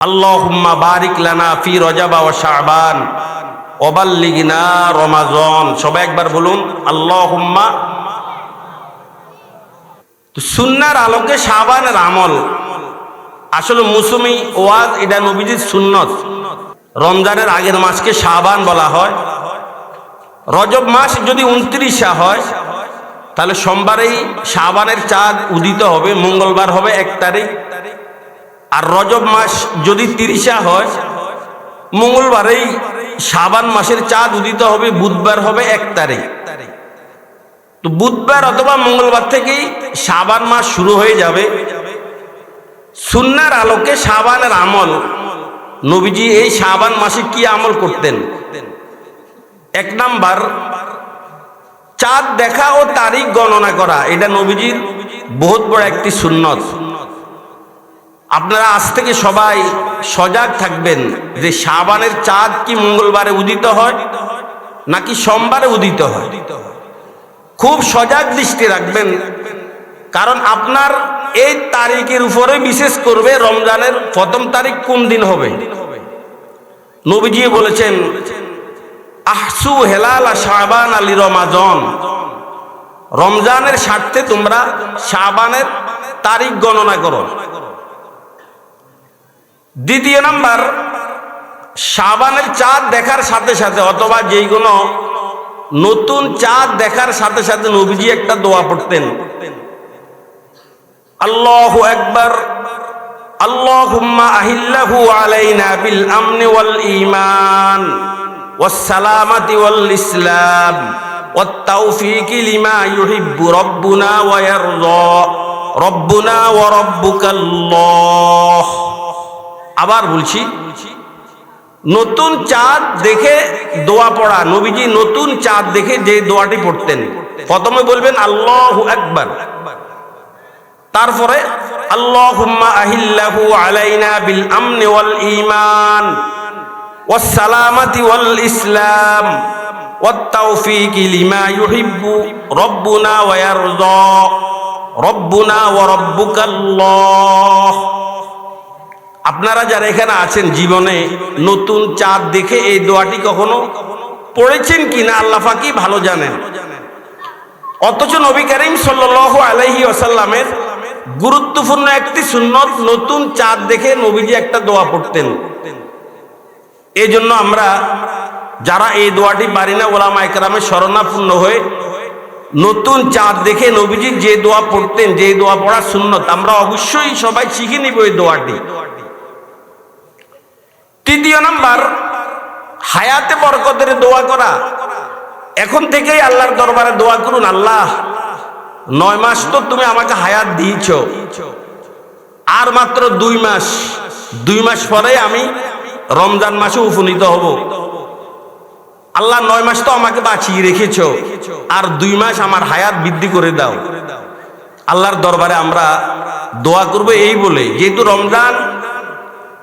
আল্লাহুম্মা বারিক লানা ফি রজব ওয়া শাবান ওয়া বাল্লিগনা রমাজান। সবাই একবার বলুন আল্লাহুম্মা। তো সুন্নাহর আলোকে শাবানের আমল আসলে মৌসুমি ওয়াজ, এটা নবীজির সুন্নত। রমজানের আগের মাসকে শাবান বলা হয়। রজব মাস যদি 29 হয় তাহলে সোমবারেই শাবানের চাঁদ উদিত হবে, মঙ্গলবার হবে 1 তারিখ। আর রজব মাস যদি 30 হয়, মঙ্গলবারেই শাবান মাসের চাঁদ উদিত হবে, বুধবার হবে 1 তারিখ। তো বুধবার অথবা মঙ্গলবার থেকেই শাবান মাস শুরু হয়ে যাবে। সুন্নাহর আলোকে শাবানের আমল, নবীজি এই শাবান মাসে কি আমল করতেন? 1 নাম্বার, চাঁদ দেখা ও তারিখ গণনা করা। এটা নবীজির বহুত বড় একটি সুন্নত। আপনারা আজ থেকে সবাই সজাগ থাকবেন যে শাবানের চাঁদ কি মঙ্গলবারে উদিত হয় নাকি সোমবারে উদিত হয়। খুব সজাগ দৃষ্টি রাখবেন, কারণ আপনার এই তারিখের উপরে বিশেষ করবে রমজানের প্রথম তারিখ কোন দিন হবে। নবীজি বলেছেন আহসু হেলাল শাবান আলী রমাজান, রমজানের স্বার্থে তোমরা শাবানের তারিখ গণনা করো। দ্বিতীয় নাম্বার, শাবানের চাঁদ দেখার সাথে সাথে অথবা যেই কোনো নতুন চাঁদ দেখার সাথে সাথে নবীজি একটা দোয়া পড়তেন, আল্লাহু আকবার, আল্লাহুম্মা আহিল্লাহু আলাইনা বিল আমনি ওয়াল ঈমান ওয়াস সালামাতি ওয়াল ইসলাম ওয়াত তাওফীকি লিমা ইউহিব্বু রাব্বুনা ওয়া ইয়ারদা রাব্বুনা ওয়া রাব্বুকাল্লাহ। আবার বলছি, নতুন চাঁদ দেখে দোয়া পড়া। নবীজি নতুন চাঁদ দেখে যে দোয়াটি পড়তেন, প্রথমে বলবেন আল্লাহু আকবার, তারপরে আল্লাহুম্মা আহিল্লাহু আলাইনা বিল আমনি ওয়াল ঈমান ওয়াস সালামাতি ওয়াল ইসলাম ওয়াত তাওফীকি লিমা ইউহিব্বু রাব্বুনা ওয়া ইয়ারদা রাব্বুনা ওয়া রাব্বুকাল্লাহ। আপনারা যারা এখানে আছেন, জীবনে নতুন চাঁদ দেখে এই দোয়াটি কখনো পড়েছেন কিনা আল্লাহ পাকই ভালো জানেন। অথচ নবী করিম সাল্লাল্লাহু আলাইহি ওয়াসাল্লামের গুরুত্বপূর্ণ একটি সুন্নত, নতুন চাঁদ দেখে নবীজি একটা দোয়া পড়তেন। এই জন্য আমরা যারা এই দোয়াটি পারি না, ওলামা ইকরামের শরণাপন্ন হয়ে নতুন চাঁদ দেখে নবীজি যে দোয়া পড়তেন, যে দোয়া পড়ার সুন্নত, আমরা অবশ্যই সবাই শিখে নিব এই দোয়াটি। তৃতীয় নাম্বার, হায়াতে বরকতের দোয়া করা। এখন থেকেই আল্লাহর দরবারে দোয়া করুন, আল্লাহ 9 মাস তো তুমি আমাকে হায়াত দিয়েছ, আর মাত্র 2 মাস, 2 মাস পরে আমি রমজান মাসে উপনীত হব। আল্লাহ 9 মাস তো আমাকে বাঁচিয়ে রেখেছ, আর 2 মাস আমার হায়াত বৃদ্ধি করে দাও। আল্লাহর দরবারে আমরা দোয়া করব এই বলে, যেহেতু রমজান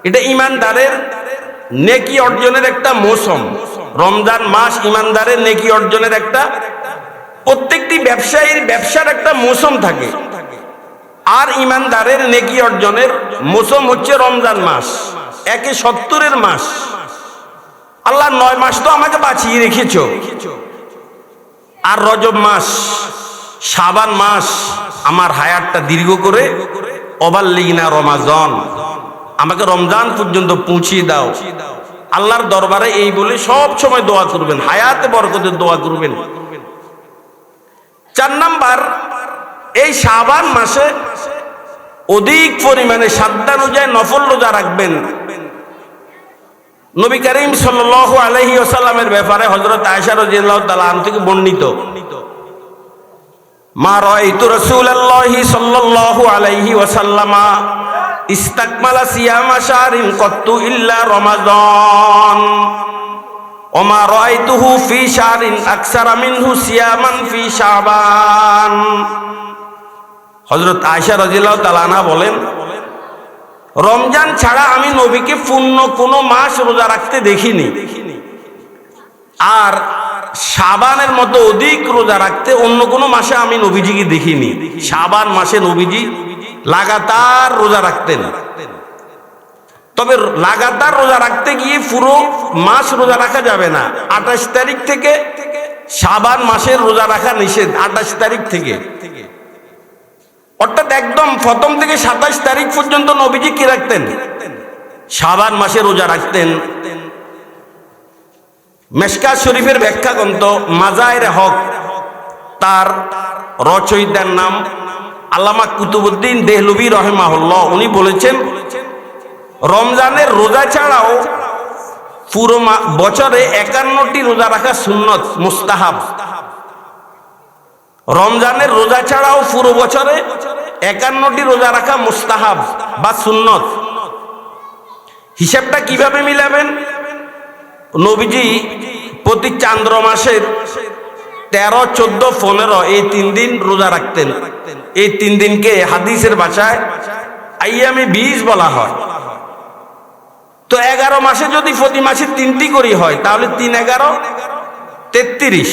এটা ইমানদারের নেকি অর্জনের একটা মৌসুম। রমজান মাস ইমানদারের নেকি অর্জনের একটা, প্রত্যেকটি ব্যবসায়ীর ব্যবসার একটা মৌসুম থাকে, আর ইমানদারের নেকি অর্জনের মৌসুম হচ্ছে রমজান মাস, 170 মাস। আল্লাহ 9 মাস তো আমাকে বাঁচিয়ে রেখেছ, আর রজব মাস, শাবান মাস আমার হায়াতটা দীর্ঘ করে ওয়াবাল্লিগনা রমাজান, আমাকে রমজান পর্যন্ত পৌঁছিয়ে দাও। আল্লাহর দরবারে এই বলে সব সময় দোয়া করবেন, হায়াতে বরকতের দোয়া করবেন। 4 নাম্বার, এই শাবান মাসে অধিক পরিমাণে সাধ্যানুযায়ী নফল রোজা রাখবেন। নবী করিম সাল্লাল্লাহু আলাইহি ওয়াসাল্লামের ব্যাপারে হযরত আয়েশা রাদিয়াল্লাহু তাআলা আনহা থেকে বর্ণিত, মা রাআইতু রাসূলুল্লাহি সাল্লাল্লাহু আলাইহি ওয়াসাল্লামা ইস্তাকমালা সিয়ামা শাহরিন কত্তু ইল্লা রমাজান ওয়া মা রাআইতুহু ফি শাহরিন আকসারা মিনহু সিয়ামান ফি শাবান। হযরত আয়েশা রাদিয়াল্লাহু তাআলা আনহা বলেন, রমজান ছাড়া আমি নবীকে পূর্ণ কোনো মাস রোজা রাখতে দেখিনি, আর শাবানের মতো অধিক রোজা রাখতে অন্য কোনো মাসে আমি নবীজিকে দেখিনি। শাবান মাসে নবীজি লাগাতার রোজা রাখতেন। তবে লাগাতার রোজা রাখতে গিয়ে পুরো মাস রোজা রাখা যাবে না। 28 তারিখ থেকে শাবান মাসের রোজা রাখা নিষেধ। 28 তারিখ থেকে, অর্থাৎ একদম প্রথম থেকে 27 তারিখ পর্যন্ত নবীজি কি রাখতেন? শাবান মাসে রোজা রাখতেন। মেশকাত শরীফের ব্যাখ্যা গ্রন্থ মাজায়ের হক, তার রচয়িতার নাম আল্লামা কুতুবউদ্দিন দেহলভী রাহিমাহুল্লাহ। উনি বলেছেন, রমজানের রোজা ছাড়াও পুরো বছরে 51টি রোজা রাখা সুন্নত মুস্তাহাব। রমজানের রোজা ছাড়াও পুরো বছরে 51টি রোজা রাখা মুস্তাহাব বা সুন্নত। হিসাবটা কিভাবে মিলাবেন? নবীজি প্রতি চান্দ্র মাসের 13, 14, 15 এই 3 দিন রোজা রাখতেন। এই 3 দিনকে হাদিসের ভাষায় আইয়ামে 20 বলা হয়। তো 11 মাসে যদি প্রতি মাসে 3টি করি হয় তাহলে 3, 11, 33।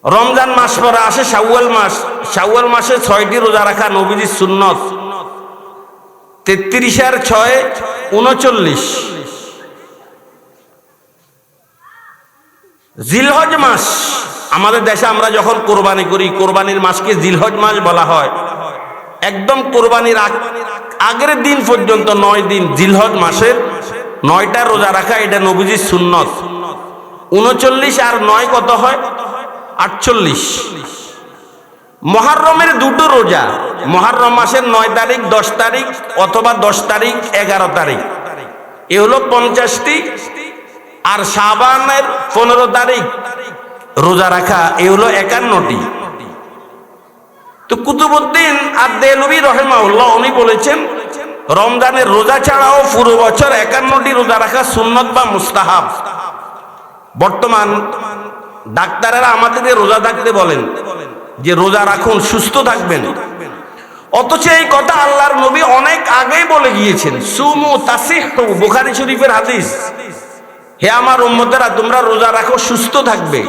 রমজান মাস পরে আসে শাওয়াল মাস। শাওয়াল মাসে 6টি রোজা রাখা নবীজির সুন্নত। 33 আর 6 39। জিলহজ মাস, আমাদের দেশে আমরা যখন কোরবানি করি, কোরবানির মাসকে জিলহজ মাস বলা হয়। একদম কোরবানির আগের দিন পর্যন্ত 9 দিন জিলহজ মাসের 9টা রোজা রাখা, এটা নবীজির সুন্নত। 39 আর 9 কত হয়? 48। মুহররমের 2টো রোজা, মুহররম মাসের 9 তারিখ, 10 তারিখ অথবা 10 তারিখ, 11 তারিখ, এ হলো 50টি। আর শাবানের 15 তারিখ রোজা রাখা, এ হলো 51টি। তো কুতুবউদ্দিন আর দেহলভী রাহিমাহুল্লাহ উনি বলেছেন, রমজানের রোজা ছাড়াও পুরো বছর 51টি রোজা রাখা সুন্নত বা মুস্তাহাব। বর্তমান ডাক্তারেরা আমাদেরকে রোজা থাকতে বলেন যে রোজা রাখুন, সুস্থ থাকবেন। অথচ এই কথা আল্লাহর নবী অনেক আগেই বলে গিয়েছেন। সুমু তাসিহু, বুখারী শরীফের হাদিস। হে আমার উম্মতেরা, তোমরা রোজা রাখো, সুস্থ থাকবে।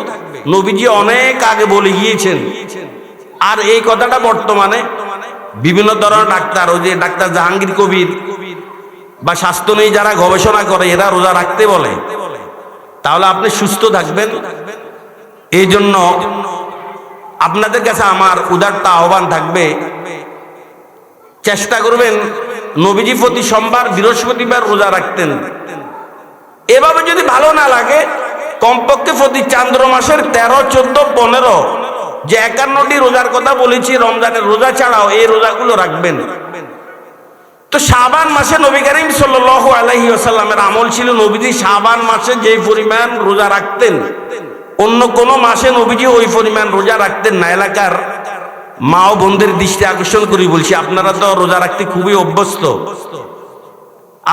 নবীজি অনেক আগে বলে গিয়েছেন। আর এই কথাটা বর্তমানে বিভিন্ন ধরনের ডাক্তার, ওই যে ডাক্তার জাহাঙ্গীর কবির বা স্বাস্থ্য নিয়ে যারা গবেষণা করে, এরা রোজা রাখতে বলে। তাহলে আপনি সুস্থ থাকবেন। এই জন্য আপনাদের কাছে আমার উদারত আহ্বান থাকবে, চেষ্টা করবেন নবীজি প্রতি সোমবার, বৃহস্পতিবার রোজা রাখতেন। এভাবে যদি ভালো না লাগে, কমপক্ষে প্রতি চান্দ্র মাসের 13, 14, 15 যে 51টি রোজার কথা বলেছি রমজানের রোজা ছাড়াও, এই রোজাগুলো রাখবেন। তো শাবান মাসে নবী করিম সাল্লাল্লাহু আলাইহি ওয়াসাল্লামের আমল ছিল, নবীজি শাবান মাসে যে পরিমাণ রোজা রাখতেন, অন্য কোনো মাসে নবীজি ওই পরিমাণ রোজা রাখতেন না। এলাকার মা ও বোনদের দৃষ্টি আকর্ষণ করি বলছি, আপনারা তো রোজা রাখতে খুবই অভ্যস্ত।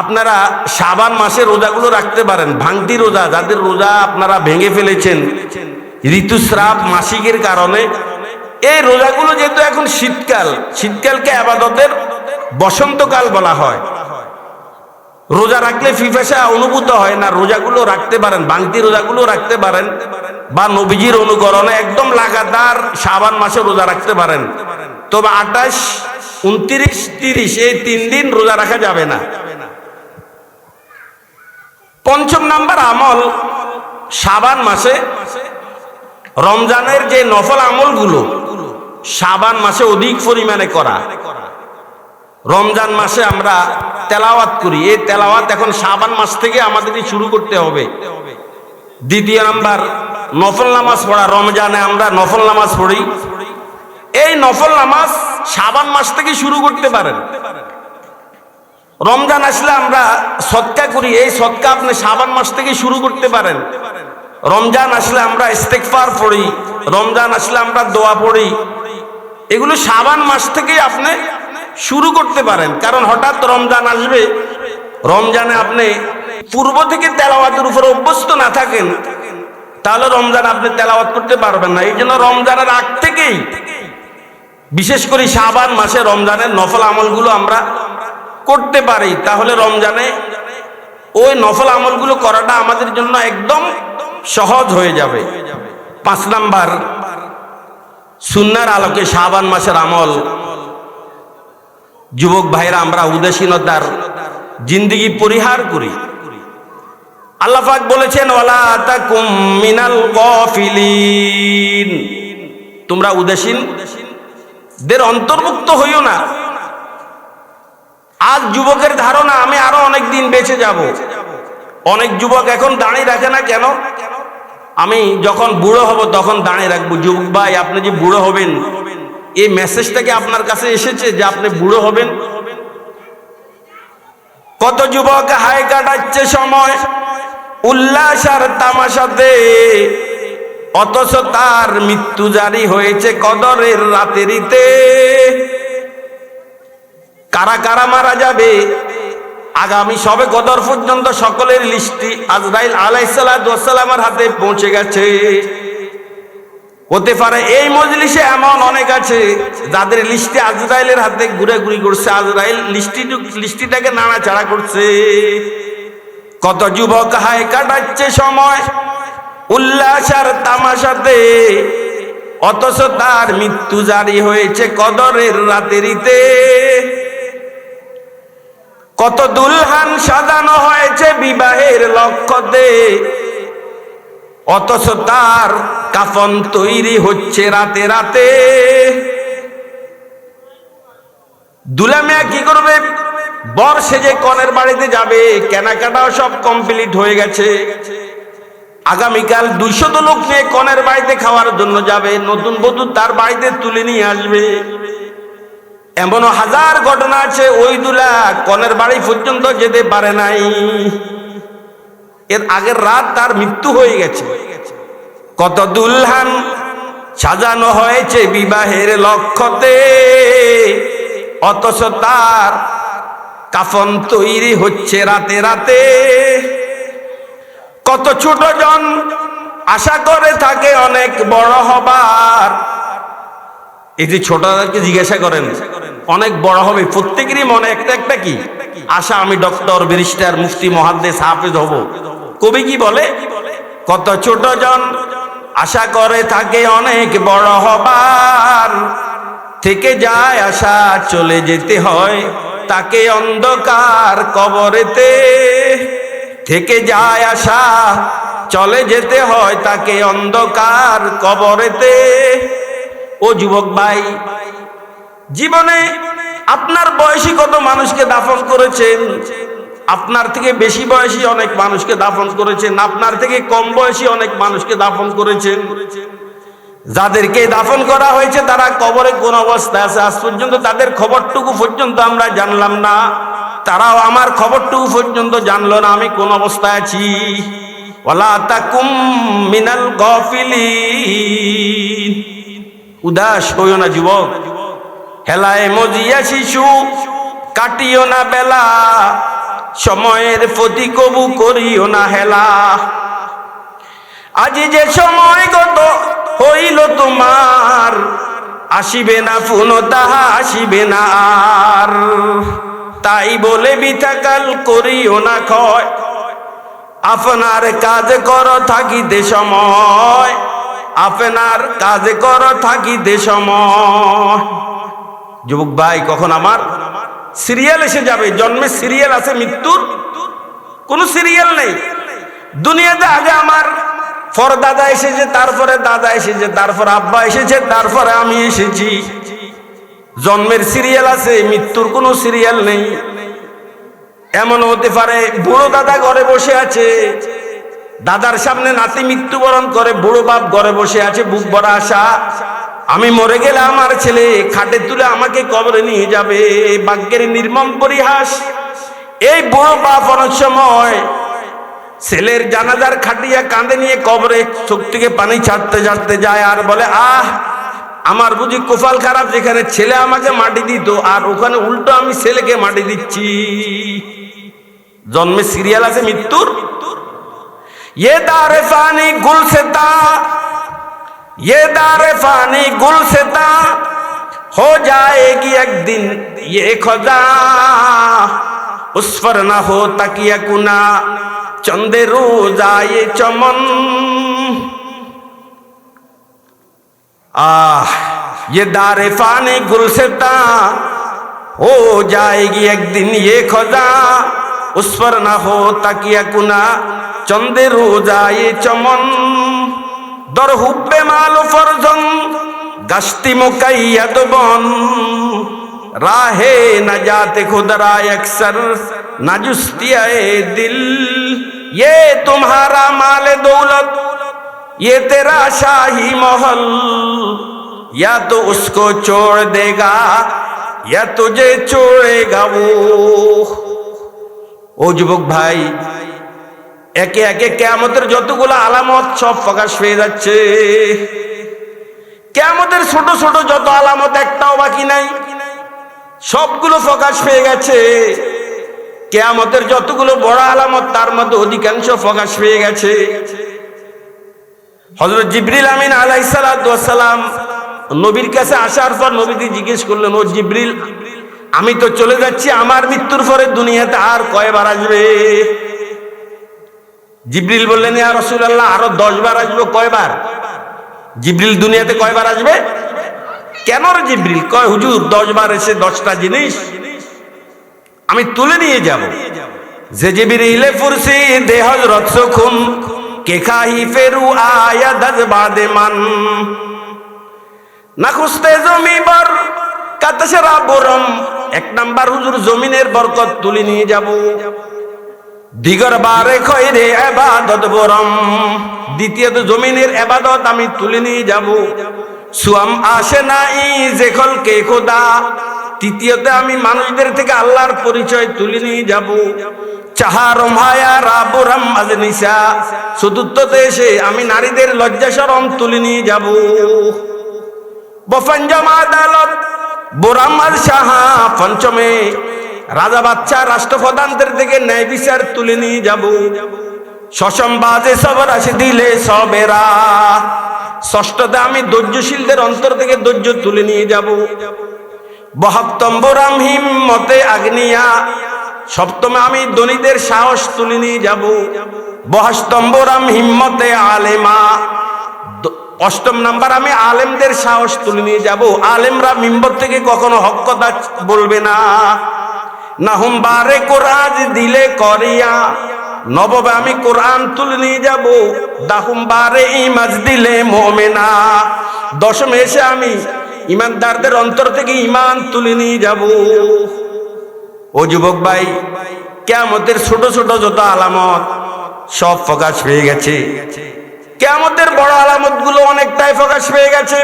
আপনারা শাবান মাসে রোজাগুলো রাখতে পারেন। ভাঙতি রোজা, যাদের রোজা আপনারা ভেঙে ফেলেছেন ঋতুস্রাব, মাসিকের কারণে, এই রোজাগুলো যেহেতু এখন শীতকাল, শীতকালকে ইবাদতের বসন্তকাল বলা হয়। রোজা রাখলে পিপাসা অনুভূত হয় না, রোজাগুলো রাখতে পারেন, ভাঙতি রোজাগুলো রাখতে পারেন, বা নবীজির অনুকরণে একদম লাগাতার শাবান মাসে রোজা রাখতে পারেন। তবে 28, 29, 30 এই 3 দিন রোজা রাখা যাবে না। 5 নাম্বার আমল, শাবান মাসে রমজানের যে নফল আমলগুলো শাবান মাসে অধিক পরিমাণে করা। রমজান মাসে আমরা তেলাওয়াত করি, এই তেলাওয়াত এখন শাবান মাস থেকে আমাদেরকে শুরু করতে হবে। 2 নাম্বার, নফল নামাজ পড়া। রমজানে আমরা নফল নামাজ পড়ি, এই নফল নামাজ শাবান মাস থেকে শুরু করতে পারেন। রমজান আসলে আমরা সদকা করি, এই সদকা আপনি শাবান মাস থেকে শুরু করতে পারেন। রমজান আসলে আমরা ইস্তেগফার পড়ি, রমজান আসলে আমরা দোয়া পড়ি, এগুলো শাবান মাস থেকেই আপনি শুরু করতে পারেন। কারণ হঠাৎ রমজান আসবে, রমজানে আপনি পূর্ব থেকে তেলাওয়াতের উপর অভ্যস্ত না থাকেন, তাহলে রমজান আপনি তেলাওয়াত করতে পারবেন না। এই জন্য রমজানের আগ থেকেই, বিশেষ করে শাবান মাসে রমজানের নফল আমলগুলো আমরা করতে পারি, তাহলে রমজানে ওই নফল আমলগুলো করাটা আমাদের জন্য একদম সহজ হয়ে যাবে। 5 নাম্বার, সুন্নাহর আলোকে শাবান মাসের আমল। যুবক ভাইরা, আমরা উদাসীনতার জিন্দেগি পরিহার করি। আল্লাহ পাক বলেছেন ওয়ালা তাকুম মিনাল গাফিলিন, তোমরা উদাসীনদের অন্তর্ভুক্ত হইও না। আজ যুবকের ধারণা আমি আরো অনেক দিন বেঁচে যাব। অনেক যুবক এখন দাঁড়িয়ে রাখে না কেন? আমি যখন বুড়ো হব তখন দাঁড়িয়ে রাখবো। যুবক ভাই, আপনি যে বুড়ো হবেন, এই মেসেজটা কি আপনার কাছে এসেছে যে আপনি বুড়ো হবেন? কত যুবক হায় কাটাচ্ছে সময় উল্লাস আর তামাশাতে, অথচ তার মৃত্যু জারি হয়েছে কদরের রাতেরিতে। কারা কারা মারা যাবে আগামী সবে কদর পর্যন্ত সকলের লিস্টি আজরাইল আলাইহিস সালামের হাতে পৌঁছে গেছে। হতে পারে এই মজলিসে এমন অনেক আছে যাদের লিস্টি আজরাইলের হাতে ঘুরাঘুরি করছে, আজরাইল লিস্টিটাকে নাড়াচাড়া করছে। কত যুবক হায় কাটাচ্ছে সময় উল্লাস আর তামাশাতে, অথচ তার মৃত্যু জারি হয়েছে কদরের রাতেরিতে। কত দুলহান সাজানো হয়েছে বিবাহের লক্ষ্যতে, অথচ তার কাফন তৈরি হচ্ছে রাতে রাতে। দুলামিয়া কি করবে? বর সেজে কনের বাড়িতে যাবে, কেনাকাটাও সব কমপ্লিট হয়ে গেছে। আগামীকাল 200 লোক নিয়ে কনের বাড়িতে খাওয়ার জন্য যাবে, নতুন বধূ তার বাড়িতে তুলে নিয়ে আসবে। এমনও হাজার ঘটনা আছে ওই দুলা কনের বাড়ি পর্যন্ত যেতে পারে নাই, এর আগের রাত তার মৃত্যু হয়ে গেছে। কত দুলহান সাজানো হয়েছে বিবাহের লক্ষ্যতে, অথচ তার কাফন তৈরি হচ্ছে রাতে রাতে। কত ছোট জন আশা করে থাকে অনেক বড় হবার। এই যে ছোটদেরকে জিজ্ঞাসা করেন অনেক বড় হবে, প্রত্যেকেরই মনে একটা একটা কি আশা, আমি ডক্টর, ব্যারিস্টার, মুফতি, মুহাদ্দিস, হাফেজ হব। কবি কি বলে? কত ছোট জন আশা করে থাকে অনেক বড় হবার, থেকে যায় আশা চলে যেতে হয় তাকে অন্ধকার কবরেতে। থেকে যায় আশা চলে যেতে হয় তাকে অন্ধকার কবরেতে। ও যুবক ভাই, জীবনে আপনার বয়সী কত মানুষকে দাফন করেছেন, আপনার থেকে বেশি বয়সী অনেক মানুষকে দাফন করেছেন, আপনার থেকে কম বয়সী অনেক মানুষকে দাফন করেছেন। যাদেরকে দাফন করা হয়েছে তারা কবরে কোন অবস্থায় আছে আজ পর্যন্ত তাদের খবরটুকু পর্যন্ত আমরা জানলাম না, তারাও আমার খবরটুকু পর্যন্ত জানলো না আমি কোন অবস্থায় আছি। ওয়ালা তাকুম মিনাল গাফিলিন, উদাস হইও না যুবক। হেলায় মজিয়া শিশু কাটিও না বেলা, সময়ের প্রতি কবু করিও না হেলা। আজি যে সময় গত হইল তোমার, আসিবে না পুনঃ তাহা আসিবে না আর। তাই বলে বৃথাকাল করিও না ক্ষয়, আপনার কাজ কর থাকিতে সময়, আপনার কাজ কর থাকিতে সময়। যুবক ভাই, কখন আমার সিরিয়াল এসে যাবে? জন্মের সিরিয়াল আছে, মৃত্যুর কোন সিরিয়াল নেই। দুনিয়াতে আগে আমার দাদা এসেছে, তারপরে দাদা এসেছে, তারপর আব্বা এসেছে, তারপরে আমি এসেছি। জন্মের সিরিয়াল আছে, মৃত্যুর কোনো সিরিয়াল নেই। এমন হতে পারে বুড়ো দাদা ঘরে বসে আছে, দাদার সামনে নাতি মৃত্যুবরণ করে, বুড়ো বাপ ঘরে বসে আছে, বুক ভরা আশা আমি মরে গেলে আমার ছেলে খাটে তুলে আমাকে কবরে নিয়ে যাবে। ভাগ্যের নির্মম পরিহাস, এই বুড়ো বাপ অনেক সময় ছেলের জানাজার খাটিয়া কাঁধে নিয়ে কবরে চোখ থেকে পানি ছাড়তে ছাড়তে যায় আর বলে, আহ আমার বুঝি কপাল খারাপ, যেখানে ছেলে আমাকে মাটি দিত আর ওখানে উল্টো আমি ছেলেকে মাটি দিচ্ছি। জন্মে সিরিয়াল আছে মৃত্যুর। ये दारे फानी गुलसिता, ये दारे फानी गुलसिता, हो जाएगी एक दिन ये खुदा, उस पर ना हो तकिया कुना, चंदे रोजा ये चमन। ये दारे फानी गुलसिता, हो जाएगी एक दिन ये खुदा, उस पर ना हो तकिया कुना चंदे रोजाए चमन दर हुब्बे मालो फरजन गश्ती मुकैयद बन राहे नजात खुदरा अक्सर नाजुस्तियाए दिल ये तुम्हारा माल दौलत ये तेरा शाही महल या तो उसको छोड़ देगा या तुझे छोड़ेगा वो। ও যুবক ভাই, একে একে কিয়ামতের যতগুলো আলামত সব প্রকাশ হয়ে যাচ্ছে। কিয়ামতের ছোট ছোট যত আলামত একটাও বাকি নাই, সবগুলো প্রকাশ পেয়ে গেছে। কিয়ামতের যতগুলো বড় আলামত তার মধ্যে অধিকাংশ প্রকাশ পেয়ে গেছে। হযরত জিবরিল আমিন আলাইহিস সালাতু ওয়াস সালাম নবীর কাছে আসার পর নবীজি জিজ্ঞেস করলেন, ও জিবরিল, আমি তো চলে যাচ্ছি, আমার মৃত্যুর পরে দুনিয়াতে আর কয়বার আসবে? জিবরিল বললেন, ইয়া রাসূলুল্লাহ, আরো 10 বার আসবে। কয়বার? জিবরিল দুনিয়াতে কয়বার আসবে? কেন রে জিবরিল? কয়, হুজুর 10 বার এসে 10টা জিনিস আমি তুলে নিয়ে যাব। যে জিবরিলে ফুরসি দে হযরত সুকুন কে খাহি ফেরু আয়া দজ বাদে মান না খুস্তে জমি বর কাতশরা বরম। 1 নাম্বার, হুজুর জমিনের বরকত তুলে নিয়ে যাব। দিগর বারে খয়রে ইবাদত বরম, দ্বিতীয়ত জমিনের ইবাদত আমি তুলে নিয়ে যাব। সুয়াম আসে নাই যে খলকে খোদা, তৃতীয়তে আমি মানুষদের থেকে আল্লাহর পরিচয় তুলে নিয়ে যাব। চাহারম হায়া রাবরম আজনিসা, চতুর্থতে এসে আমি নারীদের লজ্জা শরম তুলে নিয়ে যাব। বফঞ্জম আদালত বোরাম আর শাহা, পঞ্চমে রাজা বাচ্চা রাষ্ট্রপ্রধানদের থেকে ন্যায় বিচার তুলে নিয়ে যাব। ষষ্ঠম বাজে সবর আসে দিলে সবেরা, ষষ্ঠতে আমি ধৈর্যশীলদের অন্তর থেকে ধৈর্য তুলে নিয়ে যাব। বহাপ্তম বোরাম হিম্মতে আগ্নিয়া, সপ্তমে আমি ধনীদের সাহস তুলে নিয়ে যাব। বহাস্তম বোরাম হিম্মতে আলেমা, 8ম নাম্বার, আমি আলেমদের সাহস তুলে নিয়ে যাব। আলেমরা মিম্বর থেকে কখনো হক কথা বলবে না। নাহুম বারে কোরআন দিলে করিয়া, নবমে আমি কোরআন তুলে নিয়ে যাব। দাহুম বারে ইমাজ দিলে মুমিনা, 10মে এসে আমি ইমানদারদের অন্তর থেকে ঈমান তুলে নিয়ে যাব। ও যুবক ভাই, কিয়ামতের ছোট ছোট যত আলামত সব প্রকাশ পেয়ে গেছে। কিয়ামতের বড় আলামত গুলো অনেকটাই প্রকাশ পেয়ে গেছে।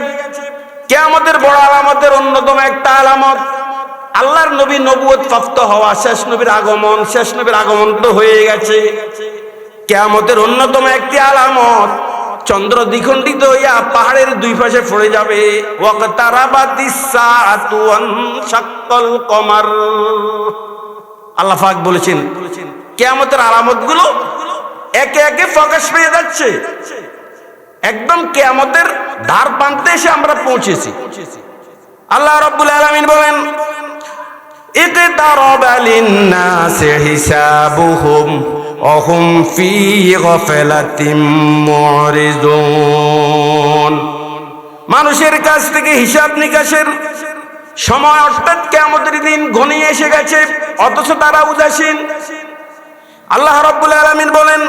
কিয়ামতের বড় আলামতের অন্যতম একটা আলামত আল্লাহর নবী নবুয়ত প্রাপ্ত হওয়া, শেষ নবীর আগমন। শেষ নবীর আগমন তো হয়ে গেছে। কিয়ামতের অন্যতম একটি আলামত চন্দ্র দ্বিখণ্ডিত হইয়া পাহাড়ের দুই পাশে পড়ে যাবে। ওয়াকতারাবাতিস সাআতু ওয়ানশাক্কাল কমার। আল্লাহ পাক বলেছেন কিয়ামতের আলামত গুলো একে একে প্রকাশ পেয়ে যাচ্ছে। একদম কিয়ামতের ধার প্রান্তে এসে আমরা পৌঁছেছি। আল্লাহ রাব্বুল আলামিন বলেন, ইকতারাবা লিন-নাসি হিসাবুহুম ওয়া হুম ফী গাফলাতিন মুরিদুন। মানুষের কাছ থেকে হিসাব নিকাশের সময় অর্থাৎ কিয়ামতের দিন ঘনিয়ে এসে গেছে, অথচ তারা উদাসীন। আল্লাহ রাব্বুল আলামিন বলেন,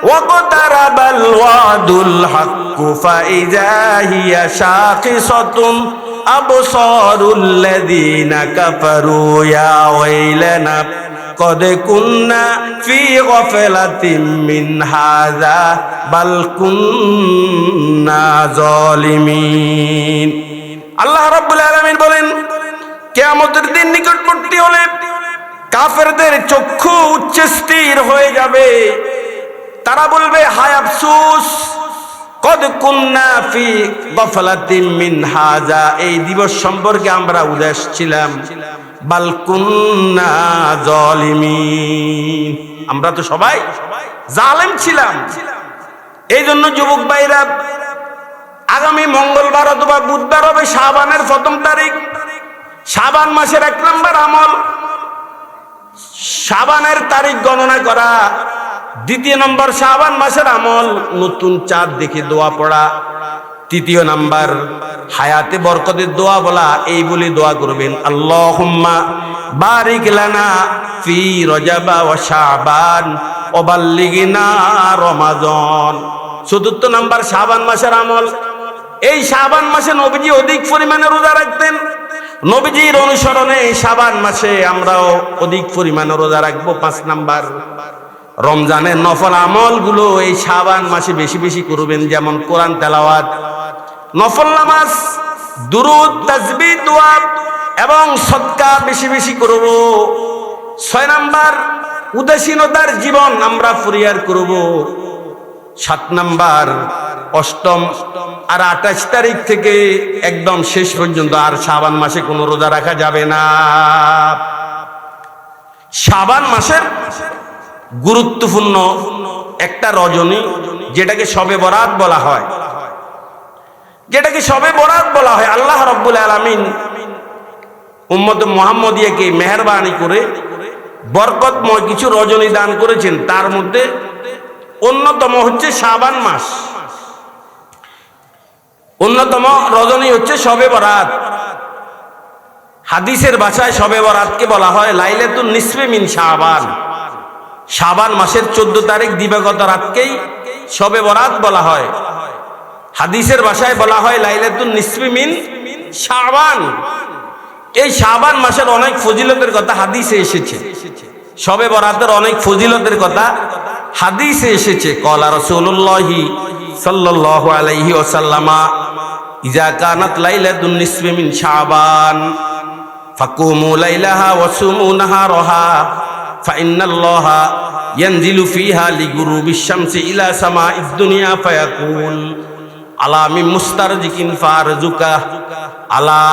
ওয়াকতারাবাল ওয়াদুল হাক্কু ফাইযা হিয়া শাকিসাতুন আবসারুল লাযিনা কাফারু ইয়া ওয়াইলানা কদ কুন্না ফী গাফলাতিন মিন হাযা বাল কুন্না যালিমিন। আল্লাহ রাব্বুল আলামিন বলেন, কিয়ামতের দিন নিকটবর্তী হলে কাফেরদের চক্ষু উচ্চস্থির হয়ে যাবে। তারা বলবে, হায় আফসোস, কদ কুন্না ফি গাফলাতিন মিন হাযা, এই দিবস সম্পর্কে আমরা উদাস ছিলাম। বাল কুন্না যালিমিন, আমরা তো সবাই জালেম ছিলাম। এই জন্য যুবক ভাইরা, আগামী মঙ্গলবার অথবা বুধবার হবে শাবানের 1ম তারিখ। শাবান মাসের 1 নম্বর আমল শাবানের তারিখ গণনা করা। 2 নম্বর শাবান মাসের আমল নতুন চাঁদ দেখে দোয়া পড়া। তৃতীয় নাম্বার, হায়াতে বরকতের দোয়া বলা, এই বলে দোয়া করবেন, আল্লাহুম্মা বারিক লানা ফি রজব ওয়া শাবান ওয়া বাল্লিগনা রমাদান। চতুর্থ নাম্বার, শাবান মাসের আমল। এই শাবান মাসে নবীজি অধিক পরিমাণে রোজা রাখতেন। নবীজির অনুসরণে শাবান মাসে আমরাও অধিক পরিমাণে রোজা রাখবো। 5 নাম্বার, রমজানের নফল আমলগুলো এই শাবান মাসে বেশি বেশি করবেন, যেমন কোরআন তেলাওয়াত, নফল নামাজ, দুরূদ, তাসবিহ, দোয়া এবং সদকা বেশি বেশি করব। 6 নাম্বার, উদাসীনতার জীবন আমরা পরিহার করব। 7 নাম্বার, অষ্টম আর 28 তারিখ থেকে একদম শেষ পর্যন্ত আর শাবান মাসে কোনো রোজা রাখা যাবে না। শাবান মাসের গুরুত্বপূর্ণ একটা রজনী, যেটাকে শবে বরাত বলা হয়, যেটাকে শবে বরাত বলা হয়। আল্লাহ রাব্বুল আলামিন উম্মত মুহাম্মদিয়াকে মেহেরবানি করে বরকতময় কিছু রজনী দান করেছেন। তার মধ্যে অন্যতম হচ্ছে শাবান মাস, অন্যতম রজনী হচ্ছে শবে বরাত। হাদিসের ভাষায় শবে বরাতকে বলা হয় লাইলাতুন নিসফি মিন শাবান। শাবান মাসের 14 তারিখ দিবাগত রাতকেই শবে বরাত বলা হয়। হাদিসের ভাষায় বলা হয় লাইলাতুন নিসফি মিন শাবান। এই শাবান মাসের অনেক ফজিলতের কথা হাদিসে এসেছে। শবে বরাতের অনেক ফজিলতের কথা হাদিসে এসেছে। ক্বালা রাসূলুল্লাহি সাল্লাল্লাহু আলাইহি ওয়াসাল্লামা ইযা কানাত লাইলাতুন নিসফি মিন শাবান ফাকুমু লাইলাহা ওয়া সুমু নাহারাহা ফাইন্নাল্লাহা ইয়ানজিলু ফিহা লিগুরুবিশ শামসি ইলা সামাইদ দুনিয়া ফায়াকুল আলা মিন মুস্তারজিকিন ফারজুকা আলা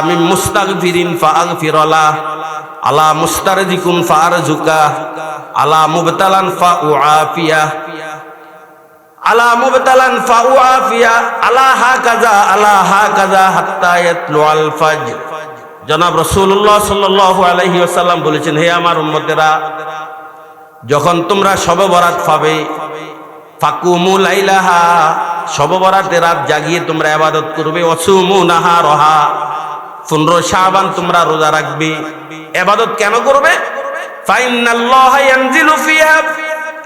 মিন মুস্তাগফিরিন ফাগফিরালা আলা মুস্তারজিকুন ফারজুকা আলা মুবতালান ফাউআফিয়া আলা মুবতালান ফাউআফিয়া আলা হাকাযা হাত্তা ইয়াতলুআল ফাজর। জনাব রাসূলুল্লাহ সাল্লাল্লাহু আলাইহি ওয়াসাল্লাম বলেছেন, হে আমার উম্মতেরা, যখন তোমরা শবে বরাত পাবে, ফাকুমু লাইলাহা, শবে বরাতে রাত জাগিয়ে তোমরা ইবাদত করবে, ওয়াসুমু নাহারাহা, 15 শাবান তোমরা রোজা রাখবে। ইবাদত কেন করবে? ফাইন্নাল্লাহা ইয়ানজিলু ফিহা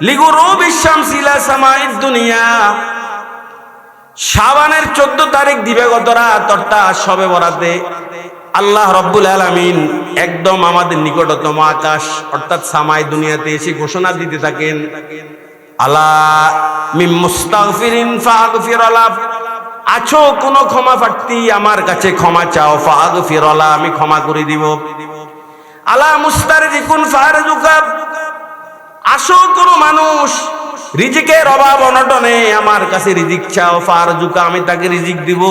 লিগুরুবিশ শামসি ইলা সামাইদ দুনিয়া। শাবানের 14 তারিখ দিবাগত রাত অর্থাৎ শবে বরাতে আল্লাহ রাব্বুল আলামিন একদম আমাদের নিকটতম আকাশ অর্থাৎ সামাই দুনিয়াতে এসে ঘোষণা দিতে থাকেন, আলা মিন মুস্তাগফিরিন ফাগফিরালা, আছো কোন ক্ষমা প্রার্থী আমার কাছে ক্ষমা চাও, ফাগফিরালা, আমি ক্ষমা করে দিব। আলা মুস্তারজিকুন ফারজুকা, আসো কোন মানুষ রিজিকের অভাব অনটনে আমার কাছে রিজিক চাও, ফারজুকা, আমি তাকে রিজিক দিব।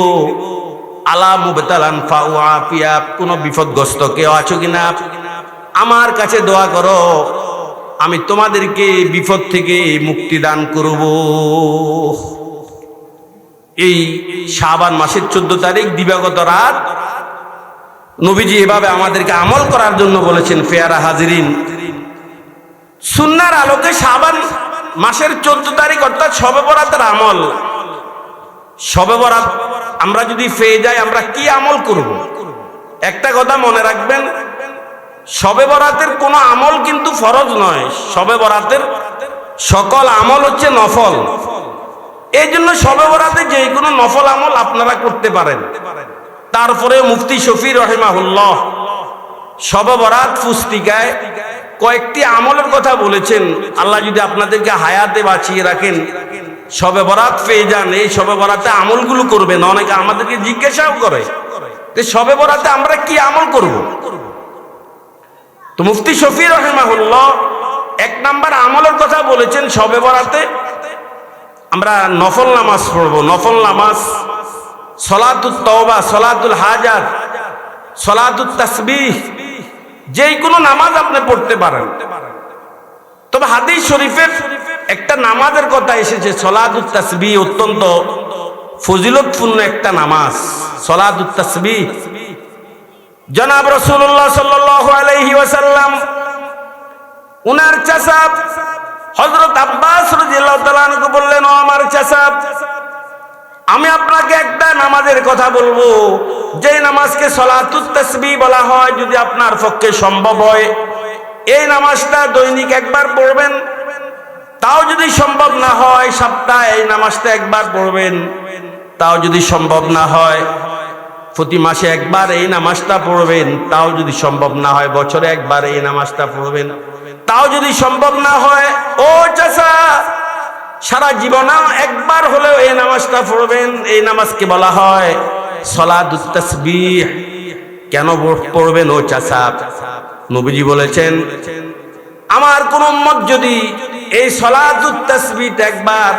আলা মুবতালান ফাউআফিয়া, কোন বিপদগ্রস্ত কেউ আছো কিনা আমার কাছে দোয়া করো, আমি তোমাদেরকে বিপদ থেকে মুক্তি দান করব। এই শাবান মাসের 14 তারিখ দিবাগত রাত নবীজি এভাবে আমাদেরকে আমল করার জন্য বলেছেন। ফেয়ারা হাজিরিন, সুন্নাহর আলোকে শাবান মাসের 14 তারিখ অর্থাৎ শবে বরাতের আমল, শবে বরাত আমরা যদি পেয়ে যাই আমরা কি আমল করব? একটা কথা মনে রাখবেন, শবে বরাতের কোনো আমল কিন্তু ফরজ নয়। শবে বরাতের সকল আমল হচ্ছে নফল। এই জন্য শবে বরাতে যে কোনো নফল আমল আপনারা করতে পারেন। তারপরে মুফতি শফি রহিমাহুল্লাহ শবে বরাত পুস্তিকায় কয়েকটি আমলের কথা বলেছেন। আল্লাহ যদি আপনাদেরকে হায়াতে বাঁচিয়ে রাখেন, শবে বরাত পেয়ে যান, এই শবে বরাতে আমলগুলো করবেন। অনেকে আমাদেরকে জিজ্ঞাসাও করে যে শবে বরাতে আমরা কি আমল করব? তো মুফতি শফি রহিমাহুল্লাহ 1 নাম্বার আমলের কথা বলেছেন, শবে বরাতে আমরা নফল নামাজ পড়ব। নফল নামাজ, সলাতুত তওবা, সলাতুল হাজাত, সলাতুত তাসবিহ, যেই কোনো নামাজ আপনি পড়তে পারেন। তবে হাদিস শরীফের একটা নামাজের কথা এসেছে, সলাতুত তাসবিহ, অত্যন্ত ফজিলতপূর্ণ একটা নামাজ সলাতুত তাসবিহ। জনাব রাসূলুল্লাহ সাল্লাল্লাহু আলাইহি ওয়াসাল্লাম উনার চাচা হযরত আব্বাস রাদিয়াল্লাহু তাআলা আনহু বললেন, ও আমার চাচা, আমি আপনাকে একটা নামাজের কথা বলবো, যে নামাজকে সলাতুত তাসবিহ বলা হয়। যদি আপনার পক্ষে সম্ভব হয় এই নামাজটা দৈনিক একবার পড়বেন, তাও যদি সম্ভব না হয় সপ্তাহে এই নামাজটা একবার পড়বেন, তাও যদি সম্ভব না হয় প্রতি মাসে একবার এই নামাজটা পড়বেন, তাও যদি সম্ভব না হয় বছরে একবার এই নামাজটা পড়বেন, তাও যদি সম্ভব না হয় ও চাচা সারা জীবনে একবার হলেও এই নামাজটা পড়বেন। এই নামাজকে বলা হয় সলাতুত তাসবিহ। কেন পড়বেন ও চাচা? নবীজি বলেছেন, আমার কোন উম্মত যদি এই সলাতুত তাসবিহ একবার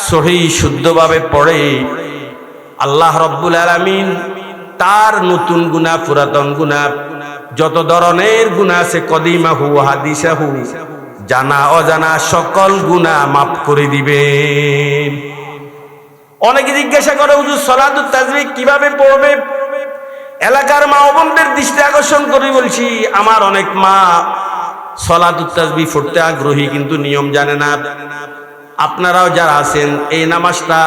সহি শুদ্ধভাবে পড়ে, আল্লাহ রাব্বুল আলামিন তার নতুন গুনাহ, পুরাতন গুনাহ, যত ধরনের গুনাহ আছে, কদিমাহু হাদিসাহু, জানা অজানা সকল গুনাহ মাফ করে দিবেন। অনেকে জিজ্ঞাসা করে, হুজুর সলাতুত তাসবিহ কিভাবে পড়বে? এলাকার মা ও বোনদের দৃষ্টি আকর্ষণ করে বলছি, আমার অনেক মা সলাতুত তাসবিহ পড়তে আগ্রহী কিন্তু নিয়ম জানে না। আপনারাও যারা আছেন এই নামাজটা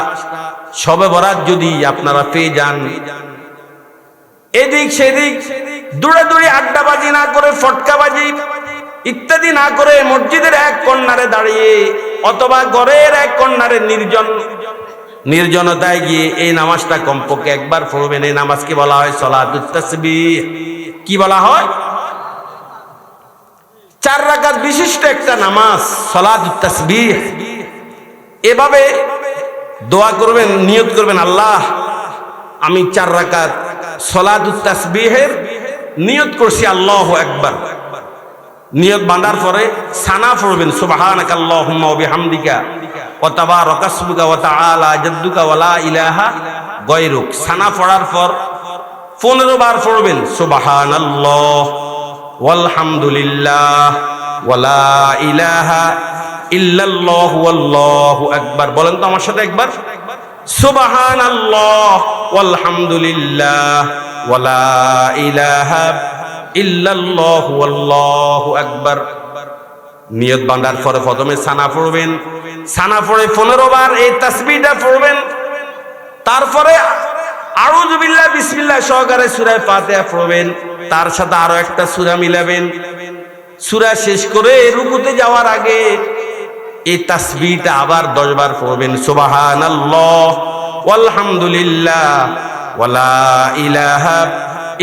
শবে বরাত যদি আপনারা পেয়ে যান, এদিক সেদিক দৌড়াদৌড়ি আড্ডাবাজি না করে, ফটকাবাজি ইত্যাদি না করে, মসজিদের এক কর্নারে দাঁড়িয়ে অথবা ঘরের এক কর্নারে নির্জনতায় গিয়ে এই নামাজটা কমপক্ষে একবার পড়বেন। এই নামাজকে বলা হয় সলাতুত তাসবিহ। কি বলা হয়? 4 রাকাত বিশিষ্ট একটা নামাজ সলাতুত তাসবিহ। এভাবে দোয়া করবেন, নিয়ত করবেন, আল্লাহ আমি 4 রাকাত সলাতুত তাসবিহের নিয়ত করছি, আল্লাহু আকবার। নিয়ত বাঁধার পরে সানা পড়বেন, সুবহানাকাল্লাহুম্মা ওয়া বিহামদিকা ওয়া তাবারাকা ইসমুকা ওয়া তাআলা জাদ্দুকা ওয়া লা ইলাহা গায়রুক। সানা পড়ার পর 15 বার পড়বেন, সুবহানাল্লাহ ওয়ালহামদুলিল্লাহ ওয়া লা ইলাহা ইল্লাল্লাহু আল্লাহু আকবার। বলেন তো আমার সাথে একবার, সুবহানাল্লাহ ওয়ালহামদুলিল্লাহ ওয়া লা ইলাহা ইল্লাল্লাহু আল্লাহু আকবার। নিয়ত বাঁধার পরে প্রথমে সানা পড়বেন, সানা পড়ে 15 বার এই তাসবিহটা পড়বেন। তারপরে আউযু বিল্লাহ বিসমিল্লাহ সহকারে সূরা ফাতিহা পড়বেন, তার সাথে আরো একটা সূরা মিলাবেন। সূরা শেষ করে রুকুতে যাওয়ার আগে এই তাসবিহটা আবার 10 বার পড়বেন, সুবহানাল্লাহ ওয়ালহামদুলিল্লাহ ওয়া লা ইলাহা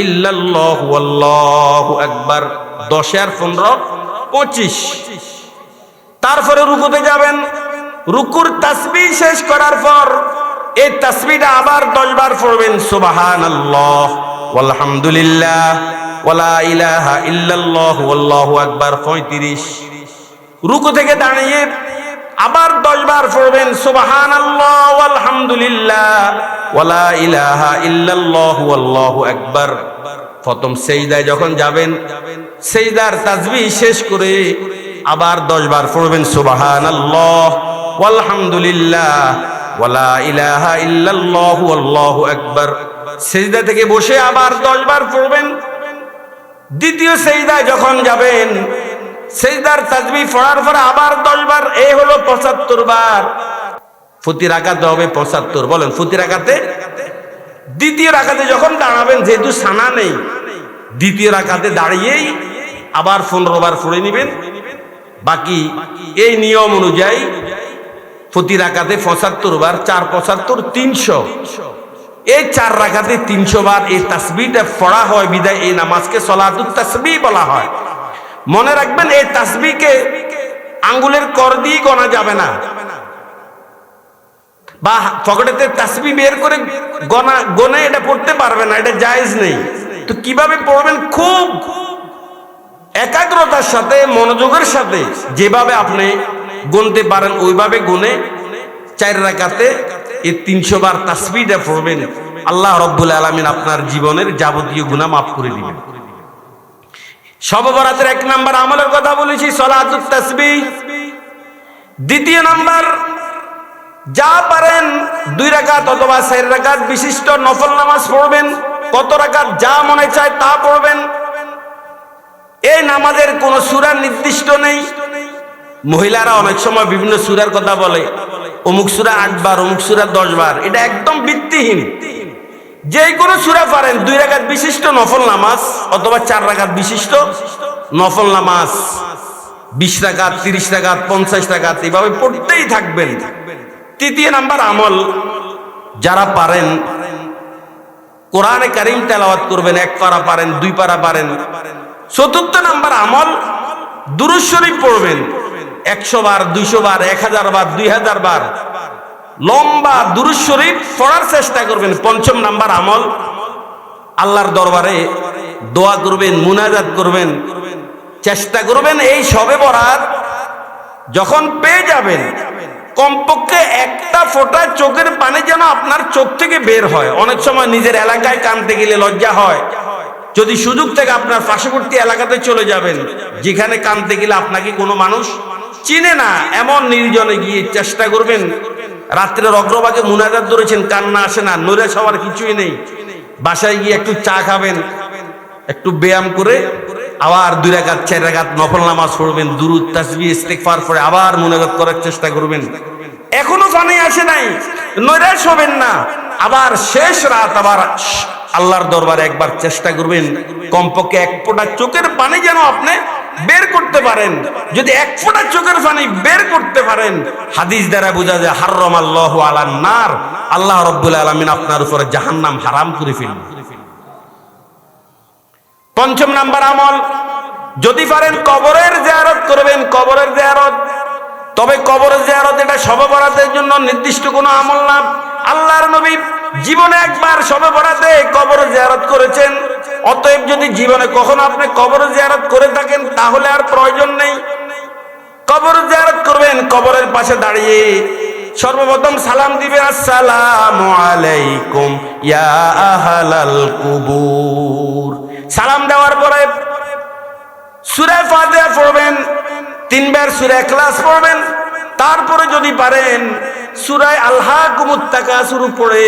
ইল্লাল্লাহু আল্লাহু আকবার। 10 আর 15 25। তারপরে রুকুতে যাবেন, রুকুর তাসবিহ শেষ করার পর এই তাসবিহটা আবার 10 বার পড়বেন, সুবহানাল্লাহ ওয়ালহামদুলিল্লাহ ওয়া লা ইলাহা ইল্লাল্লাহু আল্লাহু আকবার। 35। রুকু থেকে দাঁড়িয়ে আবার 10 বার পড়বেন, সুবহানাল্লাহ ওয়ালহামদুলিল্লাহ ওয়া লা ইলাহা ইল্লাল্লাহু আল্লাহু আকবার। প্রথম সিজদায় যখন যাবেন, সিজদার তাসবিহ শেষ করে আবার 10 বার পড়বেন, সুবহানাল্লাহ ওয়ালহামদুলিল্লাহ ওয়া লা ইলাহা ইল্লাল্লাহু আল্লাহু আকবার। সিজদা থেকে বসে আবার 10 বার পড়বেন। দ্বিতীয় সিজদায় যখন যাবেন, সিজদার তাসবিহ পড়ার পর আবার 10 বার, এই হলো 75 বার। প্রতি রাকাতে হবে 75। বলেন প্রতি রাকাতে। দ্বিতীয় রাকাতে যখন দাঁড়াবেন, যেহেতু সানা নেই, দ্বিতীয় রাকাতে দাঁড়িয়েই আবার 15 বার পড়ে নেবেন। বাকি এই নিয়ম অনুযায়ী প্রতি রাকাতে 75 বার, 4 75 300। এই 4 রাকাতে 300 বার এই তাসবিহটা পড়া হয় বিদায় এই নামাজকে সলাতুত তাসবিহ বলা হয়। মনে রাখবেন, এই তাসবিহকে আঙ্গুলের কর দিয়ে গোনা যাবে না, বা পকেটেতে তাসবিহ বের করে গনে এটা পড়তে পারবে না, এটা জায়েজ নেই। তো কিভাবে পড়বেন? খুব একাগ্রতার সাথে, মনোযোগের সাথে যেভাবে আপনি গুনতে পারেন ওইভাবে গুনে 4 রাকাতে এই 300 বার তাসবিহটা পড়বেন। আল্লাহ রাব্বুল আলামিন আপনার জীবনের যাবতীয় গুনাহ মাফ করে দিবেন। শবে বরাতের 1 নাম্বার আমলের কথা বলেছি, সলাতুত তাসবিহ। দ্বিতীয় নাম্বার, যা পারেন 2 রাকাত অথবা 4 রাকাত বিশিষ্ট নফল নামাজ পড়বেন। কত রাকাত যা মনে চায় তা পড়বেন। এই নামাজের কোনো সূরা নির্দিষ্ট নেই। মহিলারা অনেক সময় বিভিন্ন সূরার কথা বলে, অমুক সূরা 8 বার, অমুক সূরা 10 বার, এটা একদম ভিত্তিহীন। যে কোনো সূরা পারেন, 2 রাকাত বিশিষ্ট নফল নামাজ অথবা 4 রাকাত বিশিষ্ট নফল নামাজ, 20 রাকাত, 30 রাকাত, 50 রাকাত এভাবে পড়তেই থাকবেন। তৃতীয় নাম্বার আমল, যারা পারেন কোরআনে কারীম তেলাওয়াত করবেন, 1 পারা পারেন, 2 পারা পারেন। চতুর্থ নাম্বার আমল, দুরূদ শরীফ পড়বেন 100 বার, 200 বার, 1000 বার, 2000 বার লম্বা দুরূদ শরীফ পড়ার চেষ্টা করবেন। পঞ্চম নাম্বার আমল, আল্লাহর দরবারে দোয়া করবেন, মুনাজাত করবেন, চেষ্টা করবেন এই শবে বরাত যখন পেয়ে যাবেন কমপক্ষে একটা ফোঁটা চোখের পানি যেন আপনার চোখ থেকে বের হয়। অনেক সময় নিজের এলাকায় কাঁদতে গেলে লজ্জা হয়, যদি সুযোগ থেকে আপনার পার্শ্ববর্তী এলাকাতে চলে যাবেন, যেখানে কাঁদতে গেলে আপনাকে কোনো মানুষ চিনে না, এমন নির্জনে গিয়ে চেষ্টা করবেন। রাত্রের অগ্রভাগে মুনাজাত ধরেছেন, কান্না আসে না, নৈরাশ হওয়ার কিছুই নেই। বাসায় গিয়ে একটু চা খাবেন, একটু ব্যায়াম করে আবার 2 রাকাত 4 রাকাত নফল নামাজ পড়বেন, দুরূদ তাসবিহ ইস্তিগফার পড়ে আবার মুনাজাত করার চেষ্টা করবেন। এখনো পানি আসে নাই, নৈরাশ হবেন না। আবার শেষ রাত আবার আল্লাহর দরবারে একবার চেষ্টা করবেন, কমপক্ষে 1 ফোঁটা চোখের পানি যেন আপনি বের করতে পারেন। যদি 1 ফোঁটা চোখের পানি বের করতে পারেন, হাদিস দ্বারা বোঝা যায় হারামাল্লাহু আলান নার, আল্লাহ রাব্বুল আলামিন আপনার উপরে জাহান্নাম হারাম করে ফেলবেন। পঞ্চম নাম্বার আমল, যদি পারেন কবরের জিয়ারত করবেন, কবরের জিয়ারত। তবে কবরের জিয়ারত এটা শবে বরাতের জন্য নির্দিষ্ট কোনো আমল না। আল্লাহর নবী জীবনে একবার শবে বরাতে কবর জিয়ারত করেছেন। অতএব যদি জীবনে কখনো আপনি কবর জিয়ারত করে থাকেন তাহলে আর প্রয়োজন নেই। কবর জিয়ারত করবেন, কবরের পাশে দাঁড়িয়ে সর্বপ্রথম সালাম দিবেন, আসসালামু আলাইকুম ইয়া আহলাল কুবুর। সালাম দেওয়ার পরে সূরা ফাতিহা পড়বেন, 3 বার সূরা ইখলাস পড়বেন। তারপরে যদি পারেন সূরা আলহাকুমুত তাকাসুর পড়ে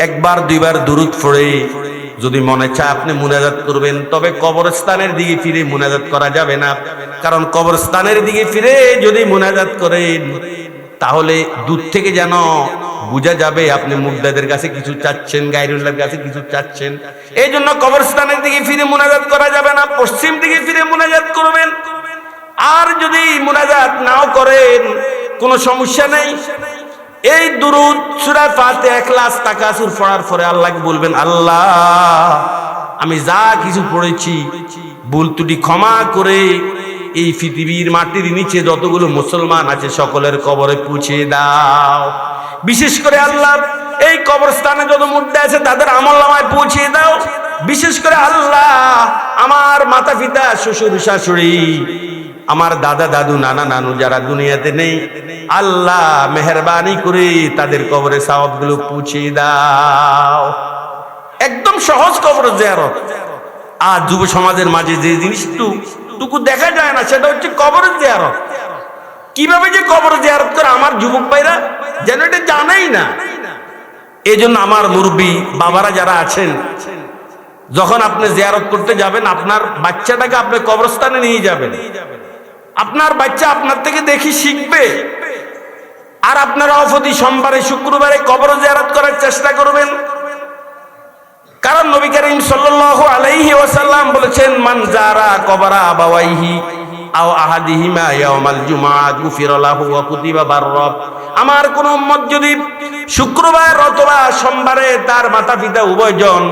1 বার 2 বার দুরূদ পড়ে যদি মনে চায় আপনি মুনাজাত করবেন। তবে কবরস্থানের দিকে ফিরে মুনাজাত করা যাবে না, কারণ কবরস্থানের দিকে ফিরে যদি মুনাজাত করেন তাহলে দূর থেকে যেন বোঝা যাবে আপনি মুর্দাদের কাছে কিছু চাচ্ছেন, গায়রুল্লাহর কাছে কিছু চাচ্ছেন। এই জন্য কবরস্থানের দিকে ফিরে মুনাজাত করা যাবে না, পশ্চিম দিকে ফিরে মুনাজাত করবেন। আর যদি মুনাজাত নাও করেন কোনো সমস্যা নেই, এই দুরূদ সূরা ফাতিহা ইখলাস তাকাসুর পড়ার পরে আল্লাহকে বলবেন, আল্লাহ আমি যা কিছু পড়েছি ভুল ত্রুটি ক্ষমা করে এই পৃথিবীর মাটির নিচে যতগুলো মুসলমান আছে সকলের কবরে পৌঁছে দাও। বিশেষ করে আল্লাহ এই কবরস্থানে যত মুর্দা আছে তাদের আমলনামায় পৌঁছে দাও। বিশেষ করে আল্লাহ আমার মাতা পিতা, শ্বশুর শাশুড়ি, আমার দাদা দাদু, নানা নানু যারা দুনিয়াতে নেই, আল্লাহ মেহেরবানি করে তাদের কবরে সওয়াবগুলো পৌঁছে দাও। একদম সহজ কবর জিয়ারত। আর যুব সমাজের মাঝে যে জিনিসটুকু দেখা যায় না সেটা হচ্ছে কবর জিয়ারত। কিভাবে যে কবর জিয়ারত করে আমার যুবক ভাইরা যেন এটা জানেই না। এই জন্য আমার মুরব্বী বাবারা যারা আছেন, যখন আপনি জিয়ারত করতে যাবেন আপনার বাচ্চাটাকে আপনি কবরস্থানে নিয়ে যাবেন। আপনার বাচ্চা আপনার থেকে দেখি শিখবে। আর আপনারা প্রতি সোমবারে শুক্রবারে কবর জিয়ারত করার চেষ্টা করবেন, কারণ নবী করিম সাল্লাল্লাহু আলাইহি ওয়াসাল্লাম বলেছেন, মান যারা কবরা আবাওয়াইহি আও আহাদিহিমা ইয়াউমাল জুমআ গুফিরা লাহু ওয়া কুতিবা বাররাব। আমার কোন উম্মত যদি শুক্রবার অথবা সোমবারে তার মাতা পিতা উভয়জন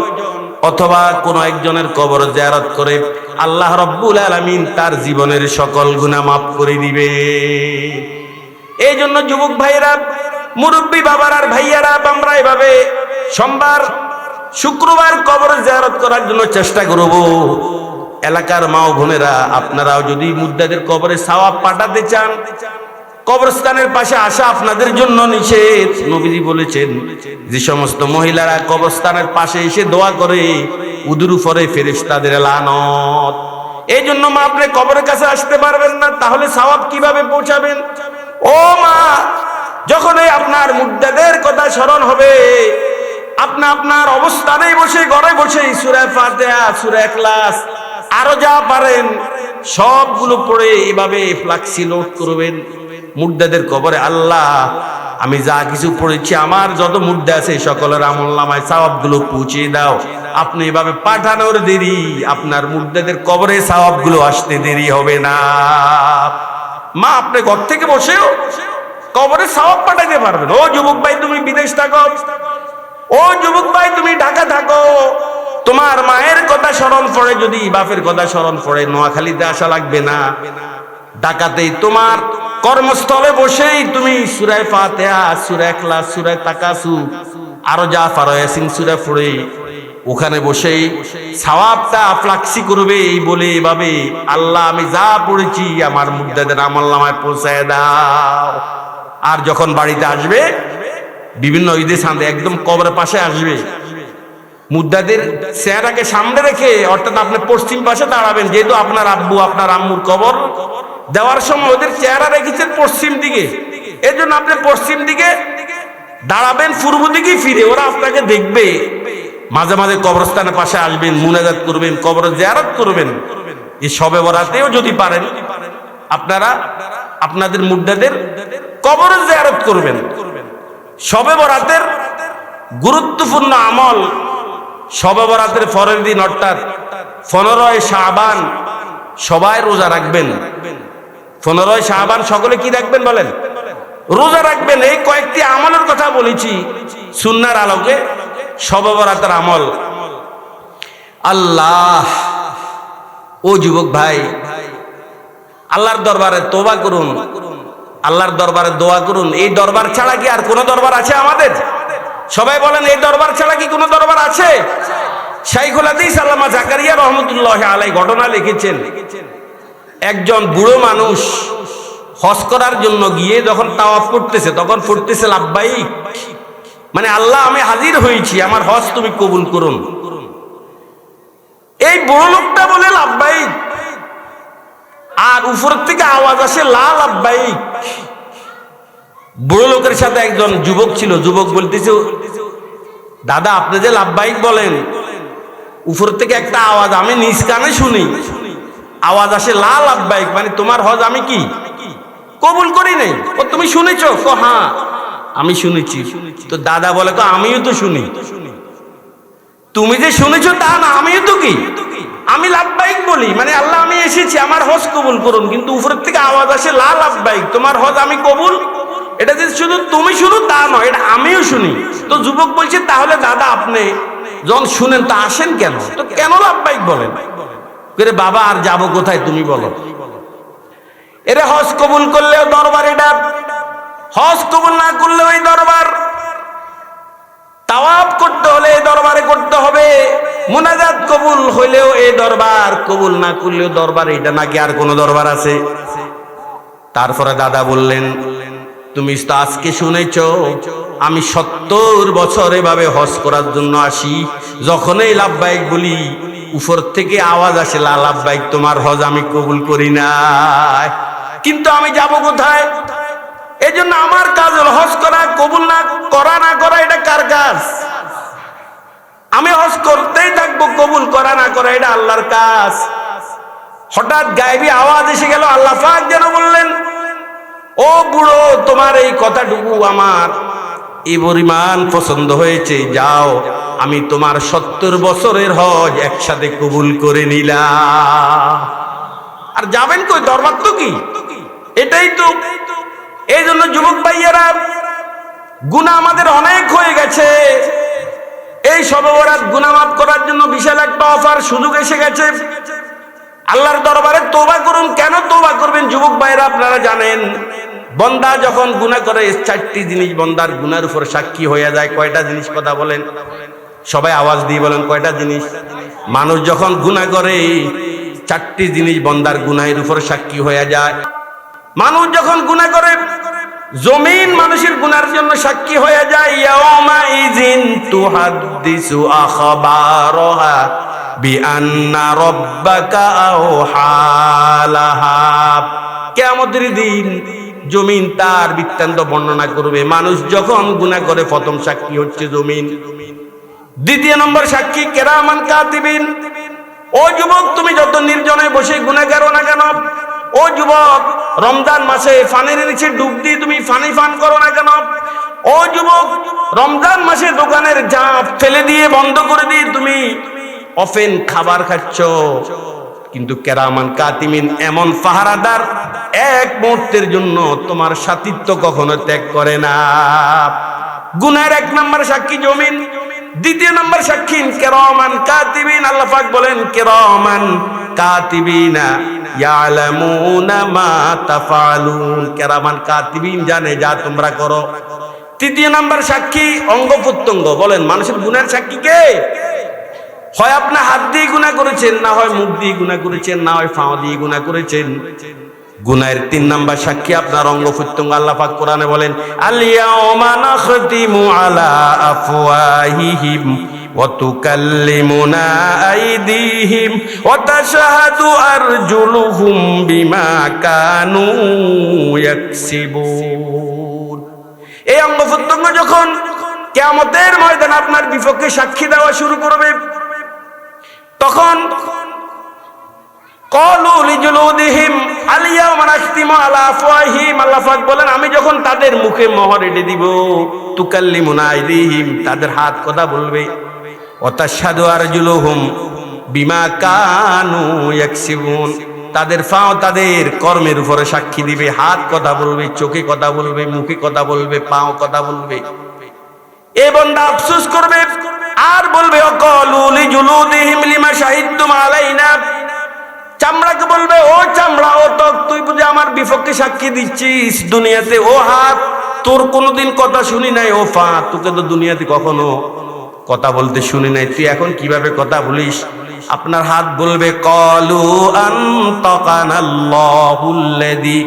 অথবা কোন একজনের কবর জিয়ারত করে, আল্লাহ রাব্বুল আলামিন তার জীবনের সকল গুনাহ মাফ করে দিবে। এই জন্য যুবক ভাইয়েরা, মুরব্বী বাবারা আর ভাইয়ারা, আমরা এভাবে সোমবার শুক্রবার কবর জিয়ারত করার জন্য চেষ্টা করব। এলাকার মা ও বোনেরা, আপনারাও যদি মুর্দাদের কবরে সওয়াব পাঠাতে চান, কবরস্থানের পাশে আসা আপনাদের জন্য নিষেধ। নবীজি বলেছেন, যে সমস্ত মহিলারা কবরস্থানের পাশে এসে দোয়া করে উদুর উপরে ফেরেশতাদের লানত। এই জন্য মা আপনি কবরের কাছে আসতে পারবেন না, তাহলে সওয়াব কিভাবে পৌঁছাবেন? ও মা, যখনই আপনার মুর্দাদের কথা স্মরণ হবে, আপনি আপনার অবস্থানেই বসে ঘরে বসে সূরা ফাতিহা, সূরা ইখলাস আরো যা পারেন সবগুলো পড়ে এভাবে ফ্লাক্সি লোড করবেন মুর্দাদের কবরে। আল্লাহ আমি যা কিছু পড়েছি আমার যত মুদ্দা আছে সকলের আমলনামায় সওয়াবগুলো পৌঁছে দাও। আপনি এভাবে পাঠানোর দেরি, আপনার মুদ্দাদের কবরে সওয়াবগুলো আসতে দেরি হবে না। মা আপনি ঘর থেকে বসেও কবরে সওয়াব পাঠাতে পারবেন। ও যুবক ভাই তুমি বিদেশ থাকো, ও যুবক ভাই তুমি ঢাকা থাকো, তোমার মায়ের কথা স্মরণ পড়ে, যদি বাপের কথা স্মরণ পড়ে, নোয়াখালীতে আসা লাগবে না, ঢাকাতেই তোমার কর্মস্থলে বসেই তুমি সূরা ফাতিহা, সূরা ইখলাস, সূরা তাকাসুর, আরো যা পারো ইয়াসিন সূরা পড়ে ওখানে বসেই সওয়াবটা ফ্লাক্সি করবে এই বলে এভাবে, আল্লাহ আমি যা পড়েছি আমার মুদ্দাদের আমলনামায় পৌঁছায় দাও। আর যখন বাড়িতে আসবে বিভিন্ন ঈদে সান্দে একদম কবরের পাশে আসবে, মুদ্দাদের চেহারাকে সামনে রেখে, অর্থাৎ আপনি পশ্চিম পাশে দাঁড়াবেন, যেহেতু আপনার আব্বু আপনার আম্মুর কবর দেওয়ার সময় ওদের চেহারা রেখেছেন পশ্চিম দিকে, এর জন্য আপনি পশ্চিম দিকে দাঁড়াবেন, পূর্ব দিকে ফিরে, ওরা আপনাকে দেখবে। মাঝে মাঝে কবরস্থানের পাশে আসবেন, মুনাজাত করবেন, কবর জিয়ারত করবেন। এই শবে বরাতেও যদি পারেন আপনারা আপনাদের মুদ্দাদের কবর জিয়ারত করবেন। শবে বরাতের গুরুত্বপূর্ণ আমল, শবে বরাতের পরের দিন অর্থাৎ 15 শাবান সবাই রোজা রাখবেন। 15 শাবান সকলে কি রাখবেন বলেন? রোজা রাখবেন। এই কয়েকটি আমলের কথা বলেছি সুন্নাহর আলোকে, শবে বরাতের আমল। আল্লাহ, ও যুবক ভাই, আল্লাহর দরবারে তওবা করুন, আল্লাহর দরবারে দোয়া করুন। এই দরবার ছাড়া কি আর কোনো দরবার আছে আমাদের? সবাই বলেন, এই দরবার ছাড়া কি কোনো দরবার আছে? শাইখুল হাদিস আল্লামা জাকারিয়া রহমতুল্লাহ আলাইহি ঘটনা লিখেছেন, একজন বুড়ো মানুষ হজ করার জন্য গিয়ে যখন তাওয়াফ করতেছে তখন পড়তেছে লাব্বাইক, মানে আল্লাহ আমি হাজির হয়েছি, আমার হজ তুমি কবুল করুন। এই বুড়ো লোকটা বলে লাব্বাইক, আর উপর থেকে আওয়াজ আসে লা লাব্বাইক। বুড়ো লোকের সাথে একজন যুবক ছিল, যুবক বলতেছে, দাদা আপনি যে লাব্বাইক বলেন, উপর থেকে একটা আওয়াজ আমি নিজ কানে শুনি, আওয়াজ আসে লা লাব্বাইক, মানে তোমার হজ আমি কি কবুল করি নাই। ও তুমি শুনেছো? হ্যাঁ আমি শুনেছি। তো দাদা বলে, তো আমিও তো শুনি। তুমি যে শুনেছো তা না, আমিও তো কি, আমি লাব্বাইক বলি, মানে আল্লাহ আমি এসেছি, আমার হজ কবুল করুন, কিন্তু উপরের থেকে আওয়াজ আসে লা লাব্বাইক, তোমার হজ আমি কবুল। এটা যে শুধু তুমি শুনো তা নয়, এটা আমিও শুনি। তো যুবক বলছে, তাহলে দাদা আপনি যখন শুনেন তা আসেন কেন? তো কেন লাব্বাইক বলেন? বাবা আর যাবো কোথায় তুমি বলো? এরে হজ কবুল করলেও দরবার এটা, হজ কবুল না করলেও এই দরবার, তাওয়াফ করতে হলে এই দরবারে করতে হবে, মুনাজাত কবুল হইলেও এই দরবার, কবুল না করলেও দরবার। এটা নাকি আর কোন দরবার আছে? তারপরে দাদা বললেন, তুমি তো আজকে শুনেছ আমি 70 বছর এভাবে হজ করার জন্য আসি, যখনই লাব্বাইক বলি উপর থেকে আওয়াজ আসে লা লাব্বাইক, তোমার হজ আমি কবুল করি নাই, কিন্তু আমি যাব কোথায়? এই জন্য আমার কাজ হলো হজ করা, কবুল না করা এটা কার কাজ? আমি হজ করতেই থাকবো, কবুল করা না করা এটা আল্লাহর কাজ। হঠাৎ গায়েবী আওয়াজ এসে গেল, আল্লাহ পাক যেন বললেন, ও বুড়ো তোমার এই কথাটুকু আমার এই পরিমাণ পছন্দ হয়েছে, যাও আমি তোমার 70 বছরের হজ একসাথে কবুল করে নিলাম। আর যাবেন কই? দরবার তো কি, এটাই তো। এই জন্য যুবক ভাইয়েরা, গুনাহ আমাদের অনেক হয়ে গেছে, এই শবে বরাত গুনাহ মাফ করার জন্য বিশাল একটা অফার সুযোগ এসে গেছে। আল্লাহর দরবারে তওবা করুন। কেন তওবা করবেন যুবক ভাইরা? আপনারা জানেন, বান্দা যখন গুনাহ করে 4টি জিনিস বান্দার গুনার উপর সাক্ষী হয়ে যায়। কয়টা জিনিস কথা বলেন? সবাই আওয়াজ দিয়ে বলেন, কয়টা জিনিস? মানুষ যখন গুনাহ করে 4টি জিনিস বান্দার গুনাহের উপর সাক্ষী হয়ে যায়। মানুষ যখন গুনাহ করে জমিন মানুষের গুনার জন্য সাক্ষী হয়ে যায়। ইয়াউমা ইযিন তুহাদ্দিসু আখবারহা বিআন্না রাব্বাকা আওহালাহা। কিয়ামতের দিন জমিন তার বৃত্তান্ত বর্ণনা করবে। মানুষ যখন গুনাহ করে প্রথম সাক্ষী হচ্ছে জমিন, দ্বিতীয় নম্বর সাক্ষী কিরামান কাতিবিন। ও যুবক, তুমি যত নির্জনে বসে গুনাহ করো না কেন, ও যুবক রমজান মাসে পানির নিচে ডুব দিয়ে তুমি পানি পান করো না কেন, ও যুবক, রমজান মাসে দোকানের জাপ ফেলে দিয়ে বন্ধ করে দিয়ে তুমি অফেন খাবার খাচ্ছ, কিন্তু কেরামান কাতিমিন এমন পাহারাদার এক মুহূর্তের জন্য তোমার সাথিত্ব কখনো ত্যাগ করে না। গুনার এক নম্বর সাক্ষী জমিন, দ্বিতীয় নম্বর সাক্ষী কেরামান কাতিবিন। আল্লাহ পাক বলেন কেরামান কাতিবিনা ইয়ালামুনা মা তাফআলুন, কেরামান কাতিবিন জানে যা তোমরা করো। তৃতীয় নম্বর সাক্ষী অঙ্গ প্রত্যঙ্গ। বলেন মানুষের গুনার সাক্ষী কে? হয় আপনি হাত দিয়ে গুনাহ করেছেন, না হয় মুখ দিয়ে গুনাহ করেছেন, না হয় পা দিয়ে গুনাহ করেছেন। গুনাহের 3 নাম্বার সাক্ষী আপনার অঙ্গ প্রত্যঙ্গ। আল্লাহ পাক কোরআনে বলেন আল-ইয়াওমা নাখতিমু আলা আফওয়াহিহিম ওয়া তুকাল্লিমুনা আইদিহিম ওয়া তাশহাদু আরজুলুহুম বিমা কানু ইয়াকসিবুন। এই অঙ্গ প্রত্যঙ্গ যখন কিয়ামতের ময়দানে আপনার বিপক্ষে সাক্ষী দেওয়া শুরু করবে, তখন ক্বালু লিজুলুদিহিম আল-ইয়াওমা নাখতিমু আলা আফওয়াহিহিম, আল্লাহ পাক বলেন আমি যখন তাদের মুখে মোহর এঁটে দিব, তুকাল্লিমুনা আইদিহিম তাদের হাত কথা বলবে, ওয়া তাশহাদু আরজুলুহুম বিমা কানু ইয়াকসিবুন তাদের পাও তাদের কর্মের উপরে সাক্ষী দিবে। হাত কথা বলবে, চোখে কথা বলবে, মুখে কথা বলবে, পাও কথা বলবে। এ বান্দা আফসোস করবে আর বলবে ক্বালু লিজুলুদিহিম লিমা শাহিদতুম আলাইনা, চামড়াকে বলবে ও চামড়া, ও ত্বক, তুই বুঝি আমার বিপক্ষে সাক্ষী দিচ্ছিস দুনিয়াতে? ও হাত, তোর কোনোদিন কথা শুনি নাই। ও পা, তোকে তো দুনিয়াতে কখনো কথা বলতে শুনি নাই, তুই এখন কিভাবে কথা বলিস? আপনার হাত বলবে ক্বালু আনতাকানাল্লাহুল্লাযী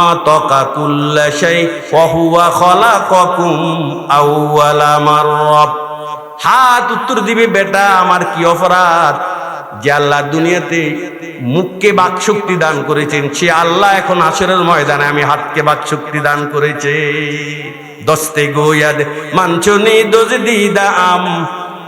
আতাকা কুল্লা শাই ওয়া হুয়া খালাকাকুম আউওয়ালা মাররা। হাত উত্তর দিবে বেটা আমার কি অপরাধ যে আল্লাহ দুনিয়াতে মুখকে বাকশক্তি দান করেছেন, সে আল্লাহ এখন হাসরের ময়দানে আমি হাতকে বাকশক্তি দান করেছে। দস্তে গোয়াদ মানচুনি দজদিদা আম,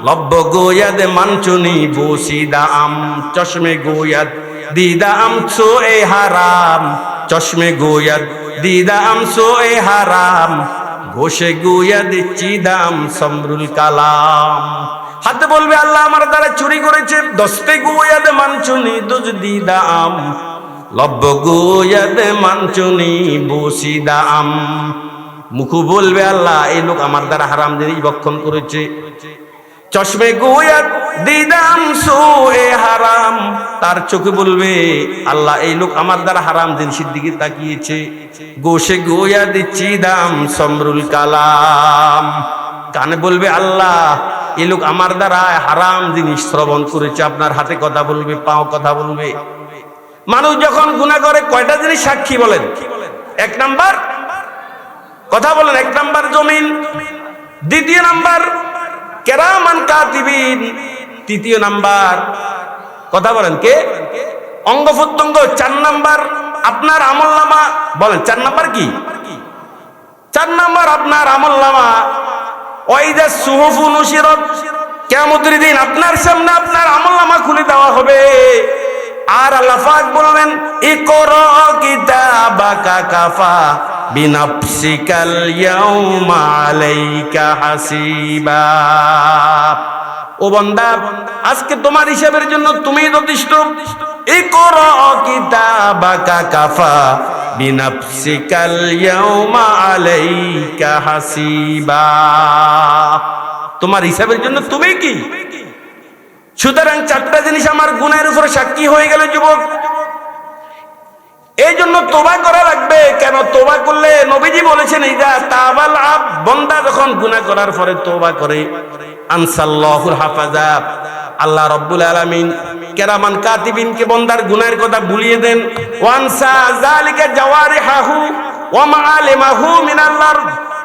লব্ব গোয়াদ মানচুনি বসিদা আম, চশমে গোয়াদ দিদা আম সো এ হারাম, চশমে গোয়াদ দিদা আম সো এ হারাম, ঘোষে গোয়াদ চিদাম সমরুল কালাম। হাতে বলবে আল্লাহ আমার দ্বারা চুরি করেছে। দস্তে গোয়াদ মানচুনি দজদিদা আম, লব্ব গোয়াদ মানচুনি বসিদা আম। মুখ বলবে আল্লাহ এই লোক আমার দ্বারা হারাম জিনিস ভক্ষণ করেছে। চশমে গোয়াদ দিদাম সো এ হারাম, তার চোখে বলবে আল্লাহ এই লোক আমার দ্বারা হারাম জিনিসের দিকে তাকিয়েছে। গোশে গোয়াদ চিদাম সমরুল কালাম, কানে বলবে আল্লাহ এই লোক আমার দ্বারা হারাম জিনিস শ্রবণ করেছে। আপনার হাতে কথা বলবে, পাও কথা বলবে। মানুষ যখন গুনাহ করে কয়টা জিনিস সাক্ষী বলেন? 1 নাম্বার কথা বলেন, 1 নাম্বার জমিন, দ্বিতীয় নাম্বার কেরামান কাতিবিন, তৃতীয় নাম্বার কথা বলেন কে? অঙ্গ প্রত্যঙ্গ। 4 নাম্বার আপনার আমলনামা। বলেন 4 নাম্বার কি? 4 নাম্বার আপনার আমলনামা। ওয়াইদা সুহুফু নুশিরাত, কিয়ামতের দিন আপনার সামনে আপনার আমলনামা খুলে দেওয়া হবে। আর আল্লাহ পাক বলবেন ইকরা কিতাবাকা কাফা বিনাফসিকাল ইয়াউমা আলাইকা হাসিবা। ও বান্দা আজকে তোমার হিসাবের জন্য তুমিই যথেষ্ট। ইকরা কিতাবাকা কাফা বিনাফসিকাল ইয়াউমা আলাইকা হাসিবা। তোমার হিসাবের জন্য তুমি কি? সুতরাং 4টা জিনিস আমার গুনাহের উপরে সাক্ষী হয়ে গেল যুবক। এই জন্য তোবা করা লাগবে। কেন? তোবা করলে নবীজি বলেছেন ইদা তাবাল আব, বান্দা যখন গুনাহ করার পরে তোবা করে আনসাল্লাহুল হাফাজা, আল্লাহ রাব্বুল আলামিন কেরামান কাতিবিনকে বান্দার গুনাহের কথা ভুলিয়ে দেন। ওয়ানসা যালিকা জাওয়ারিহাহু ওয়া মাআলিমাহু মিনাল,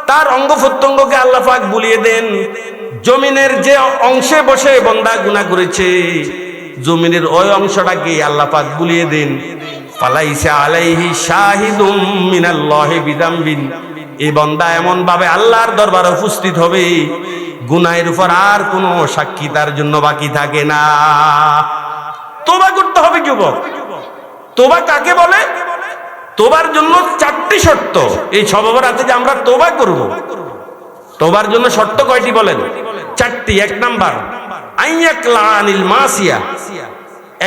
তার অঙ্গ প্রত্যঙ্গকে আল্লাহ পাক ভুলিয়ে দেন। জমিনের যে অংশে বসে বান্দা গুনাহ করেছে, জমিনের ওই অংশটাকে আল্লাহ পাক ভুলিয়ে দেন। ফালাইসা আলাইহি শাহিদুম মিনাল্লাহি বিদামবিন, এই বান্দা এমন ভাবে আল্লাহর দরবারে উপস্থিত হবে গুনাহের উপর আর কোনো সাক্ষী তার জন্য বাকি থাকে না। তোবা করতে হবে যুবক। তোবা কাকে বলে? তোবার জন্য 4টি শর্ত। এই সবে বরাতে যে আমরা তোবা করব, তওবার জন্য শর্ত কয়টি বলেন? 4টি। 1 নাম্বার আইয়াকলা আনিল মাসিয়া,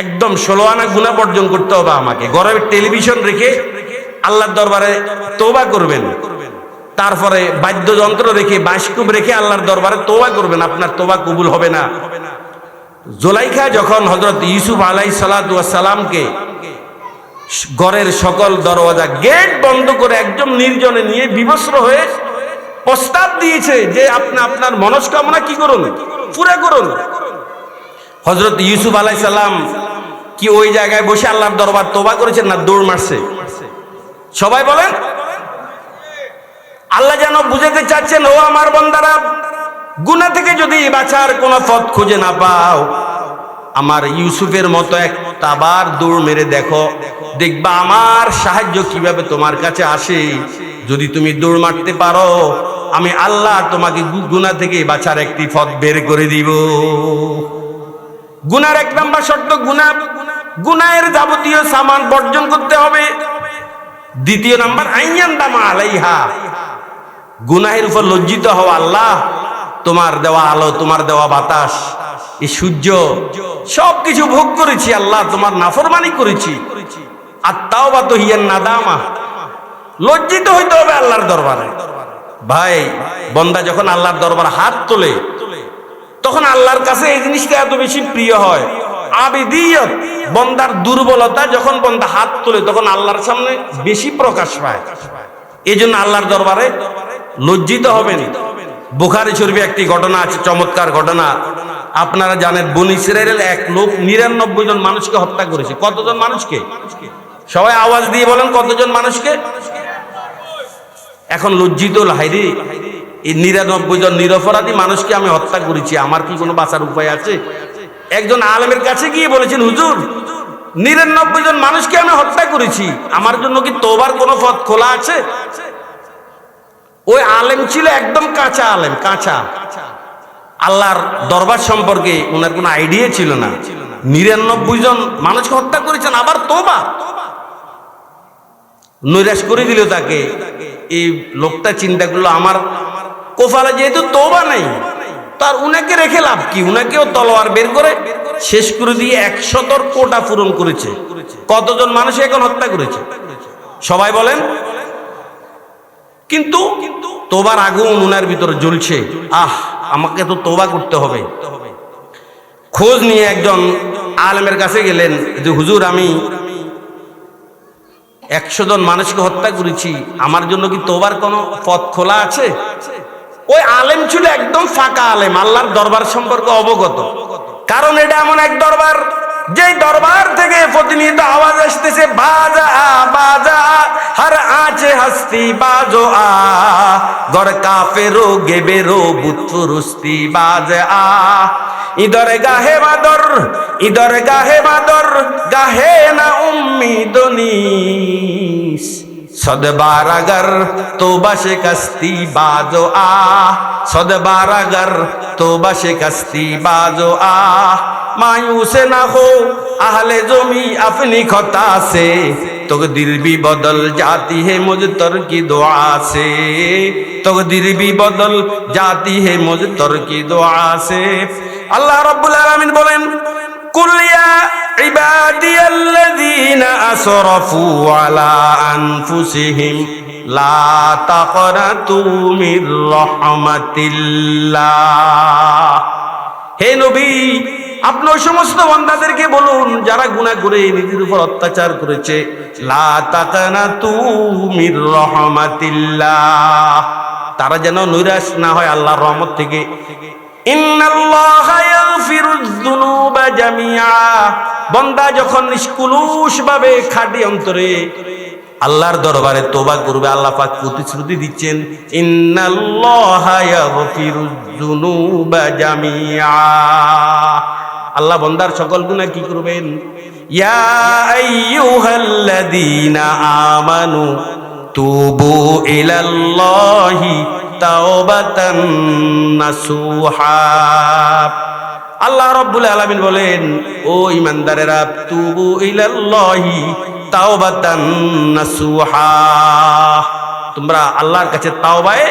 একদম 16 আনা গুনাহ বর্জন করতে হবে আমাকে। ঘরে টেলিভিশন রেখে আল্লাহর দরবারে তওবা করবেন। তারপরে বাদ্যযন্ত্র রেখে, বাঁশকুব রেখে আল্লাহর দরবারে তওবা করবেন, আপনার তওবা কবুল হবে না। জুলাইখা যখন হযরত ইউসুফ আলাইহিস সালাতু ওয়াস সালামকে ঘরের সকল দরওয়াজা গেট বন্ধ করে একদম নির্জনে নিয়ে বিবস্ত্র হয়ে প্রস্তাব দিয়েছে যে আপনি আপনার মনস্কামনা কি করুন, পুরা করুন। হযরত ইউসুফ আলাইহিস সালাম কি ওই জায়গায় বসে আল্লাহর দরবার তওবা করেছেন না দৌড় মারছে? সবাই বলেন। আল্লাহ যেন বুঝাতে চাচ্ছেন, ও আমার বান্দারা, গুনাহ থেকে যদি বাঁচার কোনো পথ খুঁজে না পাও, আমার ইউসুফের মতো একটাবার দৌড় মেরে দেখো, দেখবা আমার সাহায্য কিভাবে তোমার কাছে আসে। যদি তুমি দৌড় মারতে পারো, আমি আল্লাহ তোমাকে গুনাহ থেকে বাঁচার একটি পথ বের করে দিব। গুনার 1 নাম্বার শর্ত গুনাহের যাবতীয় সামান বর্জন করতে হবে। 2 নাম্বার আইয়ান্দামা আলাইহা, গুনাহের উপর লজ্জিত হওয়া। আল্লাহ তোমার দেওয়া আলো, তোমার দেওয়া বাতাস, এই সূর্য সবকিছু ভোগ করেছি, আল্লাহ তোমার নাফরমানি করেছি। আত-তাওবাতু হিয়ান নাদামা, লজ্জিত হইতে হবে আল্লাহর দরবারে। ভাই, বান্দা যখন আল্লাহর দরবারে হাত তোলে তখন আল্লাহর কাছে এই জিনিসটা এত বেশি প্রিয় হয়। আবেদিয়ত, বান্দার দুর্বলতা যখন বান্দা হাত তোলে তখন আল্লাহর সামনে বেশি প্রকাশ পায়। এই জন্য আল্লাহর দরবারে লজ্জিত হবেন। বুখারী শরীফে একটি ঘটনা আছে, চমৎকার ঘটনা। আপনারা জানেন, বনী ইসরাইলের এক লোক 99 জন মানুষকে হত্যা করেছে। কতজন মানুষকে? সবাই আওয়াজ দিয়ে বলেন, কতজন মানুষকে? এখন লজ্জিত হাইরে, এই 99 জন নিরপরাধী মানুষকে আমি হত্যা করেছি, আমার কি কোনো বাঁচার উপায় আছে? একজন আলেমের কাছে গিয়ে বলেছেন, হুজুর, 99 জন মানুষকে আমি হত্যা করেছি, আমার জন্য কি তওবার কোনো পথ খোলা আছে? ওই আলেম ছিল একদম কাঁচা আলেম, কাঁচা। আল্লাহর দরবার সম্পর্কে ওনার কোনো আইডিয়া ছিল না। 99 জন মানুষকে হত্যা করেছেন, আবার তওবা। নৈরাশ করে দিল তাকে। এই লোকটা চিন্তা করলো, আমার কপালে যেহেতু তওবা নাই, তার উনাকে রেখে লাভ কি? উনাকেও তলোয়ার বের করে শেষ করে দিয়ে 100 কোটা পূরণ করেছে। কতজন মানুষ এখন হত্যা করেছে? সবাই বলেন। কিন্তু তওবার আগুন উনার ভিতরে জ্বলছে। আমাকে তো তওবা করতে হবে। খোঁজ নিয়ে একজন আলেমের কাছে গেলেন যে, হুজুর, আমি 100 জন মানুষকে হত্যা করেছি, আমার জন্য কি তওবার কোনো পথ খোলা আছে? ওই আলেম ছিল একদম ফাঁকা আলেম, আল্লাহর দরবার সম্পর্কে অবগত। কারণ এটা এমন এক দরবার, যে দরবার থেকে প্রতিনিয়ত আওয়াজ আসতেছে, বাজা বাজা হর আঁচে হস্তি বাজো আ, গর কাফেরো গেবেরো বুতরুস্তি বাজে আ, ইদর গাহে বাদর, ইদর গাহে বাদর, গাহে না উম্মিদনিস, সদবার আগর তওবা শিকস্তি বাজো আ, সদবার আগর তওবা শিকস্তি বাজো আ, मायूस ना हो अहले ज़मी अपनी खता से, तकदीर भी बदल जाती है मुझतर की दुआ से, तकदीर भी बदल जाती है मुझतर की दुआ से। अल्लाह रब्बुल आलमीन बोलेन, कुल या इबादियल्लज़ीना असरफू अला अनफुसिहिम ला तक़नतू मिर रहमतिल्लाह। हे नबी, আপনি ওই সমস্ত বান্দাদেরকে বলুন যারা গুনাহ করে নিজের উপর অত্যাচার করেছে, লা তাকানাতু মির রাহমাতিল্লাহ, তারা যেন নৈরাশ না হয় আল্লাহর রহমত থেকে। ইন্নাল্লাহা ইয়াগফিরুয যুনুবা জামিআ, বান্দা যখন নিষ্কুলুষ ভাবে খাঁটি অন্তরে আল্লাহর দরবারে তওবা করবে, আল্লাহ পাক প্রতিশ্রুতি দিচ্ছেন, ইন্নাল্লাহা ইয়াগফিরুয যুনুবা জামিআ, আল্লাহ বান্দার সকল গুনাহ কি করবেন? ইয়া আইয়ুহাল্লাযীনা আমানু তুবু ইলাল্লাহি তাওবাতান নাসুহা। আল্লাহ রাব্বুল আলামিন বলেন, ও ঈমানদারেরা, তুবু ইলাল্লাহি তাওবাতান নাসুহা, তোমরা আল্লাহর কাছে তাওবায়ে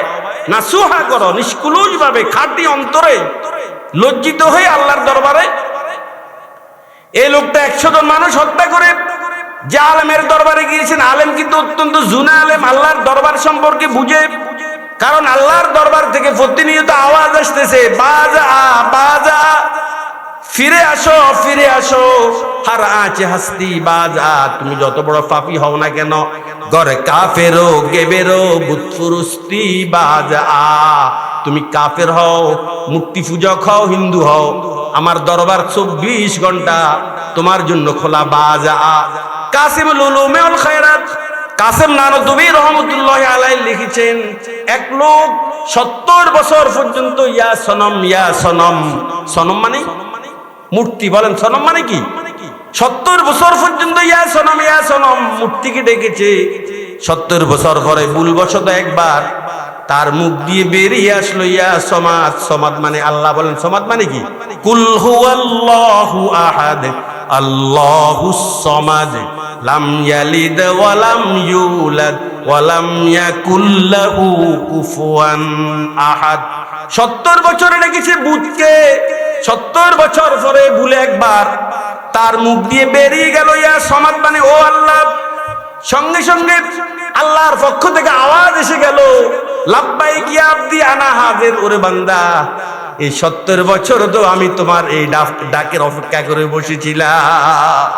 নাসুহা করো, নিষ্কুলুষ ভাবে খাঁটি অন্তরে লজ্জিত হয়ে আল্লাহর দরবারে। এই লোকটা 100 জন মানুষ হত্যা করে যে আলেমের দরবারে গিয়েছেন, আলেম কিন্তু অত্যন্ত জুনা আলেম, আল্লাহর দরবার সম্পর্কে বুঝে। কারণ আল্লাহর দরবার থেকে প্রতিনিয়ত আওয়াজ আসতেছে, বাজা বাজা, ফিরে আসো ফিরে আসো, হার আঁচে হাস্তি বাজা। তুমি যত বড় পাপী হও না কেন, গরে কাফেরো গেবেরো বুতফুরুস্তি বাজা। তুমি কাফের হও, মূর্তি পূজক হও, হিন্দু হও, আমার দরবার 24 ঘন্টা তোমার জন্য খোলা বাজা। কাসিমুল উলুমে ওয়াল খায়রাত কাসেম নানতুবি রহমতুল্লাহি আলাইহি লিখেছেন, এক লোক 70 বছর পর্যন্ত ইয়া সনম ইয়া সনম, সনম মানে মূর্তি, বলেন সনম মানে কি? 70 বছর পর্যন্ত ইয়া সনম মূর্তিকে ডেকেছে। 70 বছর পরে ভুলবশত একবার তার মুখ দিয়ে বেরিয়ে আসলো ইয়া সমাদ। সমাদ মানে আল্লাহ। বলেন সমাদ মানে কি? কুল হুয়াল্লাহু আহাদ আল্লাহুস সামাদ লাম ইয়ালিদ ওয়া লাম ইউলাদ ওয়া লাম ইয়াকুল লাহু কুফুয়ান আহাদ। 70 বছরে ডেকেছে বুতকে, 70 বছর পরে ভুলে একবার তার মুখ দিয়ে বেরিয়ে গেল ইয়া সমাদ মানে ও আল্লাহ। সঙ্গে সঙ্গে আল্লাহর পক্ষ থেকে আওয়াজ এসে গেল, লাব্বাইক ইয়া আবদি আনা হাজির। ওরে বান্দা, এই 70 বছর তো আমি তোমার এই ডাকের অপেক্ষা করে বসেছিলাম।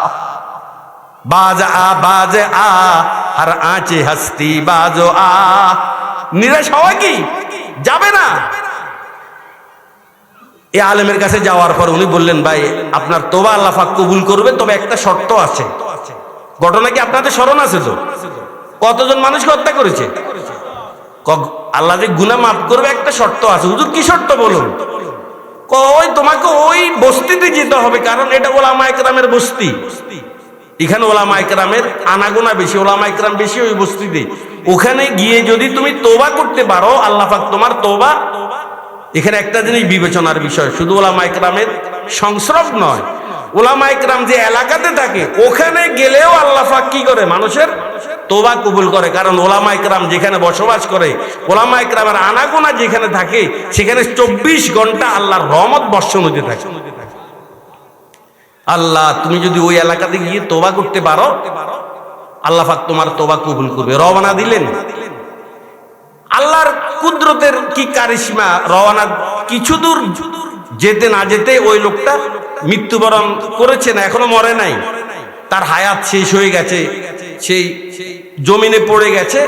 বাজা বাজে আর আঁচে হাস্তি বাজো নিরাশ হওয়া কি যাবে না। এই আলেমের কাছে যাওয়ার পর উনি বললেন, ভাই আপনার তোবা আল্লাহ পাক কবুল করবে, তবে একটা শর্ত আছে। ঘটনা কি আপনাদের স্মরণ আছে তো? কতজন মানুষকে হত্যা করেছে? আল্লাহ যে গুনাহ মাফ করবে একটা শর্ত আছে। হুজুর কি শর্ত বলুন? কই তোমাকে ওই বস্তিতে যেতে হবে, কারণ এটা ওলামা ইকরামের বস্তি। এখানে ওলামা ইকরামের আনাগোনা বেশি, ওলামা ইকরাম বেশি ওই বস্তিতে। ওখানে গিয়ে যদি তুমি তোবা করতে পারো, আল্লাহ পাক তোমার তোবা। এখানে একটা জিনিস বিবেচনার বিষয়, শুধু ওলামা ইকরামের সংস্রব নয়, ওলামা ইকরাম যে এলাকাতে থাকে ওখানে গেলেও আল্লাহ পাক কি করে? মানুষের তোবা কবুল করে। কারণ ওলামা ইকরাম যেখানে বসবাস করে, ওলামা ইকরামের আনাগোনা যেখানে থাকে, সেখানে 24 ঘন্টা আল্লাহর রহমত বর্ষণ হতে থাকে। আল্লাহ তুমি যদি ওই এলাকাতে গিয়ে তোবা করতে পারো, আল্লাহ পাক তোমার তোবা কবুল করবে। রওনা দিলেন। আল্লাহর কুদরতের কি কারিশমা, রওনা কিছু দূর যেতে না যেতে ওই লোকটা মৃত্যুবরণ করেছে না, এখনো মরে নাই। তার হায়াত শেষ হয়ে গেছে, সেই জমিনে পড়ে গেছে।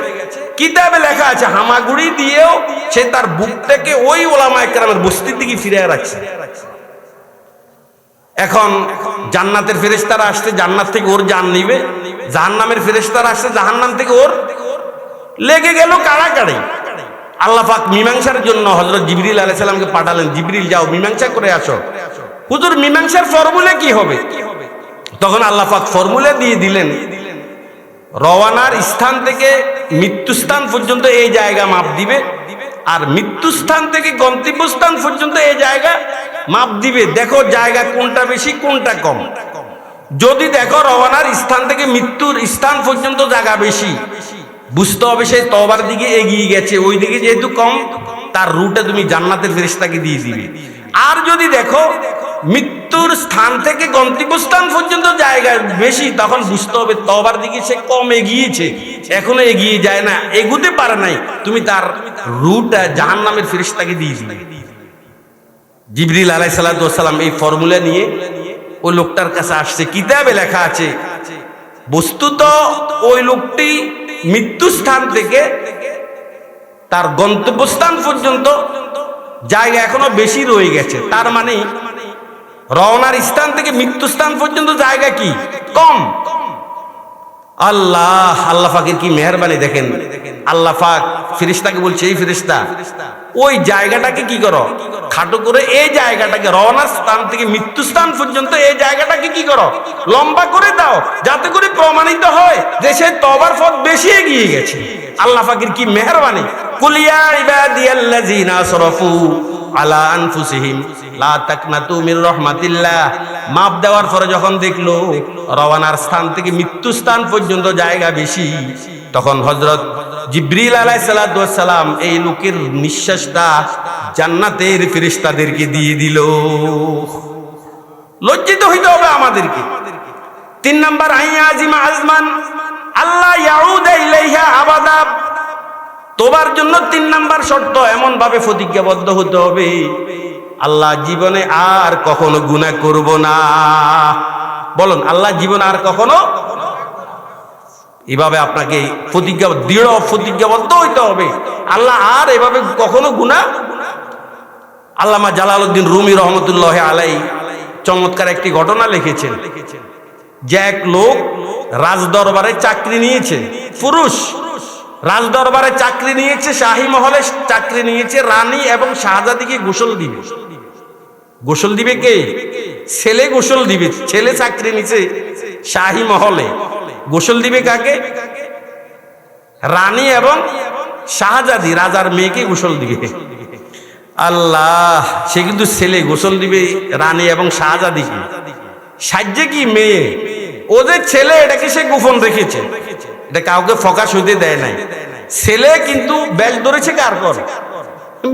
কিতাবে লেখা আছে হামাগুড়ি দিয়েও সে তার বুকটাকে ওই ওলামা ইকরামের বস্তির দিকে ফিরে রাখছে। এখন জান্নাতের ফেরেশতারা আসছে, জান্নাত থেকে ওর জান নিবে, জাহান্নামের ফেরেশতারা আসছে, জাহান্নাম থেকে ওর লেগে গেল কাড়াকাড়ি। আল্লাহ পাক মীমাংসার জন্য হযরত জিবরিল আলাইহিস সালামকে পাঠালেন, জিবরিল যাও মীমাংসা করে আসো। হুজুর মীমাংসার ফর্মুলা কি হবে? তখন আল্লাহ পাক ফর্মুলা দিয়ে দিলেন, রওয়ানার স্থান থেকে মৃত্যুস্থান পর্যন্ত এই জায়গা মাপ দিবে, আর মৃত্যুস্থান থেকে গন্তব্যস্থান পর্যন্ত এই জায়গা মাপ দিবে। দেখো জায়গা কোনটা বেশি কোনটা কম। যদি দেখো রওয়ানার স্থান থেকে মৃত্যুর স্থান পর্যন্ত জায়গা বেশি, বুঝতে হবে সে তওবার দিকে এগিয়ে গেছে, ওই দিকে যেহেতু কম, তার রুটে তুমি জান্নাতের ফেরেশতাকে দিয়ে দিবে। আর যদি দেখো মৃত্যুর স্থান থেকে গন্তব্যস্থান পর্যন্ত জায়গা বেশি, তখন বুঝতে হবে তওবার দিকে সে কম এগিয়েছে, এখনো এগিয়ে যায় না, এগুতে পারে নাই, তুমি তার রুট জাহান্নামের ফেরেশতাকে দিয়ে দিবে। জিবরিল আলাইহিস সালাম এই ফর্মুলা নিয়ে ওই লোকটার কাছে আসছে। কিতাবে লেখা আছে বস্তুত ওই লোকটি মৃত্যুস্থান থেকে তার গন্তব্যস্থান পর্যন্ত জায়গা এখনো বেশি রয়ে গেছে। তার মানে রওনার স্থান থেকে মৃত্যুস্থান পর্যন্ত জায়গা কি কম। আল্লাহ পাকের কি মেহেরবানি দেখেন। আল্লাহ পাক ফেরেশতাকে বলছে, এই ফেরেশতা ওই জায়গাটাকে কি করো, খাটো করে এই জায়গাটাকে রওনার স্থান থেকে মৃত্যুস্থান পর্যন্ত এই জায়গাটাকে কি করো, লম্বা করে দাও, যাতে করে প্রমাণিত হয় যে সে তওবার পথ বেশি এগিয়ে গেছে। আল্লাহ পাকের কি মেহেরবানি। কুল ইয়া ইবাদিয়াল্লাযিনা আসরাফু আলা আনফুসিহিম লা তাকনাতু মির রাহমাতিল্লাহ। মাপ দেওয়ার পরে যখন দেখলো রওয়ানার স্থান থেকে মৃত্যুস্থান পর্যন্ত জায়গা বেশি, তখন হযরত জিবরিল আলাইহিস সালাম এই লোকের নিঃশ্বাসটা জান্নাতের ফেরেশতাদেরকে দিয়ে দিল। লজ্জিত হইতে হবে আমাদেরকে। 3 নাম্বার আইয়াজিমা আজমান আল্লাহ ইয়াউদা ইলাইহা আবাদা। তোবার জন্য 3 নাম্বার শর্ত, এমন ভাবে প্রতিজ্ঞাবদ্ধ হতে হবে আল্লাহ জীবনে আর কখনো গুনাহ করব না। বলুন, আল্লাহ জীবনে আর কখনো, এভাবে আপনাকে দৃঢ় প্রতিজ্ঞাবদ্ধ হইতে হবে আল্লাহ আর এভাবে কখনো গুনাহ। আল্লামা জালালউদ্দিন রুমি রহমতুল্লাহ আলাইহি চমৎকার একটি ঘটনা লিখেছেন যে এক লোক রাজদরবারে চাকরি নিয়েছে, পুরুষ রাজদরবারে চাকরি নিয়েছে, শাহী মহলে চাকরি নিয়েছে, রানী এবং শাহজাদিকে গোসল দিবে। গোসল দিবে কে? ছেলে গোসল দিবে। ছেলে চাকরি নিছে শাহী মহলে, গোসল দিবে কাকে? রানী এবং শাহজাদি, রাজার মেয়েকে গোসল দিবে। আল্লাহ, সে কিন্তু ছেলে, গোসল দিবে রানী এবং শাহজাদিকে। সাজ্জে কি মেয়ে, ও যে ছেলে এটাকে সে গোপন রেখেছে, এটা কাউকে ফোকাস হইতে দেয় নাই। ছেলে কিন্তু বেশ ধরেছে কার পর?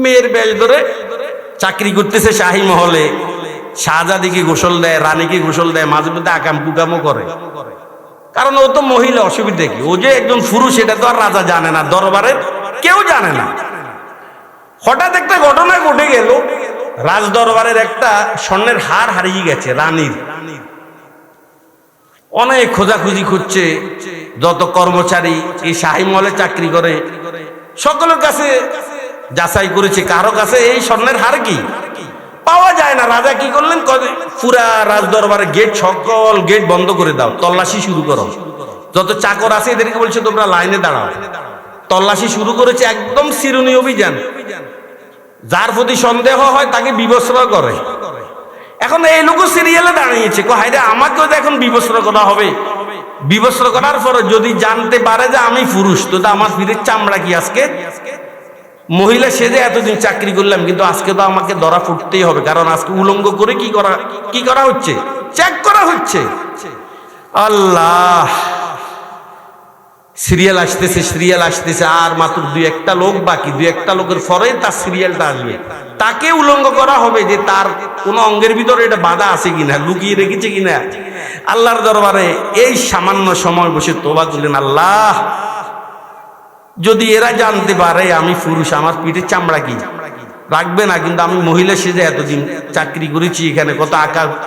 মেয়ের বেশ ধরে চাকরি করতেছে শাহী মহলে, শাহজাদিকে গোসল দেয়, রানীকে গোসল দেয়, মাঝে মধ্যে আকাম কুকামও করে। কারণ ও তো মহিলা, অসুবিধা কি? ও যে একজন পুরুষ এটা তো আর রাজা জানে না, দরবারের কেউ জানে না। হঠাৎ একটা ঘটনা ঘটে গেল, রাজ দরবারের একটা স্বর্ণের হার হারিয়ে গেছে রানীর। অনেক খোঁজাখুঁজি করছে যত কর্মচারী এই শাহী মহলে চাকরি করে, সকলের কাছে যাচাই করেছে, কারো কাছে এই স্বর্ণের হার কি পাওয়া যায় না। রাজা কি করলেন, পুরা রাজ দরবারের গেট, সকল গেট বন্ধ করে দাও, তল্লাশি শুরু করো। যত চাকর আছে এদেরকে বলছে তোমরা লাইনে দাঁড়াও। তল্লাশি শুরু করেছে, একদম চিরুনি অভিযান। যার প্রতি সন্দেহ হয় তাকে বিবস্ত্র করে। এখন এই লোক সিরিয়ালে দাঁড়িয়েছে, হায়রে আমাকেও তো এখন বিবস্ত্র করা হবে। বিবস্ত্র করার পর যদি জানতে পারে যে আমি পুরুষ, তো আমার ফিরে চামড়া কি? আজকে মহিলা সেজে এতদিন চাকরি করলাম, কিন্তু আজকে তো আমাকে ধরা ফুটতেই হবে, কারণ আজকে উলঙ্গ করে কি করা হচ্ছে? চেক করা হচ্ছে। আল্লাহ, সিরিয়াল আসতেছে, আর মাত্র 2-1টা লোক বাকি। 2-1টা লোকের পরে তার সিরিয়ালটা আসবে, তাকে উলঙ্গ করা হবে যে তার কোন অঙ্গের ভিতরে এটা বাধা আছে কিনা, লুকিয়ে রেখেছে কিনা। আল্লাহর দরবারে এই সামান্য সময় বসে তোবা করলেন, আল্লাহ যদি এরা জানতে পারে আমি পুরুষ, আমার পিঠের চামড়া কি রাখবে না, কিন্তু আমি মহিলা সেজে এতদিন চাকরি করেছি, এখানে কত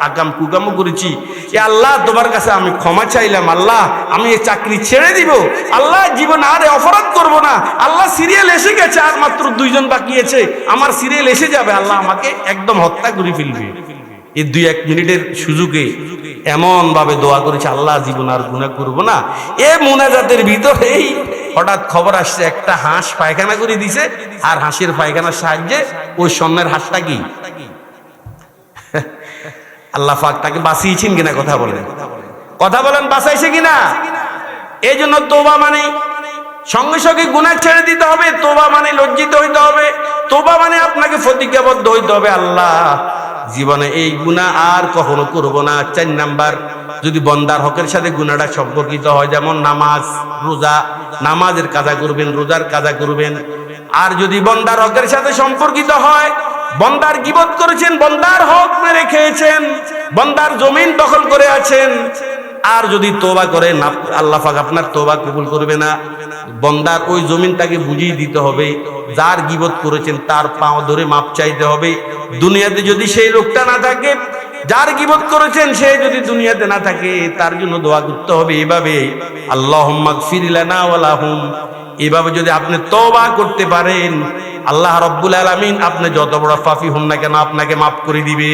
আকাম কুকামও করেছি। এ আল্লাহ, তোমার কাছে আমি ক্ষমা চাইলাম, আল্লাহ আমি এই চাকরি ছেড়ে দিব, আল্লাহ জীবন আর অপরাধ করব না। আল্লাহ সিরিয়াল এসে গেছে, আর মাত্র 2 জন বাকি আছে, আমার সিরিয়াল এসে যাবে, আল্লাহ আমাকে একদম হত্যা করে ফেলবে। এই 2-1 মিনিটের সুযোগে এমন ভাবে দোয়া করেছে, আল্লাহ জীবন আর গুনাহ করব না। এ মুনাজাতের ভিতরেই হঠাৎ খবর আসছে একটা হাঁস পায়খানা করে দিছে, আর হাঁসের পায়খানার সাহায্যে ওই স্বর্ণের হাঁসটা কি আল্লাহ পাক তাকে বাঁচিয়েছেন কিনা? কথা বলেন, বাঁচাইছে কিনা? এই জন্য তোবা মানে সঙ্গে সঙ্গে গুনাহ ছেড়ে দিতে হবে। তোবা মানে লজ্জিত হইতে হবে। তোবা মানে আপনাকে প্রতিজ্ঞাবদ্ধ হইতে হবে, আল্লাহ জীবনে এই গুনাহ আর কখনো করব না। 4 নাম্বার, যদি বন্দার হকের সাথে গুনাহটা সম্পর্কিত হয়, যেমন নামাজ, রোজা, নামাজের কাজা করবেন, রোজার কাজা করবেন। আর যদি বন্দার হকের সাথে সম্পর্কিত হয়, বন্দার গীবত করেছেন, বন্দার হক মেরে খেয়েছেন, বন্দার জমিন দখল করে আছেন, আর যদি তোবা করেন, আল্লাহ পাক আপনার তোবা কবুল করবে না। বন্দার ওই জমিনটাকে বুঝিয়ে দিতে হবে, যার গীবত করেছেন তার পাও ধরে মাপ চাইতে হবে। দুনিয়াতে যদি সেই লোকটা না থাকে, যার গীবত করেছেন সে যদি দুনিয়াতে না থাকে, তার জন্য দোয়া করতে হবে এভাবে, আল্লাহুম্মা গফির লানা ওয়া লাহুম। এভাবে যদি আপনি তওবা করতে পারেন, আল্লাহ রাব্বুল আলামিন আপনি যত বড় পাপী হন না কেন আপনাকে মাফ করে দিবে।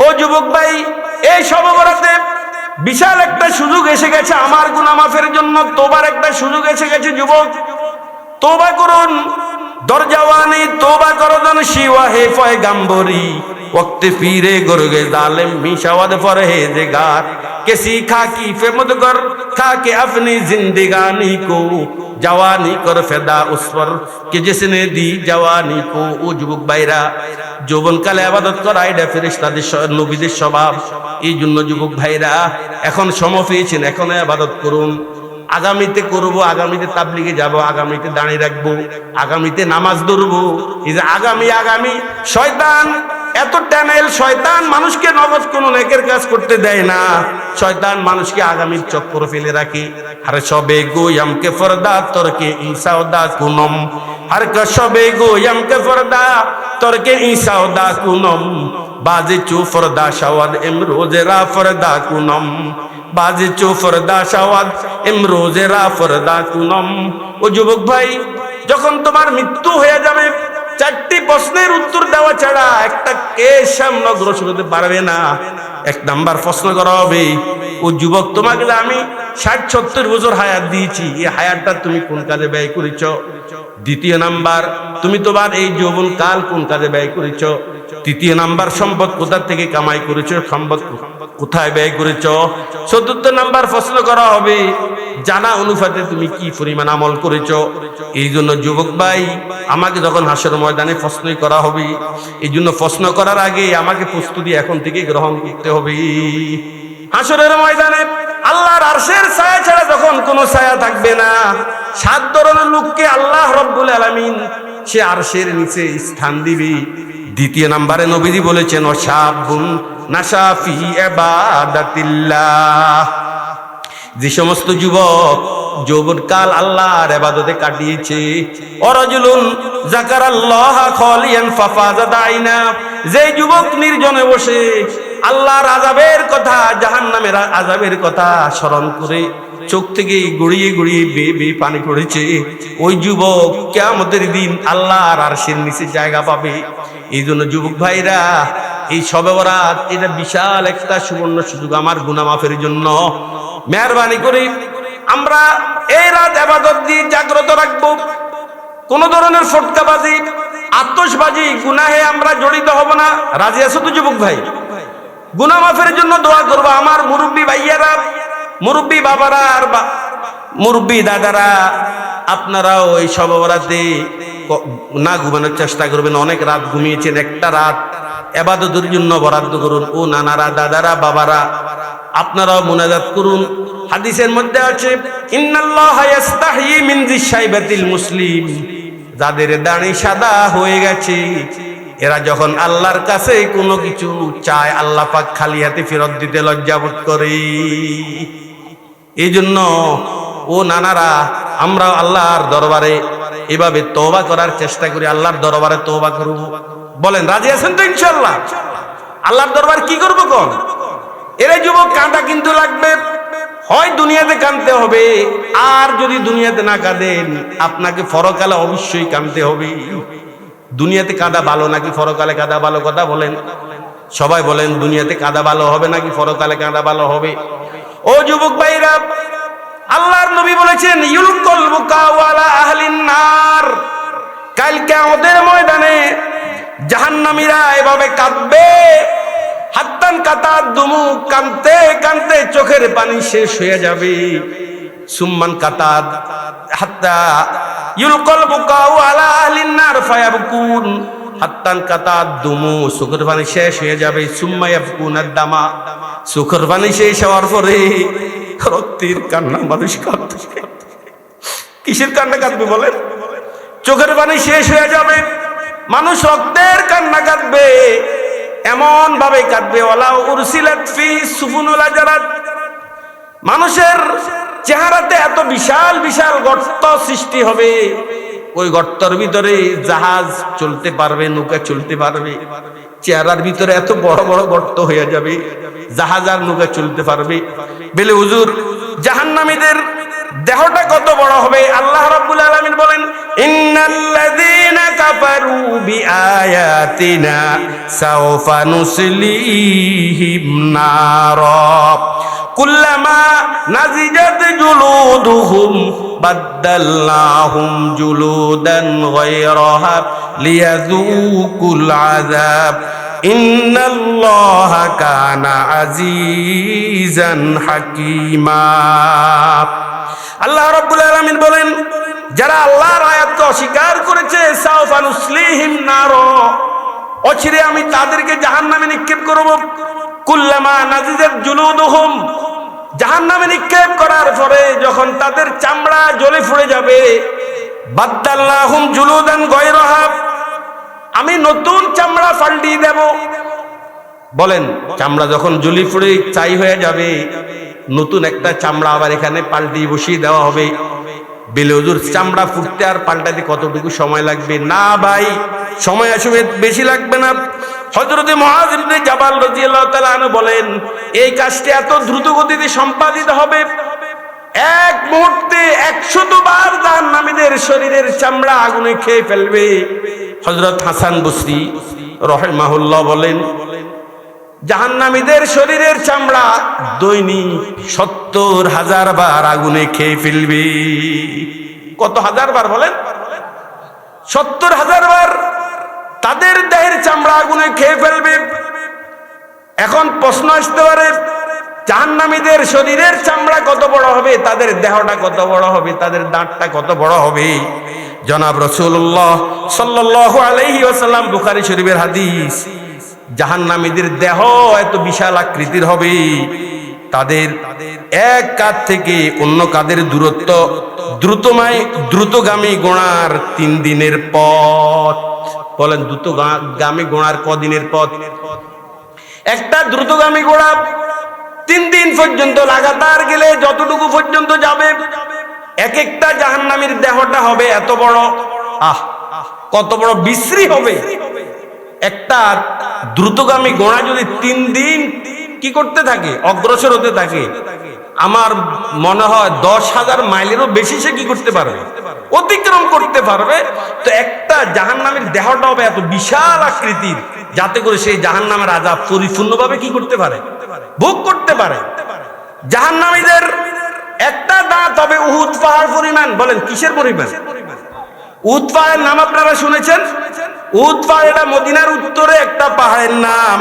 ও যুবক ভাই, এই শবে বরাতে বিশাল একটা সুযোগ এসে গেছে আমার গুনাহ মাফের জন্য। তোবার একটা সুযোগ এসে গেছে যুবক, তোবা করুন। দরজাওয়ানি তোবা করদন শিওয়া হে পয়গম্বরি, वक्त पीरे गुरगे जालिम मिशावद परहेज़गार, किसी खाकी पे मुदगर खा के अपनी जिंदगानी को जवानी कर फिदा उस पर कि जिसने दी जवानी को। ও যুবক ভাইরা, যৌবনকালে ইবাদত করা এটা ফেরেশতাদের নবীদের স্বভাব। এই জন্য যুবক ভাইরা এখন সময় পেয়েছেন, এখন ইবাদত করুন। আগামীতে করব, আগামীতে তাবলিগে যাব, আগামীতে দাঁড়িয়ে রাখবো, আগামীতে নামাজ ধরবো। এই যে আগামী আগামী, শয়তান এত টানেল, শয়তান মানুষকে নগদ কোনো নেকের কাজ করতে দেয় না। শয়তান মানুষকে আগামীর চক্কর ফেলে রাখে। আরে সবে গোয়াম কে ফরদা তরকে ইসাউদা কুনম, আর সবে গোয়াম কে ফরদা তরকে ইসাউদা কুনম, বাজে চু ফরদা শাওয়াদ ইমরোজেরা ফরদা কুনম, বাজে চু ফরদা শাওয়াদ ইমরোজেরা ফরদা কুনম। ও যুবক ভাই, যখন তোমার মৃত্যু হয়ে যাবে, চারটি প্রশ্নের উত্তর দেওয়া ছাড়া একটা কেস সামনে অগ্রসর হতে পারবে না। এক নাম্বার প্রশ্ন করা হবে, ও যুবক, তোমাকে আমি 60-70 বছর হায়াত দিয়েছি, এই হায়াতটা তুমি কোন কাজে ব্যয় করেছ? দ্বিতীয় নাম্বার, তুমি তোমার এই যৌবন কাল কোন কাজে ব্যয় করেছ? তৃতীয় নাম্বার, সম্পদ কোথা থেকে কামাই করেছো, সম্পদ কোথায় ব্যয় করেছ? চতুর্থ নাম্বার প্রশ্ন করা হবে, জানা অনুপাতে তুমি কি পরিমাণ আমল করেছো? এই জন্য যুবক ভাই, আমাকে যখন হাসর ময়দানে প্রশ্নই করা হবে, এই জন্য প্রশ্ন করার আগে আমাকে প্রস্তুতি এখন থেকে গ্রহণ করতে হবে। হাসরের ময়দানে আল্লাহর আরশের ছায়া ছাড়া যখন কোনো ছায়া থাকবে না, 7 ধরনের লোককে আল্লাহ রব্বুল আলামিন সে আরশের নিচে স্থান দিবে। দ্বিতীয় নম্বরে নবীজি বলেছেন, ওয়াশাবুন নাশা ফি ইবাদাতিল্লাহ, যে সমস্ত যুবক যৌবনকাল আল্লাহর ইবাদতে কাটিয়েছে। ওয়ারাজুলুন যাকারাল্লাহ খালিয়ান ফাফাজাত আইনা, যে যুবক নির্জনে বসে আল্লাহর আযাবের কথা, জাহান্নামের আযাবের কথা স্মরণ করে চোখ থেকে গড়িয়ে গড়িয়ে বেয়ে বেয়ে পানি পড়েছে, ওই যুবক কিয়ামতের দিন আল্লাহর আরশের নিচে জায়গা পাবে। এই জন্য যুবক ভাইরা, এই শবে বরাত এটা বিশাল একটা সুবর্ণ সুযোগ আমার গুনাহ মাফের জন্য। মেহেরবানি করে আমরা এই রাত ইবাদত দিয়ে জাগ্রত রাখবো। কোন ধরনের ফটকাবাজি, আতশবাজি, গুনাহে আমরা জড়িত হব না। রাজি আছো তো যুবক ভাই? গুনাহ মাফের জন্য দোয়া করবো। আমার মুরব্বী ভাইয়ারা, মুরব্বী বাবারা আর মুরব্বী দাদারা, আপনারাও এই শবে বরাতে না ঘুমানোর চেষ্টা করবেন। অনেক রাত ঘুমিয়েছেন, একটা রাত ইবাদতের জন্য বরাদ্দ করুন। ও নানারা, দাদারা, বাবারা, আপনারাও মুনাজাত করুন। হাদিসের মধ্যে আছে, ইন্নাল্লাহা ইস্তাহি মিন যিশাইবাতিল মুসলিম, যাদের দাড়ি সাদা হয়ে গেছে এরা যখন আল্লাহর কাছে কোনো কিছু চায়, আল্লাহ পাক খালি হাতে ফেরত দিতে লজ্জাবোধ করে। এই জন্য ও নানারা, আমরা আল্লাহর দরবারে এভাবে তওবা করার চেষ্টা করি। আল্লাহর দরবারে তওবা করব, বলেন রাজি আছেন তো? ইনশাআল্লাহ আল্লাহর দরবার কি করব কোন? এরে যুবক, কাঁদা কিন্তু লাগবে। হয় দুনিয়াতে কাঁদতে হবে, আর যদি দুনিয়াতে না কাঁদেন আপনাকে পরকালে অবশ্যই কাঁদতে হবে। দুনিয়াতে কাঁদা ভালো নাকি পরকালে কাঁদা ভালো? কথা বলেন সবাই, বলেন দুনিয়াতে কাঁদা ভালো হবে নাকি পরকালে কাঁদা ভালো হবে? ও যুবক ভাইরা, আল্লাহর নবী বলেছেন, ইউলকাল বুকাউ আলা আহলিন নার, কাল কিয়ামতের ময়দানে জাহান্নামীরা এভাবে কাঁদবে, হাত্তান কাতাদ দুমু, কাঁদতে কাঁদতে চোখের পানি শেষ হয়ে যাবে। সুম্মান কাতাদ হাত্তা ইউলকাল বুকাউ আলা আহলিন নার ফায়াবকুন, হাত্তান কাতাদ দুমু, চোখের পানি শেষ হয়ে যাবে। সুম্মা ইয়াবকুনাদ দামা, চোখের পানি শেষ হওয়ার পরে রক্তের কান্না মানুষ কাঁদবে। কিসের কান্না কাঁদবে বলেন? চোখের পানি শেষ হয়ে যাবে, মানুষ রক্তের কান্না কাঁদবে। এমন ভাবে কাঁদবে, ওয়ালা উরসিলাত ফি সুফুনুল আজরাত, মানুষের চেহারাতে এত বিশাল বিশাল গর্ত সৃষ্টি হবে, ওই গর্তের ভিতরে জাহাজ চলতে পারবে, নৌকা চলতে পারবে। চেহারার ভিতরে এত বড় বড় গর্ত হয়ে যাবে, জাহাজ আর নৌকা চলতে পারবে। বলে হুজুর, জাহান্নামীদের দেহটা কত বড় হবে? আল্লাহ রাব্বুল আলামিন বলেন, ইন্নাল্লাযীনা কাফারু বিআয়াতিনা সাওফা নুসলিহিম নারা কুল্লামা নাজিজাত জুলুদুহুম বাদদালনাহুম জুলুদান গায়রাহা লিয়াযুকুল আযাব ইন্নাল্লাহা কানা আজিজান হাকীমা। আল্লাহ রাব্বুল আলামিন বলেন, যারা আল্লাহর আয়াতকে অস্বীকার করেছে, সাওফা নুসলিহিম নারা, অচিরে আমি তাদেরকে জাহান্নামে নিক্ষেপ করব। কুল্লামা নাজিজাত জুলুদুহুম, জাহান্নামে নিক্ষেপ করার পরে যখন তাদের চামড়া জ্বলে পুড়ে যাবে, বাদদাল্লাহুম জুলুদান গায়রাহা, আমি নতুন চামড়া পাল্টিয়ে দেব। বলেন, চামড়া যখন জ্বলি পুড়ে ছাই হয়ে যাবে, নতুন একটা চামড়া আবার এখানে পাল্টিয়ে বসিয়ে দেওয়া হবে। বেলে হুজুর, চামড়া ফুটতে আর পাল্টাতে কতটুকু সময় লাগবে? না ভাই, সময় আসবে বেশি লাগবে না। হযরতে মুআয ইবনে জাবাল রাদিয়াল্লাহু তাআলা আনহু বলেন, এই কাজটি এত দ্রুত গতিতে সম্পাদিত হবে, এক মুহূর্তে 100 বার জাহান্নামীদের শরীরের চামড়া আগুনে খেয়ে ফেলবে। হযরত হাসান বসরি রাহিমাহুল্লাহ বলেন, জাহান্নামীদের শরীরের চামড়া দৈনিক 70,000 বার আগুনে খেয়ে ফেলবে। কত হাজার বার বলেন? 70,000 বার তাদের দেহের চামড়া আগুনে খেয়ে ফেলবে। এখন প্রশ্ন আসতে পারে, জাহান্নামীদের শরীরের চামড়া কত বড় হবে, তাদের দেহটা কত বড় হবে, তাদের দাঁতটা কত বড় হবে? জনাব রাসূলুল্লাহ সাল্লাল্লাহু আলাইহি ওয়াসাল্লাম, বুখারী শরীফের হাদিস, জাহান্নামীদের দেহ এত বিশাল আকৃতির হবে, তাদের এক কাঁধ থেকে অন্য কাঁধের দূরত্ব দ্রুতগামী গোড়ার 3 দিনের পথ। বলেন, দ্রুতগামী গোড়ার কদিনের পথ? একটা দ্রুতগামী ঘোড়া 3 দিন পর্যন্ত লাগাতার গেলে যতটুকু পর্যন্ত যাবে, এক একটা জাহান্নামীর দেহটা হবে এত বড়। কত বড় বিশ্রী হবে! একটা দ্রুতগামী ঘোড়া যদি 3 দিন কি করতে থাকে, অগ্রসর হতে থাকে, আমার মনে হয় 10,000 মাইলেরও বেশি সে কি করতে পারবে, অতিক্রম করতে পারবে। তো একটা জাহান্নামীর দেহটা হবে এত বিশাল আকৃতির, যাতে করে সেই জাহান্নামের আযাব পরিপূর্ণভাবে কি করতে পারে, ভোগ করতে পারে। জাহান্নামীদের একটা দাঁত হবে উহুদ পাহাড় পরিমাণ। বলেন, কিসের পরিমাণ? উহুদ পাহাড়ের নাম আপনারা শুনেছেন? উহুদ পাহাড়, এটা মদিনার উত্তরে একটা পাহাড়ের নাম।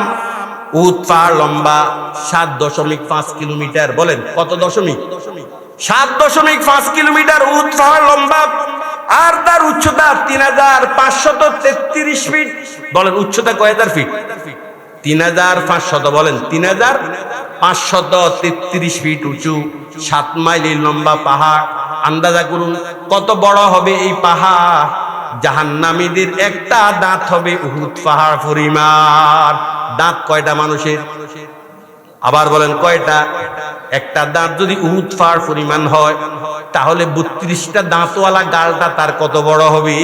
উহুদ পাহাড় লম্বা 7.5 কিলোমিটার। বলেন, কত দশমিক? 7.5 কিলোমিটার উহুদ পাহাড় লম্বা, আর তার উচ্চতা 3,533 ফিট। বলেন, উচ্চতা কয় হাজার ফিট? 3,500। বলেন, 3,533 ফিট উঁচু, 7 মাইল লম্বা পাহাড়। আন্দাজা করুন কত বড় হবে এই পাহাড়। জাহান্নামীদের একটা দাঁত হবে উহুদ পাহাড় পরিমাণ। দাঁত কয়টা মানুষের? আবার বলেন, কয়টা? একটা দাঁত যদি উহুদ পাহাড় পরিমাণ হয়, তাহলে 32টা দাঁতওয়ালা গালটা তার কত বড় হবে?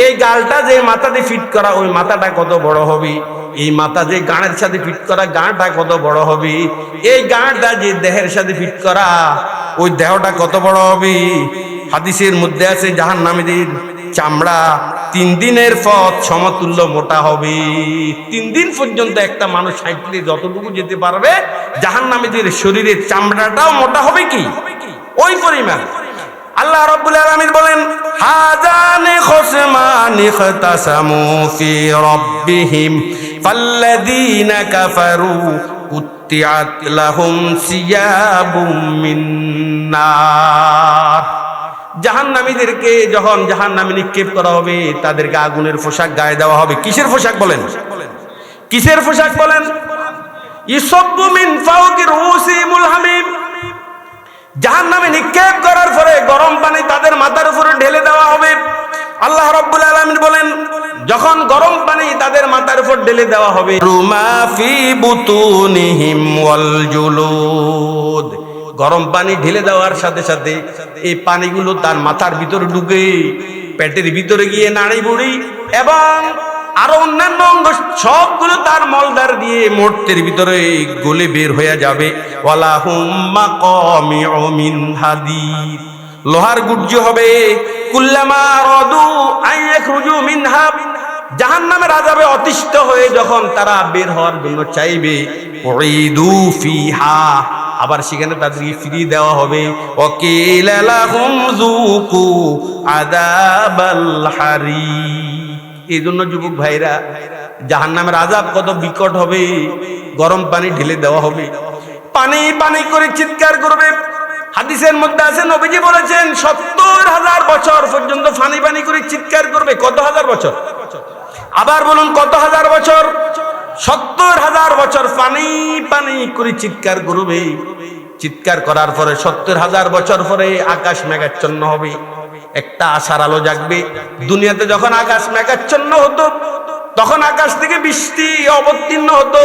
এই গালটা যে মাথাতে ফিট করা, ওই মাথাটা কত বড় হবে? এই মাথা যে গাঁড়ের সাথে ফিট করা, গাঁটা কত বড় হবে? এই গাঁটা যে দেহের সাথে ফিট করা, ওই দেহটা কত বড় হবে? হাদিসের মধ্যে আছে, জাহান্নামীদের চামড়া 3 দিনের পথ সমতুল্য মোটা হবে। 3 দিন পর্যন্ত একটা মানুষ হাঁটলে যতটুকু যেতে পারবে, জাহান্নামীদের শরীরের চামড়াটাও মোটা হবে কি ওই পরিমাণ। আল্লাহ রাব্বুল আলামিন বলেন, হাযানি খুসমানি ইখতাসামু ফি রাব্বিহিম ফাল্লাযীনা কাফারু কুত্তিআত লাহুম সিয়াবুম মিন নার। জাহান্নামীদেরকে যখন জাহান্নামে নিক্ষেপ করা হবে, তাদেরকে আগুনের পোশাক গায়ে দেওয়া হবে। কিসের পোশাক বলেন? কিসের পোশাক বলেন? ইউসাব্বু মিন ফাওকি রুসিহিমুল হামিম। জাহান্নামে নিক্ষেপ করার পরে গরম পানি তাদের মাথার উপরে ঢেলে দেওয়া হবে। আল্লাহ রাব্বুল আলামিন বলেন, যখন গরম পানি তাদের মাথার উপর ঢেলে দেওয়া হবে, রুমা ফি বুতুনিহিম ওয়াল জুলুদ। গরম পানি ঢেলে দেওয়ার সাথে সাথে এই পানিগুলো তার মাথার ভিতরে ঢুকে পেটের ভিতরে গিয়ে নাড়ি বুড়ি এবং আরো অন্যান্য অঙ্গ সবগুলো তার মলদার দিয়ে মর্তের ভিতরে গলে বের হয়ে যাবে। ওয়ালাহুম মাকামিউ মিন হাদিদ। লোহার গুর্জ হবে। কুল্লামা রাদু আইয়াখরুজু মিনহা। জাহান্নামের আযাবে অতিষ্ঠ হয়ে যখন তারা বের হওয়ার জন্য চাইবে, উইদু ফিহা, আবার সেখানে তাদেরকে ফিরিয়ে দেওয়া হবে। ওয়াকিলা লাহুম যুকু আযাবাল হারিক। এই জন্য যুবক ভাইরা, জাহান্নামের আযাব কত বিকট হবে। গরম পানি ঢেলে দেওয়া হবে, পানি পানি করে চিৎকার করবে। হাদিসের মধ্যে আছে, নবীজি বলেছেন 70,000 বছর পর্যন্ত পানি পানি করে চিৎকার করবে। কত হাজার বছর? আবার বলুন, কত হাজার বছর? 70,000 বছর পানি পানি করে চিৎকার করবে। চিৎকার করার পরে 70,000 বছর পরে আকাশ মেঘাচ্ছন্ন হবে, একটা আশার আলো জাগবে। দুনিয়াতে যখন আকাশ মেঘাচ্ছন্ন হতো, তখন আকাশ থেকে বৃষ্টি অবতীর্ণ হতো,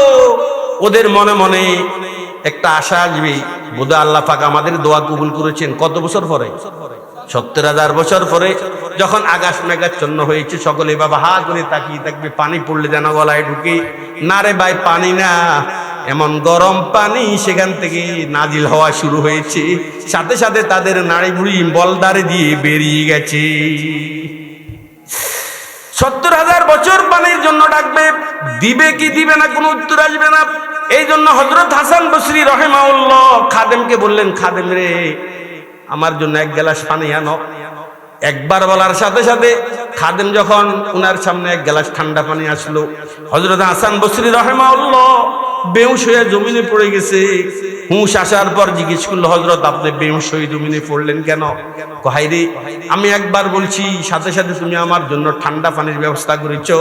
ওদের মনে মনে একটা আশা আসবে, বোধহয় আল্লাহ পাক আমাদের দোয়া কবুল করেছেন। কত বছর পরে? 70,000 বছর পরে যখন আকাশ মেঘাচ্ছন্ন হয়েছে, সকলে বাবা হা করে তাকিয়ে থাকবে, পানি পড়লে যেন গলায় ঢুকে। না রে ভাই, পানি না, এমন গরম পানি সেখান থেকে নাজিল হওয়া শুরু হয়েছে, সাথে সাথে তাদের নাড়ি বুড়ি বলদারে দিয়ে বেরিয়ে গেছে। 70,000 বছর পানির জন্য ডাকবে, দিবে কি দিবে না কোনো উত্তর আসবে না। এই জন্য হযরত হাসান বসরি রাহিমাহুল্লাহ খাদেমকে বললেন, খাদেম রে, আমার জন্য এক গ্লাস পানি আনো। একবার বলার সাথে সাথে খাদেম যখন উনার সামনে এক গ্লাস ঠান্ডা পানি আসলো, হযরত হাসান বসরি রাহিমাহুল্লাহ বেহুশ হয়ে জমিনে পড়ে গেছে। হুঁশ আসার পর জিজ্ঞেস করলো, হযরত আপনি বেহুশ হয়ে জমিনে পড়লেন কেন? কয় রে, আমি একবার বলছি, সাথে সাথে তুমি আমার জন্য ঠান্ডা পানির ব্যবস্থা করেছো।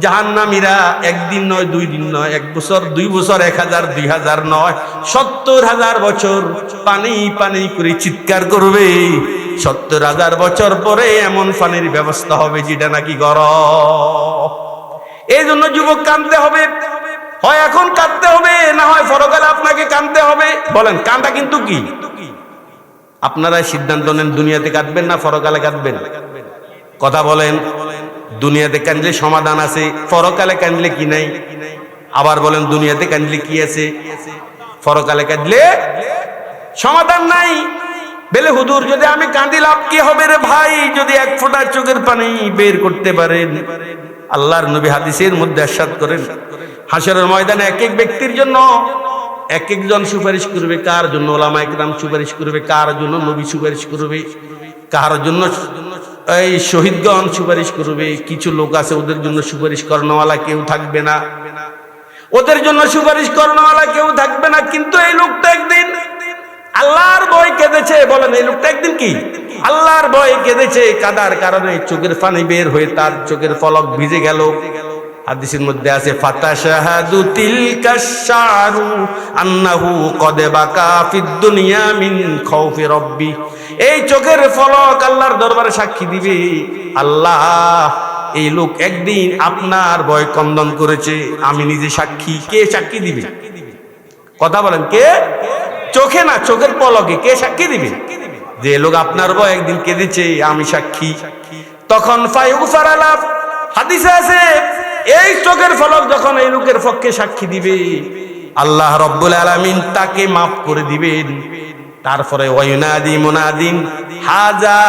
জাহান্নামীরা একদিন নয়, 2 দিন নয়, 1 বছর, 2 বছর, 1000, 2000 নয়, 70,000 বছর পানি পানি করে চিৎকার করবে। 70,000 বছর পরে এমন পানির ব্যবস্থা হবে যেটা নাকি গরম। এই জন্য যুবক কাঁদতে হবে, হয় এখন কাঁদতে হবে, না হয় পরকালে আপনাকে কাঁদতে হবে। বলেন, কাঁদা কিন্তু কি? আপনারা সিদ্ধান্ত নেন, দুনিয়াতে কাঁদবেন না পরকালে কাঁদবেন? কথা বলেন। দুনিয়াতে কাঁদলে সমাধান আছে, পরকালে কাঁদলে কি নাই? আবার বলেন, দুনিয়াতে কাঁদলে কি আছে, পরকালে কাঁদলে সমাধান নাই। বলে হুজুর, যদি আমি কাঁদি লাভ কি হবে রে ভাই? যদি 1 ফোঁটা চোখের পানি বের করতে পারেন, আল্লাহর নবী হাদিসের মধ্যে ইরশাদ করেন, হাশরের ময়দানে এক এক ব্যক্তির জন্য এক একজন সুপারিশ করবে। কার জন্য? ওলামায়ে কেরাম সুপারিশ করবে, কার জন্য নবী সুপারিশ করবে, কার জন্য এই শহীদগণ সুপারিশ করবে। কিছু লোক আছে ওদের জন্য সুপারিশ করনেওয়ালা কেউ থাকবে না, ওদের জন্য সুপারিশ করনেওয়ালা কেউ থাকবে না। কিন্তু এই লোকটা একদিন আল্লাহর ভয় কেঁদেছে। বলেন, এই লোকটা একদিন কি আল্লাহর ভয় কেঁদেছে, কাদার কারণে চোখের পানি বের হয়ে তার চোখের পলক ভিজে গেল। হাদিসের মধ্যে আছে, ফাতাশাহাদু তিলকাশ শারু আন্নাহু কদ বাকা ফিদ দুনিয়া মিন খাউফি রাব্বি। এই চোখের পলক আল্লাহর দরবারে সাক্ষী দিবে, আল্লাহ, এই লোক একদিন আপনার ভয় কন্দন করেছে, আমি নিজে সাক্ষী। কে সাক্ষী দিবে? কথা বলেন, কে? চোখে না, চোখের পলকে কে সাক্ষী দিবে যে লোক আপনার ভয় একদিন কেঁদেছে? আমি সাক্ষী। তখন ফায়ুগফার আলাহ, হাদিসে আছে, এই চোখের পলক যখন এই লোকের পক্ষে সাক্ষী দিবে, আল্লাহ রাব্বুল আলামিন তাকে মাফ করে দিবেন। তারপরে ওয়ায়ুনাদি মুনাদিন হাজা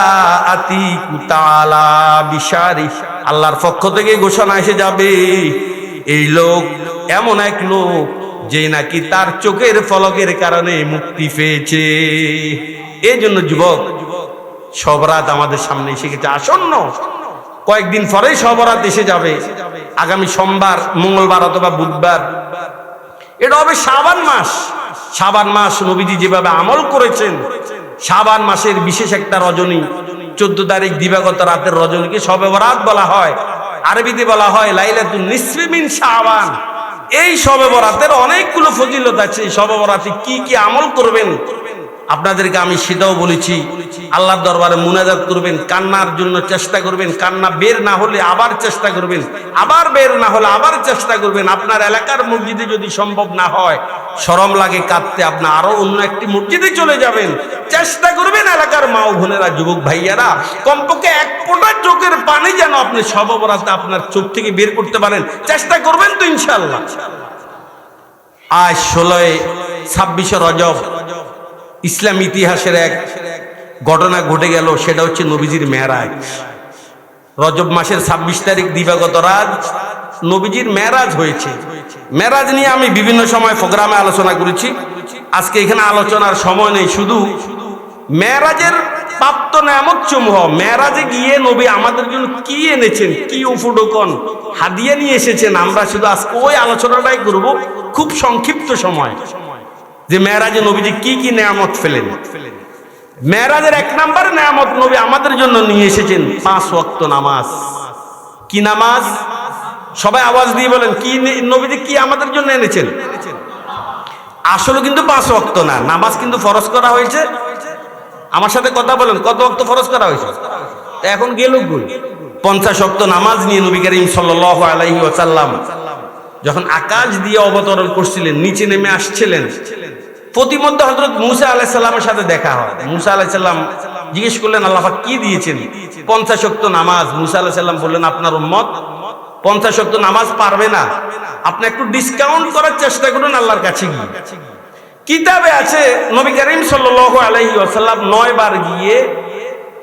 আতিকু তাআলা বিশারি, আল্লাহর পক্ষ থেকে ঘোষণা এসে যাবে, এই লোক এমন এক লোক যে নাকি তার চোখের পলকের কারণে মুক্তি পেয়েছে। এই জন্য যুবক, সবরাত আমাদের সামনে এসে গেছে, আসন্ন। কয়েকদিন পরেই সবরাত এসে যাবে। আগামী সোমবার, মঙ্গলবার অথবা বুধবার এটা হবে শাবান মাস। শাবান মাস নবীজি যেভাবে আমল করেছেন, শাবান মাসের বিশেষ একটা রজনী, 14 তারিখ দিবাগত রাতের রজনীকে শবে বরাত বলা হয়। আরবিতে বলা হয় লাইলাতুন নিসফি মিন শাবান। এই শবে বরাতের অনেকগুলো ফজিলত আছে। শবে বরাতে কি কি আমল করবেন আপনাদেরকে আমি সেটাও বলেছি। আল্লাহর দরবারে মুনাজাত করবেন, কান্নার জন্য চেষ্টা করবেন, কান্না বের না হলে আবার চেষ্টা করবেন, আবার বের না হলে আবার চেষ্টা করবেন। আপনার এলাকার মসজিদে যদি সম্ভব না হয়, শরম লাগে কাঁদতে, আপনি আরো অন্য একটি মসজিদে চলে যাবেন, চেষ্টা করবেন এলাকার মা ও বোনেরা, যুবক ভাইয়ারা, কমপক্ষে 1 ফোঁটা চোখের পানি যেন আপনি শবে বরাতে আপনার চোখ থেকে বের করতে পারেন। চেষ্টা করবেন তো ইনশাআল্লাহ। আজ 26 রজব ইসলাম ইতিহাসের এক ঘটনা ঘটে গেল, সেটা হচ্ছে নবীজির মেরাজ। রজব মাসের 26 তারিখ দিবাগত রাত নবীজির মেরাজ হয়েছে। মেরাজ নিয়ে আমি বিভিন্ন সময় প্রোগ্রামে আলোচনা করেছি। আজকে এখানে আলোচনার সময় নেই। শুধু মেরাজের প্রাপ্ত নেয়ামত সমূহ, মেরাজে গিয়ে নবী আমাদের জন্য কি এনেছেন, কি উপঢৌকন হাদিয়া নিয়ে এসেছেন, আমরা শুধু আজকে ওই আলোচনাটাই করব খুব সংক্ষিপ্ত সময়, যে মেরাজে নবীজি কি কি নেয়ামত ফেলেন। মেরাজের 1 নম্বর নেয়ামত নবী আমাদের জন্য নিয়ে এসেছেন 5 ওয়াক্ত নামাজ। কি নামাজ? সবাই আওয়াজ দিয়ে বলেন, কি নবীজি কি আমাদের জন্য এনেছেন? আসলে কিন্তু 5 ওয়াক্ত না, নামাজ কিন্তু ফরজ করা হয়েছে। আমার সাথে কথা বলেন, কত ওয়াক্ত ফরজ করা হয়েছে? এখন গেল 50 ওয়াক্ত নামাজ নিয়ে নবী করিম সাল্লাল্লাহু আলাইহি ওয়াসাল্লাম যখন আকাশ দিয়ে অবতরণ করছিলেন, নিচে নেমে আসছিলেন, প্রতিমধ্যে হযরত মুসা আলাইহিস সালামের সাথে দেখা হয়। মুসা আলাইহিস সালাম জিজ্ঞেস করলেন, আল্লাহ পাক কি দিয়েছেন? 50 ওয়াক্ত নামাজ। মুসা আলাইহিস সালাম বললেন, আপনার উম্মত 50 ওয়াক্ত নামাজ পারবে না, আপনি একটু ডিসকাউন্ট করার চেষ্টা করুন আল্লাহর কাছে গিয়ে। কিতাবে আছে নবী করিম সাল্লাল্লাহু আলাইহি ওয়াসাল্লাম 9 বার গিয়ে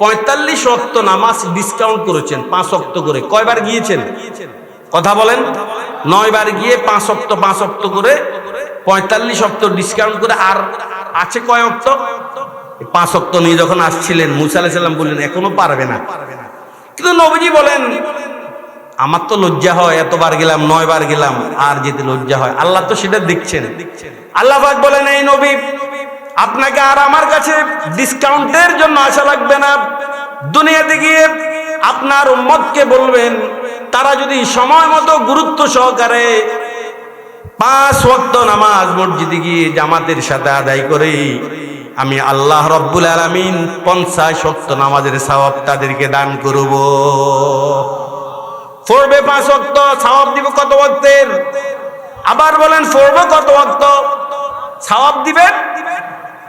45 ওয়াক্ত নামাজ ডিসকাউন্ট করেছেন, 5 ওয়াক্ত করে। কয়বার গিয়েছেন? কথা বলেন। 9 বার গিয়ে 5 ওয়াক্ত করে 45 ওয়াক্ত ডিসকাউন্ট করে। আর আছে কয় ওয়াক্ত? 5 ওয়াক্ত নিয়ে যখন আসছিলেন, মুসা আলাইহিস সালাম বললেন এখনো পারবে না। কিন্তু নবীজি বলেন, আমার তো লজ্জা হয়, এতবার গেলাম, 9 বার গেলাম, আর যেতে লজ্জা হয়। আল্লাহ তো সেটা দেখছেন। আল্লাহ পাক বলেন, এই নবী, আপনাকে আর আমার কাছে ডিসকাউন্টের জন্য আসা লাগবে না। দুনিয়াতে গিয়ে আপনার উম্মতকে বলবেন, তারা যদি সময় মতো গুরুত্ব সহকারে 5 ওয়াক্ত নামাজ মসজিদে গিয়ে জামাতের সাথে আদায় করে, আমি আল্লাহ রব্বুল আলামিন 50 ওয়াক্ত নামাজের সওয়াব তাদেরকে দান করব। পড়বে 5 ওয়াক্ত, সওয়াব দিব কত ওয়াক্তের? আবার বলেন, পড়বে কত ওয়াক্ত, সওয়াব দিবেন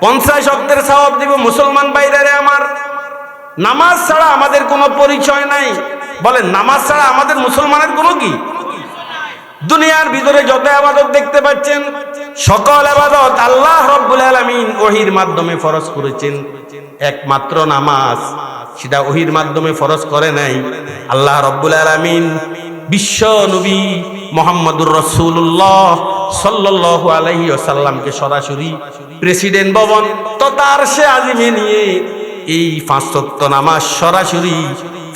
50 ওয়াক্তের সওয়াব দিব। মুসলমান ভাইরা আমার, নামাজ ছাড়া আমাদের কোনো পরিচয় নাই। বলেন, নামাজ ছাড়া আমাদের মুসলমানের কোনো কি? দুনিয়ার ভিতরে যত ইবাদত দেখতে পাচ্ছেন, সকল ইবাদত আল্লাহ রাব্বুল আলামিন ওহীর মাধ্যমে ফরজ করেছেন। একমাত্র নামাজ, সেটা ওহীর মাধ্যমে ফরজ করে নাই। আল্লাহ রাব্বুল আলামিন বিশ্ব নবী মুহাম্মদুর রাসূলুল্লাহ সাল্লাল্লাহু আলাইহি ওয়াসাল্লামকে সরাসরি প্রেসিডেন্ট ভবন তথা আরশে আজিমে নিয়ে এই 5 ওয়াক্ত নামাজ সরাসরি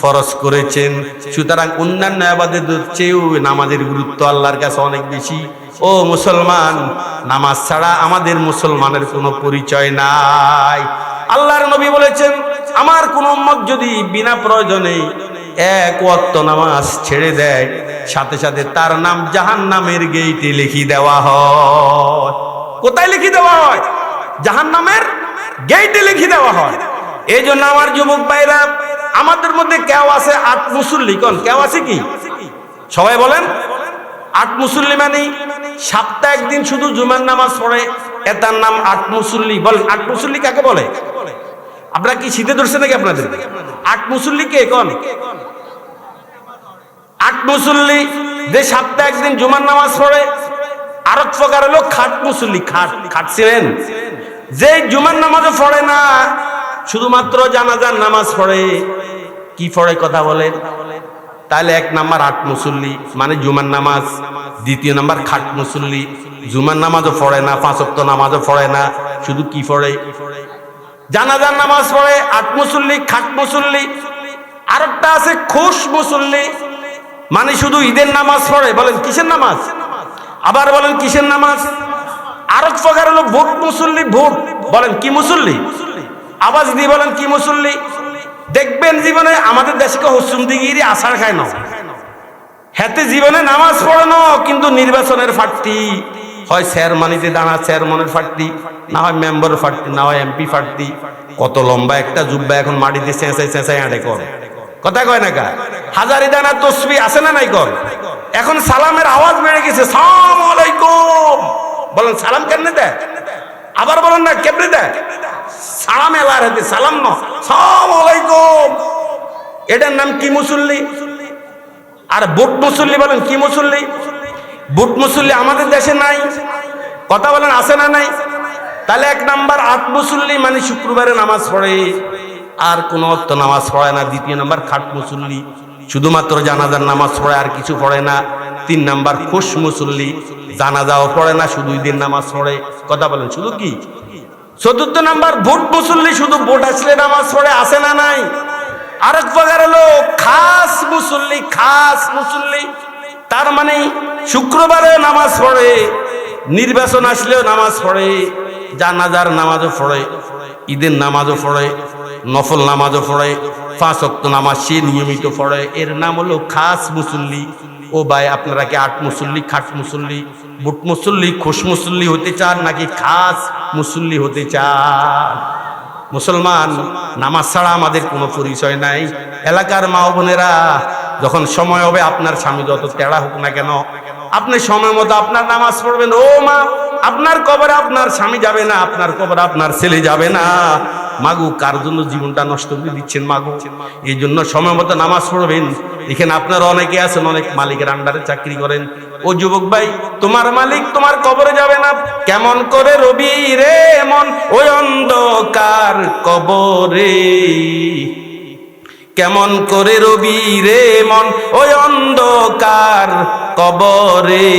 ফরজ করেছেন। সুতরাং অন্যান্য ইবাদতের চেয়েও নামাজের গুরুত্ব আল্লাহর কাছে অনেক বেশি। ও মুসলমান, নামাজ ছাড়া আমাদের মুসলমানের কোনো পরিচয় নাই। আল্লাহর নবী বলেছেন, আমার কোন উম্মত যদি বিনা প্রয়োজনে 1 ওয়াক্ত নামাজ ছেড়ে দেয়, সাথে সাথে তার নাম জাহান্নামের গেইটে লিখে দেওয়া হয়। কোথায় লিখে দেওয়া হয়? জাহান্নামের গেইটে লিখে দেওয়া হয়। এই জন্য আমার যুবক ভাইরা, আমাদের মধ্যে কেউ আছে 8 মুসল্লি? কোন কেউ আছে কি? সবাই বলেন। 8 মুসল্লি মানে সপ্তাহে একদিন শুধু জুমার নামাজ পড়ে, এটার নাম 8 মুসল্লি। বলেন, 8 মুসল্লি কাকে বলে? আপনারা কি শীতে ধরছে নাকি আপনাদের? 8 মুসল্লি কে? কোন 8 মুসল্লি যে সপ্তাহে একদিন জুমার নামাজ পড়ে। আর এক প্রকার হলো খাট মুসল্লি। খাটছিলেন যে জুমার নামাজও পড়ে না, শুধুমাত্র জানাজার নামাজ পড়ে। কি পড়ে কথা বলেন? তাহলে 1 নাম্বার 8 মুসল্লি মানে জুমার নামাজ, 2 নাম্বার খাট মুসল্লি, জুমার নামাজও পড়ে না, 5 ওয়াক্ত নামাজও পড়ে না, শুধু কি পড়ে? জানাজার নামাজ পড়ে। 8 মুসল্লি, খাট মুসল্লি। আরেকটা আছে খুশ মুসল্লি, মানে শুধু ঈদের নামাজ পড়ে। বলেন কিসের নামাজ? আবার বলেন কিসের নামাজ? আরেক প্রকার হলো ভোট মুসল্লি। ভোট, বলেন কি মুসল্লি? আওয়াজ দিয়ে বলেন কি মুসল্লি? দেখবেন জীবনে আমাদের দেশকে হুসুম দিগিরি আসার খায় না, হাতে জীবনে নামাজ পড়ানো, কিন্তু নির্বাচনের ফাটতি হয়, চেয়ারম্যানিতে দাঁড়া চেয়ারম্যানের ফাটতি, না হয় মেম্বার ফাটতি, না হয় এমপি ফাটতি। কত লম্বা একটা জুব্বা এখন মাটিতে চেঁচাই আড়ে কর, কথা কয় না কা? হাজারি দানা তসবি আছে না নাই কর? এখন সালামের আওয়াজ বেড়ে গেছে, সালাম আলাইকুম। বলেন সালাম কেমনে দেয়? আবার বলেন না কেমনে দেয়? সালাম এলার হাতে, সালাম ন, সালাম আলাইকুম। এটার নাম কি মুসল্লি? আর বুট মুসল্লি, বলেন কি মুসল্লি? বুট মুসল্লি আমাদের দেশে নাই, কথা বলেন আছে না নাই? তাহলে 1 নাম্বার 8 মুসল্লি মানে শুক্রবারে নামাজ পড়ে, আর কোন ওয়াক্ত নামাজ পড়ে না। 2 নাম্বার খাট মুসল্লি, শুধুমাত্র জানাজার নামাজ পড়ে, আর কিছু পড়ে না। 3 নাম্বার খুশ মুসল্লি, জানাজাও পড়ে না, শুধু ঈদের নামাজ পড়ে, কথা বলেন শুধু কি? 4 নাম্বার ভোট মুসল্লি, শুধু ভোট আসলে নামাজ পড়ে, আছে না নাই? আরেক প্রকার হলো খাস মুসল্লি। খাস মুসল্লি তার মানে শুক্রবারে নামাজ পড়ে, নির্বাচন আসলেও নামাজ পড়ে, জানাজার নামাজও পড়ে, ঈদের নামাজও পড়ে, নফল নামাজও পড়ে, 5 ওয়াক্ত নামাজ সে নিয়মিত পড়ে। এর নাম হলো খাস মুসল্লি। ও ভাই, আপনারা কি আট মুসল্লি, খাট মুসল্লি, বুট মুসল্লি, খুশ মুসল্লি হতে চান নাকি খাস মুসল্লি হতে চান? মুসলমান, নামাজ ছাড়া আমাদের কোনো পরিচয় নাই। এলাকার মা বোনেরা, যখন সময় হবে, আপনার স্বামী যত তেড়া হোক না কেন, আপনি সময় মতো আপনার নামাজ পড়বেন। ও মা, আপনার কবরে আপনার স্বামী যাবে না, আপনার কবরে আপনার ছেলে যাবে না। মাগু, কার জন্য জীবনটা নষ্ট করে দিচ্ছেন মাগু? এই জন্য সময় মতো নামাজ পড়বেন। এখানে আপনারা অনেকে আছেন, অনেক মালিকের আন্ডারে চাকরি করেন। ও যুবক ভাই, তোমার মালিক তোমার কবরে যাবে না। কেমন করে রবি রে মন ওই অন্ধকার কবরে, কেমন করে রবি রে মন ওই অন্ধকার কবরে,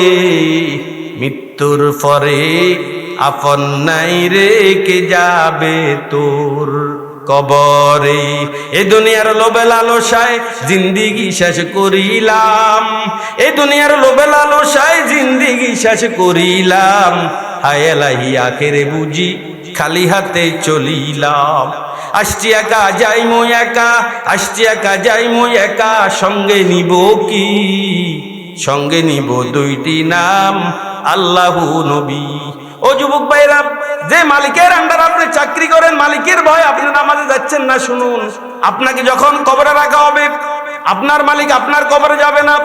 মৃত্যুর পরে আপন নাই রেখে যাবে তোর কবরে। এ দুনিয়ার লোভে লালসায় জিন্দিগি শেষ করিলাম, এ দুনিয়ার লোভে লালসায় জিন্দিগি শেষ করিলাম, হায় এলাহি আখেরে বুঝি খালি হাতে চলিলাম। আসছি একা যাইমু একা, আসছি একা যাইমু একা, সঙ্গে নিব কি? সঙ্গে নিব দুইটি নাম, আল্লাহু নবী। ও যুবক ভাইরা, যে মালিকের আন্ডার আপনি চাকরি করেন, মালিকের ভয় আপনি নামাজে যাচ্ছেন না। শুনুন, আপনাকে যখন কবরে রাখা হবে, আপনার মালিক আপনার কবরে যাবে না।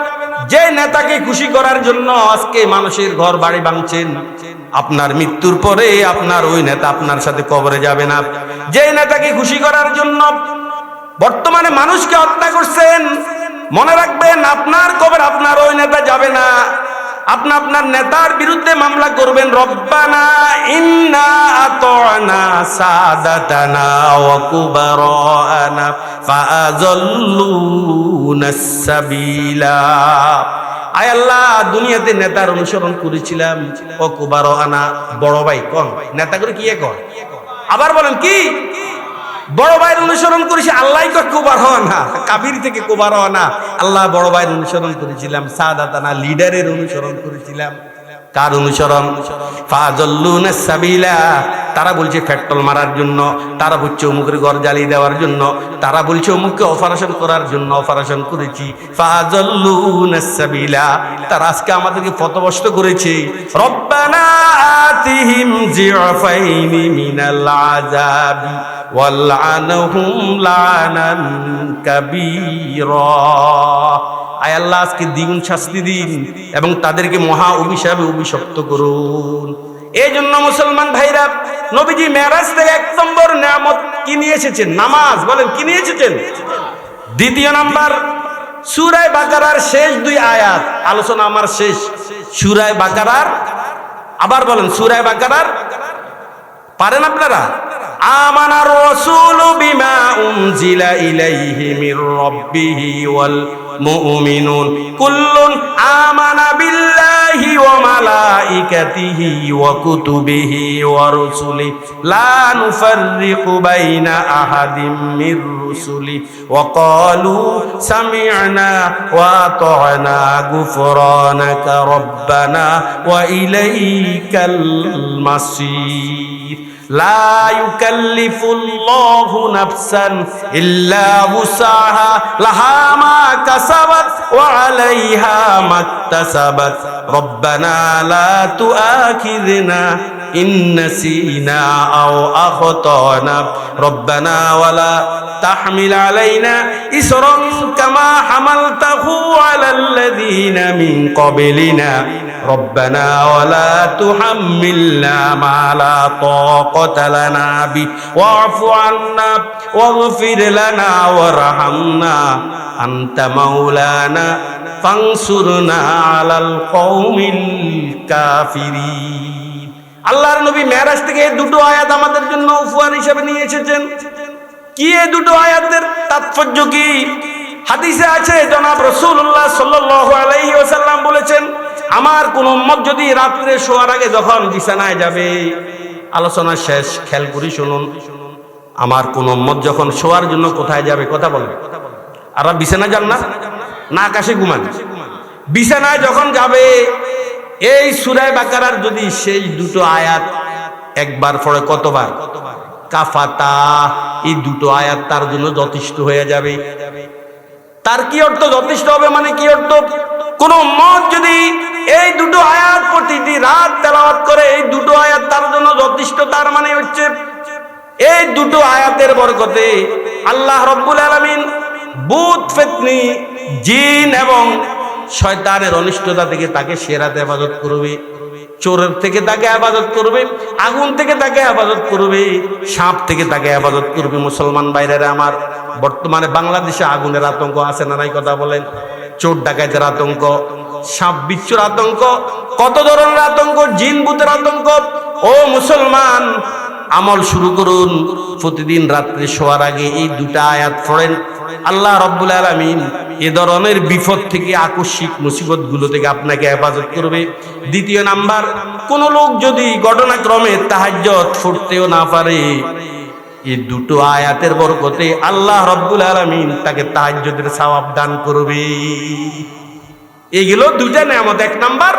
যে নেতাকে খুশি করার জন্য আজকে মানুষের ঘর বাড়ি ভাঙছেন, আপনার মৃত্যুর পরে আপনার ওই নেতা আপনার সাথে কবরে যাবে না। যে নেতাকে খুশি করার জন্য বর্তমানে মানুষকে হত্যা করছেন, মনে রাখবেন আপনার কবর আপনার ওই নেতা যাবে না। আপনি আপনার নেতার বিরুদ্ধে মামলা করবেন, রব্বানা ইন্না আতানা সাদাতানা ওয়া কুবারানা ফাআযাল্লুনাস সাবিলা। আয় আল্লাহ, দুনিয়াতে নেতার অনুসরণ করেছিলাম, ও কুবারানা, বড় ভাই কোন নেতা করে কি কয়? আবার বলেন কি? বড় ভাইয়ের অনুসরণ করেছি, আল্লাহ কুবার হওয়া না, কাফির থেকে কুবার হওয়া না। আল্লাহ বড় ভাইয়ের অনুসরণ করেছিলাম, সাদাতানা লিডারের অনুসরণ করেছিলাম। কার অনুসরণ? ফাযাল্লুনাস সাবিলা। তারা বলছে পেট্রোল মারার জন্য, তারা বলছে অমুকের ঘর জ্বালিয়ে দেওয়ার জন্য, তারা বলছে অমুককে অপারেশন করার জন্য অপারেশন করেছি। ফাযাল্লুনাস সাবিলা। তারা আজকে আমাদেরকে পথভ্রষ্ট করেছে। রব্বানা আতিহিম জি'ফাইনি মিনাল আযাবি ওয়ালআনহুম লানান কাবীরা। আয় আল্লাহ, আজকে দ্বিগুণ শাস্তি দিন এবং তাদেরকে মহা অভিশাপে অভিশপ্ত করুন। এই জন্য মুসলমান ভাইরা, নবীজি মেরাজ থেকে 1 নম্বর নিয়ামত কি নিয়ে এসেছেন? নামাজ। বলেন কি নিয়ে এসেছেন? দ্বিতীয় নাম্বার, সূরা বাকারার শেষ 2 আয়াত আলোচনা আমার শেষ। সূরা বাকারার, আবার বলেন সূরা বাকারার, পারেন আপনারা? আমানার রাসূলু বিমা উনজিলা ইলাইহি মির রাব্বিহি ওয়াল মুমিনুন কুল্লুন আমানা বিল্লাহি ওয়া মালাইকাতিহি ওয়া কুতুবিহি ওয়া রুসুলিহি লা নুফাররিকু বাইনা আহাদিম মির রুসুলি ওয়া ক্বালু সামি'না ওয়া আতা'না গুফরানাকা রাব্বানা ওয়া ইলাইকাল মাসির। লা ইউকাল্লিফুল্লাহু নাফসান ইল্লা উসাহা লাহা মা কাসাবাত ওয়া আলাইহা মাকতাসাবাত রব্বানা লা তুআখিযনা ইন নাসিনা আও আখতানা রব্বানা ওয়ালা তাহমিল আলাইনা ইসরান কামা হামালতাহু আলাল্লাযীনা মিন ক্বাবলিনা রব্বানা ওয়ালা তুহাম্মিলনা মা লা তাকাতা লানা বি ওয়া'ফু আন্না ওয়াগফির লানা ওয়ারহামনা আনতা মাওলানা ফানসুরনা আলাল কওমিল কাফিরিন। আল্লাহর নবী মেরাজ থেকে এই 2 আয়াত আমাদের জন্য উপহার হিসেবে নিয়ে এসেছেন। কি এই 2 আয়াতের তাৎপর্য কি? হাদিসে আছে, জনাব রাসূলুল্লাহ সাল্লাল্লাহু আলাইহি ওয়াসাল্লাম বলেছেন, আমার কোন উম্মত যদি রাত্রে শোয়ার আগে যখন বিছানায় যাবে, আলোচনা শেষ, খেয়াল করে শুনুন, আমার কোন উম্মত যখন শোয়ার জন্য কোথায় যাবে, কথা বলবে, আর বিছানা যান না, না আকাশে ঘুমান, বিছানায় যখন যাবে, এই সূরা বাকারার যদি সেই 2 আয়াত একবার পড়ে, কতবার? কাফাতা। এই 2 আয়াত তার জন্য যথেষ্ট হয়ে যাবে। তার কি অর্থ যথেষ্ট হবে? মানে কি অর্থ? কোন উম্মত যদি এই দুটো আয়াত প্রতিটি রাত তেলাওয়াত করে, এই দুটো আয়াত তার জন্য যথেষ্ট। তার মানে হচ্ছে এই দুটো আয়াতের বরকতে আল্লাহ রব্বুল আলামিন ভূত ফিতনি জিন এবং শয়তানের অনিষ্টতা থেকে তাকে সেরাতে হেফাজত করবে, চোরের থেকে তাকে হেফাজত করবে, আগুন থেকে তাকে হেফাজত করবে, সাপ থেকে তাকে হেফাজত করবে। মুসলমান ভাইরা আমার, বর্তমানে বাংলাদেশে আগুনের আতঙ্ক আছে না নাই কথা বলেন? চোর ডাকাতের আতঙ্ক, সাপ বিচ্ছুর আতঙ্ক, কত ধরনের আতঙ্ক, জিন ভূতের আতঙ্ক। ও মুসলমান, আমল শুরু করুন। প্রতিদিন রাত্রে শোয়ার আগে এই দুটা আয়াত পড়েন। আল্লাহ রব্বুল আলামিন এ ধরনের বিপদ থেকে, আকস্মিক মুসিবত গুলো থেকে আপনাকে হেফাজত করবে। দ্বিতীয় নাম্বার, কোন লোক যদি ঘটনাক্রমে তাহাজ্জুদ পড়তেও না পারে, এই দুটো আয়াতের বরকতে আল্লাহ রব্বুল আলামিন তাকে তাহাজ্জুদের সওয়াব দান করবে। এগুলো দুইটা নিয়ামত। এক নাম্বার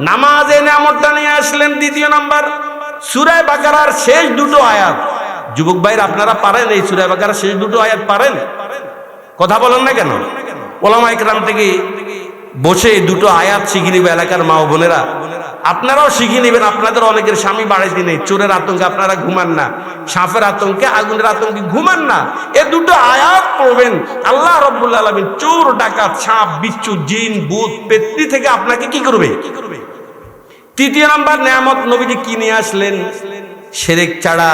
নামাজে নিয়ামতটা নিয়ে আসলেন। দ্বিতীয় নাম্বার সূরা বাকারার শেষ দুটো আয়াত। যুবক ভাইরা, আপনারা পারেন এই সূরা বাকারার শেষ দুটো আয়াত পারেন? কথা বলেন না কেন? ওলামা ইকরাম থেকে বসে দুটো আয়াত শিখে নিবে এলাকার মা ও বোনেরা। আপনারাও শিখে নেবেন। আপনাদের অনেকের স্বামী বাড়িতে নেই, চোরের আতঙ্কে আপনারা ঘুমান না, সাপের আতঙ্কে, আগুনের আতঙ্কে ঘুমান না। এ দুটো আয়াত পড়বেন, আল্লাহ রব্বুল আলামিন চোর ডাকাত সাপ বিচ্ছু জিন ভূত পেত্নী থেকে আপনাকে কি করবে? তৃতীয় নাম্বার নিয়ামত নবীজি কি নিয়ে আসলেন? শিরক ছাড়া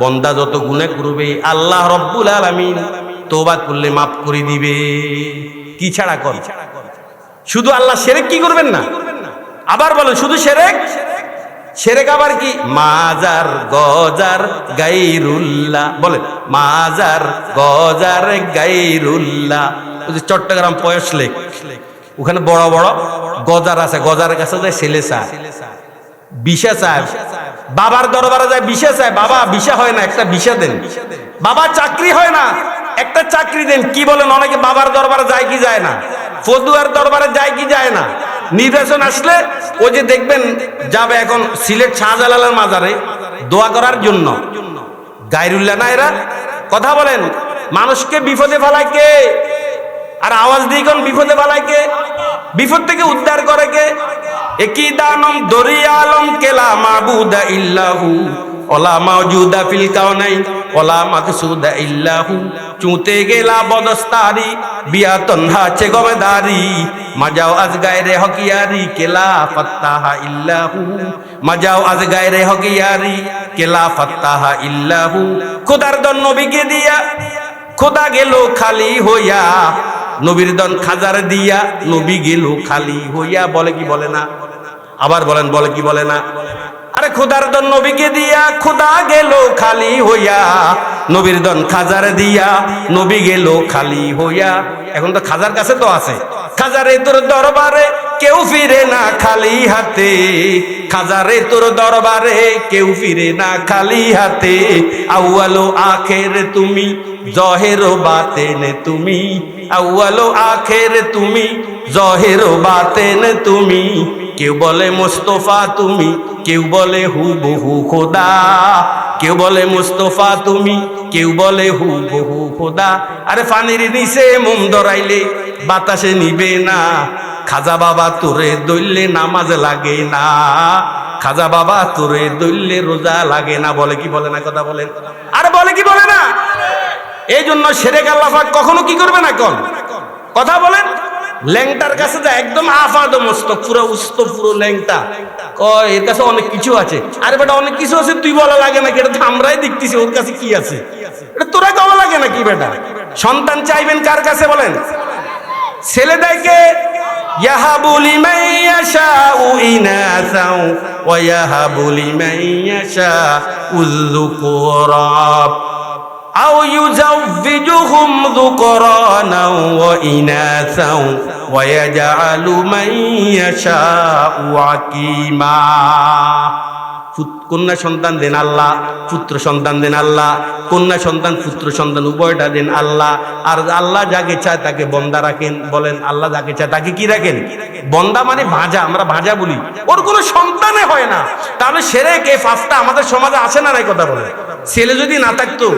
বান্দা যত গুনাহ করবে আল্লাহ রব্বুল আলামিন তওবা করলে মাফ করে দিবে। কি ছাড়া? কর শুধু আল্লাহ, শিরক কি করবেন না। আবার বলেন, শুধু শিরক? শিরক আবার কি? মাজার গজার গায়রুল্লাহ, বলেন মাজার গজার গায়রুল্লাহ। ওই যে চট্টগ্রাম পয়স লেক, ওখানে বড় বড় গজার আছে, গজারের কাছে যায় ছেলে চায়, বিষা চায়, বাবার দরবারে যায় বিষা চায়। বাবা বিষা হয় না, একটা বিষা দেন। বাবা চাকরি হয় না, একটা চাকরি দেন। কি বলেন? অনেকে বাবার দরবারে যায় কি যায় না? ফতুয়ার দরবারে যায় কি যায় না? নির্বাচন আসলে ওই যে দেখবেন যাবে এখন সিলেট শাহজালালের মাজারে দোয়া করার জন্য। গায়রুল্লাহ না এরা? কথা বলেন। মানুষকে বিপদে ফেলায় কে? আর আওয়াজ দিয়ে কোন বিপদে ফেলায় কে? বিপদ থেকে উদ্ধার করে কে? একই দানম দরিয়া আলম কেলা মাবুদা ইল্লাহু ওলা মাওজুদা ফিল কাউনাইন ওলা মাকসুদা ইল্লাহু। চুতে গেলা বদস্তারি বিয়া তন্হা চে গমেদারি মাজাও আজ গায়রে হকিয়ারি কেলা ফাত্তাহা ইল্লাহু। মাজাও আজ গায়রে হকিয়ারি কেলা ফাত্তাহা ইল্লাহু। খোদার দন নবীকে দিয়া খোদা গেল খালি হইয়া, নবীর দন খাজার দিয়া নবী গেল খালি হইয়া। বলে কি বলে না? আবার বলেন, বলে কি বলে না? আরে খোদার দন নবীকে দিয়া খোদা গেল খালি হইয়া, নবীর দন খাজার দিয়া নবী গেল খালি হইয়া। এখন তো খাজার কাছে তো আছে। খাজারে তোর দরবারে কেউ ফিরে না খালি হাতে, খাজারে তোর দরবারে কেউ ফিরে না খালি হাতে। আউয়ালো আখের তুমি জহের বাতেন তুমি, আউয়ালো আখের তুমি জহের বাতেন তুমি। কেউ বলে মুস্তফা তুমি, কেউ বলে হুবহু খোদা। কেউ বলে মুস্তফা তুমি, কেউ বলে হুবহু খোদা। আরে পানির নিচে মোম ধরাইলে বাতাসে নিবে না, খাজা বাবা তোরে দইলে নামাজ লাগে না, খাজা বাবা তোরে দইলে রোজা লাগে না। বলে কি বলে না? কথা বলেন। আরে বলে কি বলে না? এই জন্য শিরক আল্লাহ পাক কখনো কি করবে না? কোন কথা বলেন। ল্যাংটার কাছে যা, একদম আফাদ মস্তক, পুরো উস্ত, পুরো ল্যাংটা, কয় এর কাছে অনেক কিছু আছে। আরে বেটা অনেক কিছু আছে, তুই বলা লাগে নাকি? এটা তো আমরাই দেখতেছি ওর কাছে কি আছে, এটা তোরা কওয়া লাগে নাকি? বেটা সন্তান চাইবেন কার কাছে বলেন? ছেলে দেয়কে ইয়াহাবু লিমান ইয়াশাউ ইনাসাও ওয়া ইয়াহাবু লিমান ইয়াশাউ যুকুরা আও ইউজাউযিজুহুম যুকরানাও ওয়া ইনাসাও ওয়া ইয়াজআলু মান ইয়াশাউ আকীমা। কন্যা সন্তান দেন আল্লাহ, পুত্র সন্তান দেন আল্লাহ। কন্যা সন্তান পুত্র সন্তান উভয়টা দেন আল্লাহ। আর আল্লাহ যাকে চায় তাকে বন্দা রাখেন। বলেন, আল্লাহ যাকে চায় তাকে কি রাখেন? বন্দা মানে ভাজা, আমরা ভাজা বলি। ওর কোনো সন্তানে হয় না, তাহলে শিরক এই পাপটা আমাদের সমাজে আসে না? নাই কথা বলে। ছেলে যদি না থাকতো,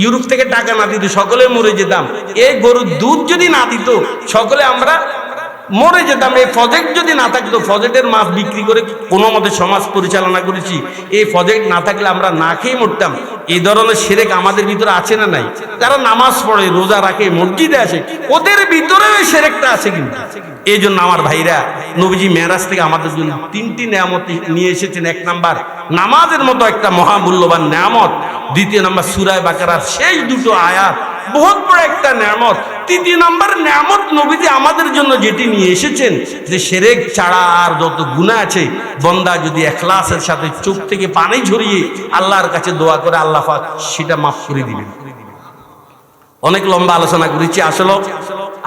ইউরোপ থেকে টাকা না দিত, সকলে মরে যেতাম। এই গরুর দুধ যদি না দিত, সকলে আমরা মরে যেতাম। এই প্রজেক্ট যদি না থাকতো, প্রজেক্টের মাছ বিক্রি করে কোনো মতে সমাজ পরিচালনা করেছি, এই প্রজেক্ট না থাকলে আমরা না খেয়ে মরতাম। এই ধরনের শিরক আমাদের ভিতরে আছে না নাই? যারা নামাজ পড়ে, রোজা রাখে, মসজিদে আসে, ওদের ভিতরে ওই শিরকটা আছে। কিন্তু এই জন্য আমার ভাইরা, নবীজি মেরাজ থেকে আমাদের জন্য 3টি নিয়ামত নিয়ে এসেছেন। 1 নাম্বার নামাজের মতো একটা মহামূল্যবান নিয়ামত। 2 নাম্বার সূরা বাকারার শেষ 2 আয়াত, বহুত বড় একটা নিয়ামত। 3 নাম্বার নিয়ামত নবীজি আমাদের জন্য যেটি নিয়ে এসেছেন, যে শিরক ছাড়া আর যত গুনাহ আছে, বান্দা যদি ইখলাসের সাথে চোখ থেকে পানি ঝরিয়ে আল্লাহর কাছে দোয়া করে, আল্লাহ পাক সেটা মাফ করে দিবেন। অনেক লম্বা আলোচনা করেছি, আসলে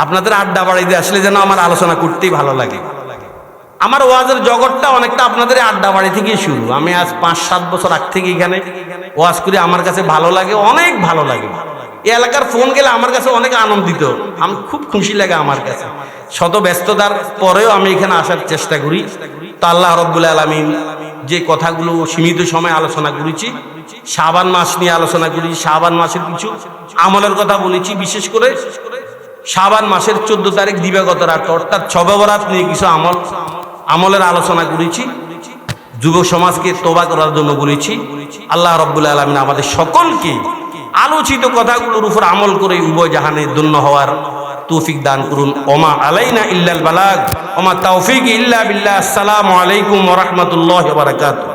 আপনাদের আড্ডা বাড়িতে আসলে যেন আমার আলোচনা করতেই ভালো লাগে। আমার ওয়াজের জগৎটা অনেকটা আপনাদের আড্ডা বাড়ি থেকেই শুরু। আমি আজ 5-7 বছর আগ থেকে এখানে ওয়াজ করি। আমার কাছে ভালো লাগে, অনেক ভালো লাগে। এই এলাকার ফোন গেলে আমার কাছে অনেক আনন্দিত, আমি খুব খুশি লাগে আমার কাছে। শত ব্যস্ততার পরেও আমি এখানে আসার চেষ্টা করি। তো আল্লাহ রাব্বুল আলামিন যে কথাগুলো সীমিত সময় আলোচনা করেছি, শাবান মাস নিয়ে আলোচনা করি, শাবান মাসের কিছু আমলের কথা বলেছি। বিশেষ করে শাবান মাসের 14 তারিখ দিবাগত রাত, অর্থাৎ শবে বরাত নিয়ে কিছু আমলের আলোচনা করেছি। যুব সমাজকে তওবা করার জন্য বলেছি। আল্লাহ রাব্বুল আলামিন আমাদের সকলকে আলোচিত কথাগুলোর উপর আমল করে উভয় জাহানে ধন্য হওয়ার তৌফিক দান করুন। ওমা আলাইনা ইল্লাল বালাগ, ওমা তাওফিক ইল্লা বিল্লাহ। আসসালামু আলাইকুম ওয়া রাহমাতুল্লাহি ওয়া বারাকাতুহু।